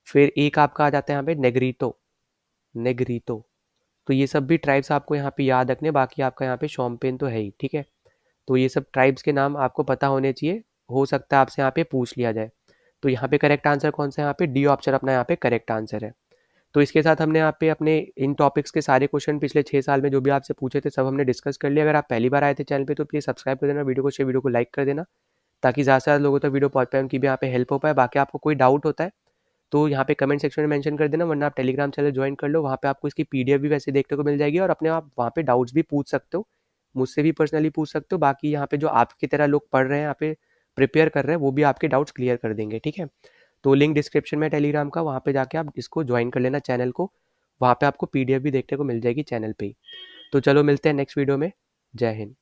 S1: फिर एक आपका आ जाता है यहाँ पे नेग्रीतो, नेग्रीतो। तो ये सब भी ट्राइब्स आपको यहाँ पे याद रखने, बाकी आपका यहाँ पे शोम्पेन तो है ही, ठीक है। तो ये सब ट्राइब्स के नाम आपको पता होने चाहिए, हो सकता है आपसे यहाँ पे पूछ लिया जाए। तो यहाँ पे करेक्ट आंसर कौन सा है, यहाँ पे डी ऑप्शन अपना यहाँ पे करेक्ट आंसर है। तो इसके साथ हमने यहाँ पे अपने इन टॉपिक्स के सारे क्वेश्चन पिछले 6 साल में जो भी आपसे पूछे थे सब हमने डिस्कस कर लिया। अगर आप पहली बार आए थे चैनल पे तो प्लीज़ सब्सक्राइब कर देना, वीडियो को शेयर, वीडियो को लाइक कर देना, ताकि ज़्यादा से ज़्यादा लोगों तक वीडियो पहुँच पाए, उनकी भी यहाँ पे हेल्प हो पाए। बाकी आपको कोई डाउट होता है तो यहाँ पे कमेंट सेक्शन में मेंशन कर देना, वरना आप टेलीग्राम चैनल ज्वाइन कर लो, वहाँ पे आपको इसकी पीडीएफ भी वैसे देखने को मिल जाएगी, और अपने आप वहाँ पे डाउट्स भी पूछ सकते हो, मुझसे भी पर्सनली पूछ सकते हो। बाकी यहाँ पे जो आपकी तरह लोग पढ़ रहे हैं, यहाँ पे प्रिपेयर कर रहे हैं, वो भी आपके डाउट्स क्लियर कर देंगे, ठीक है। तो लिंक डिस्क्रिप्शन में टेलीग्राम का, वहाँ पे जाके आप इसको ज्वाइन कर लेना चैनल को, वहाँ पे आपको पीडीएफ भी देखने को मिल जाएगी चैनल पे ही। तो चलो मिलते हैं नेक्स्ट वीडियो में। जय हिंद।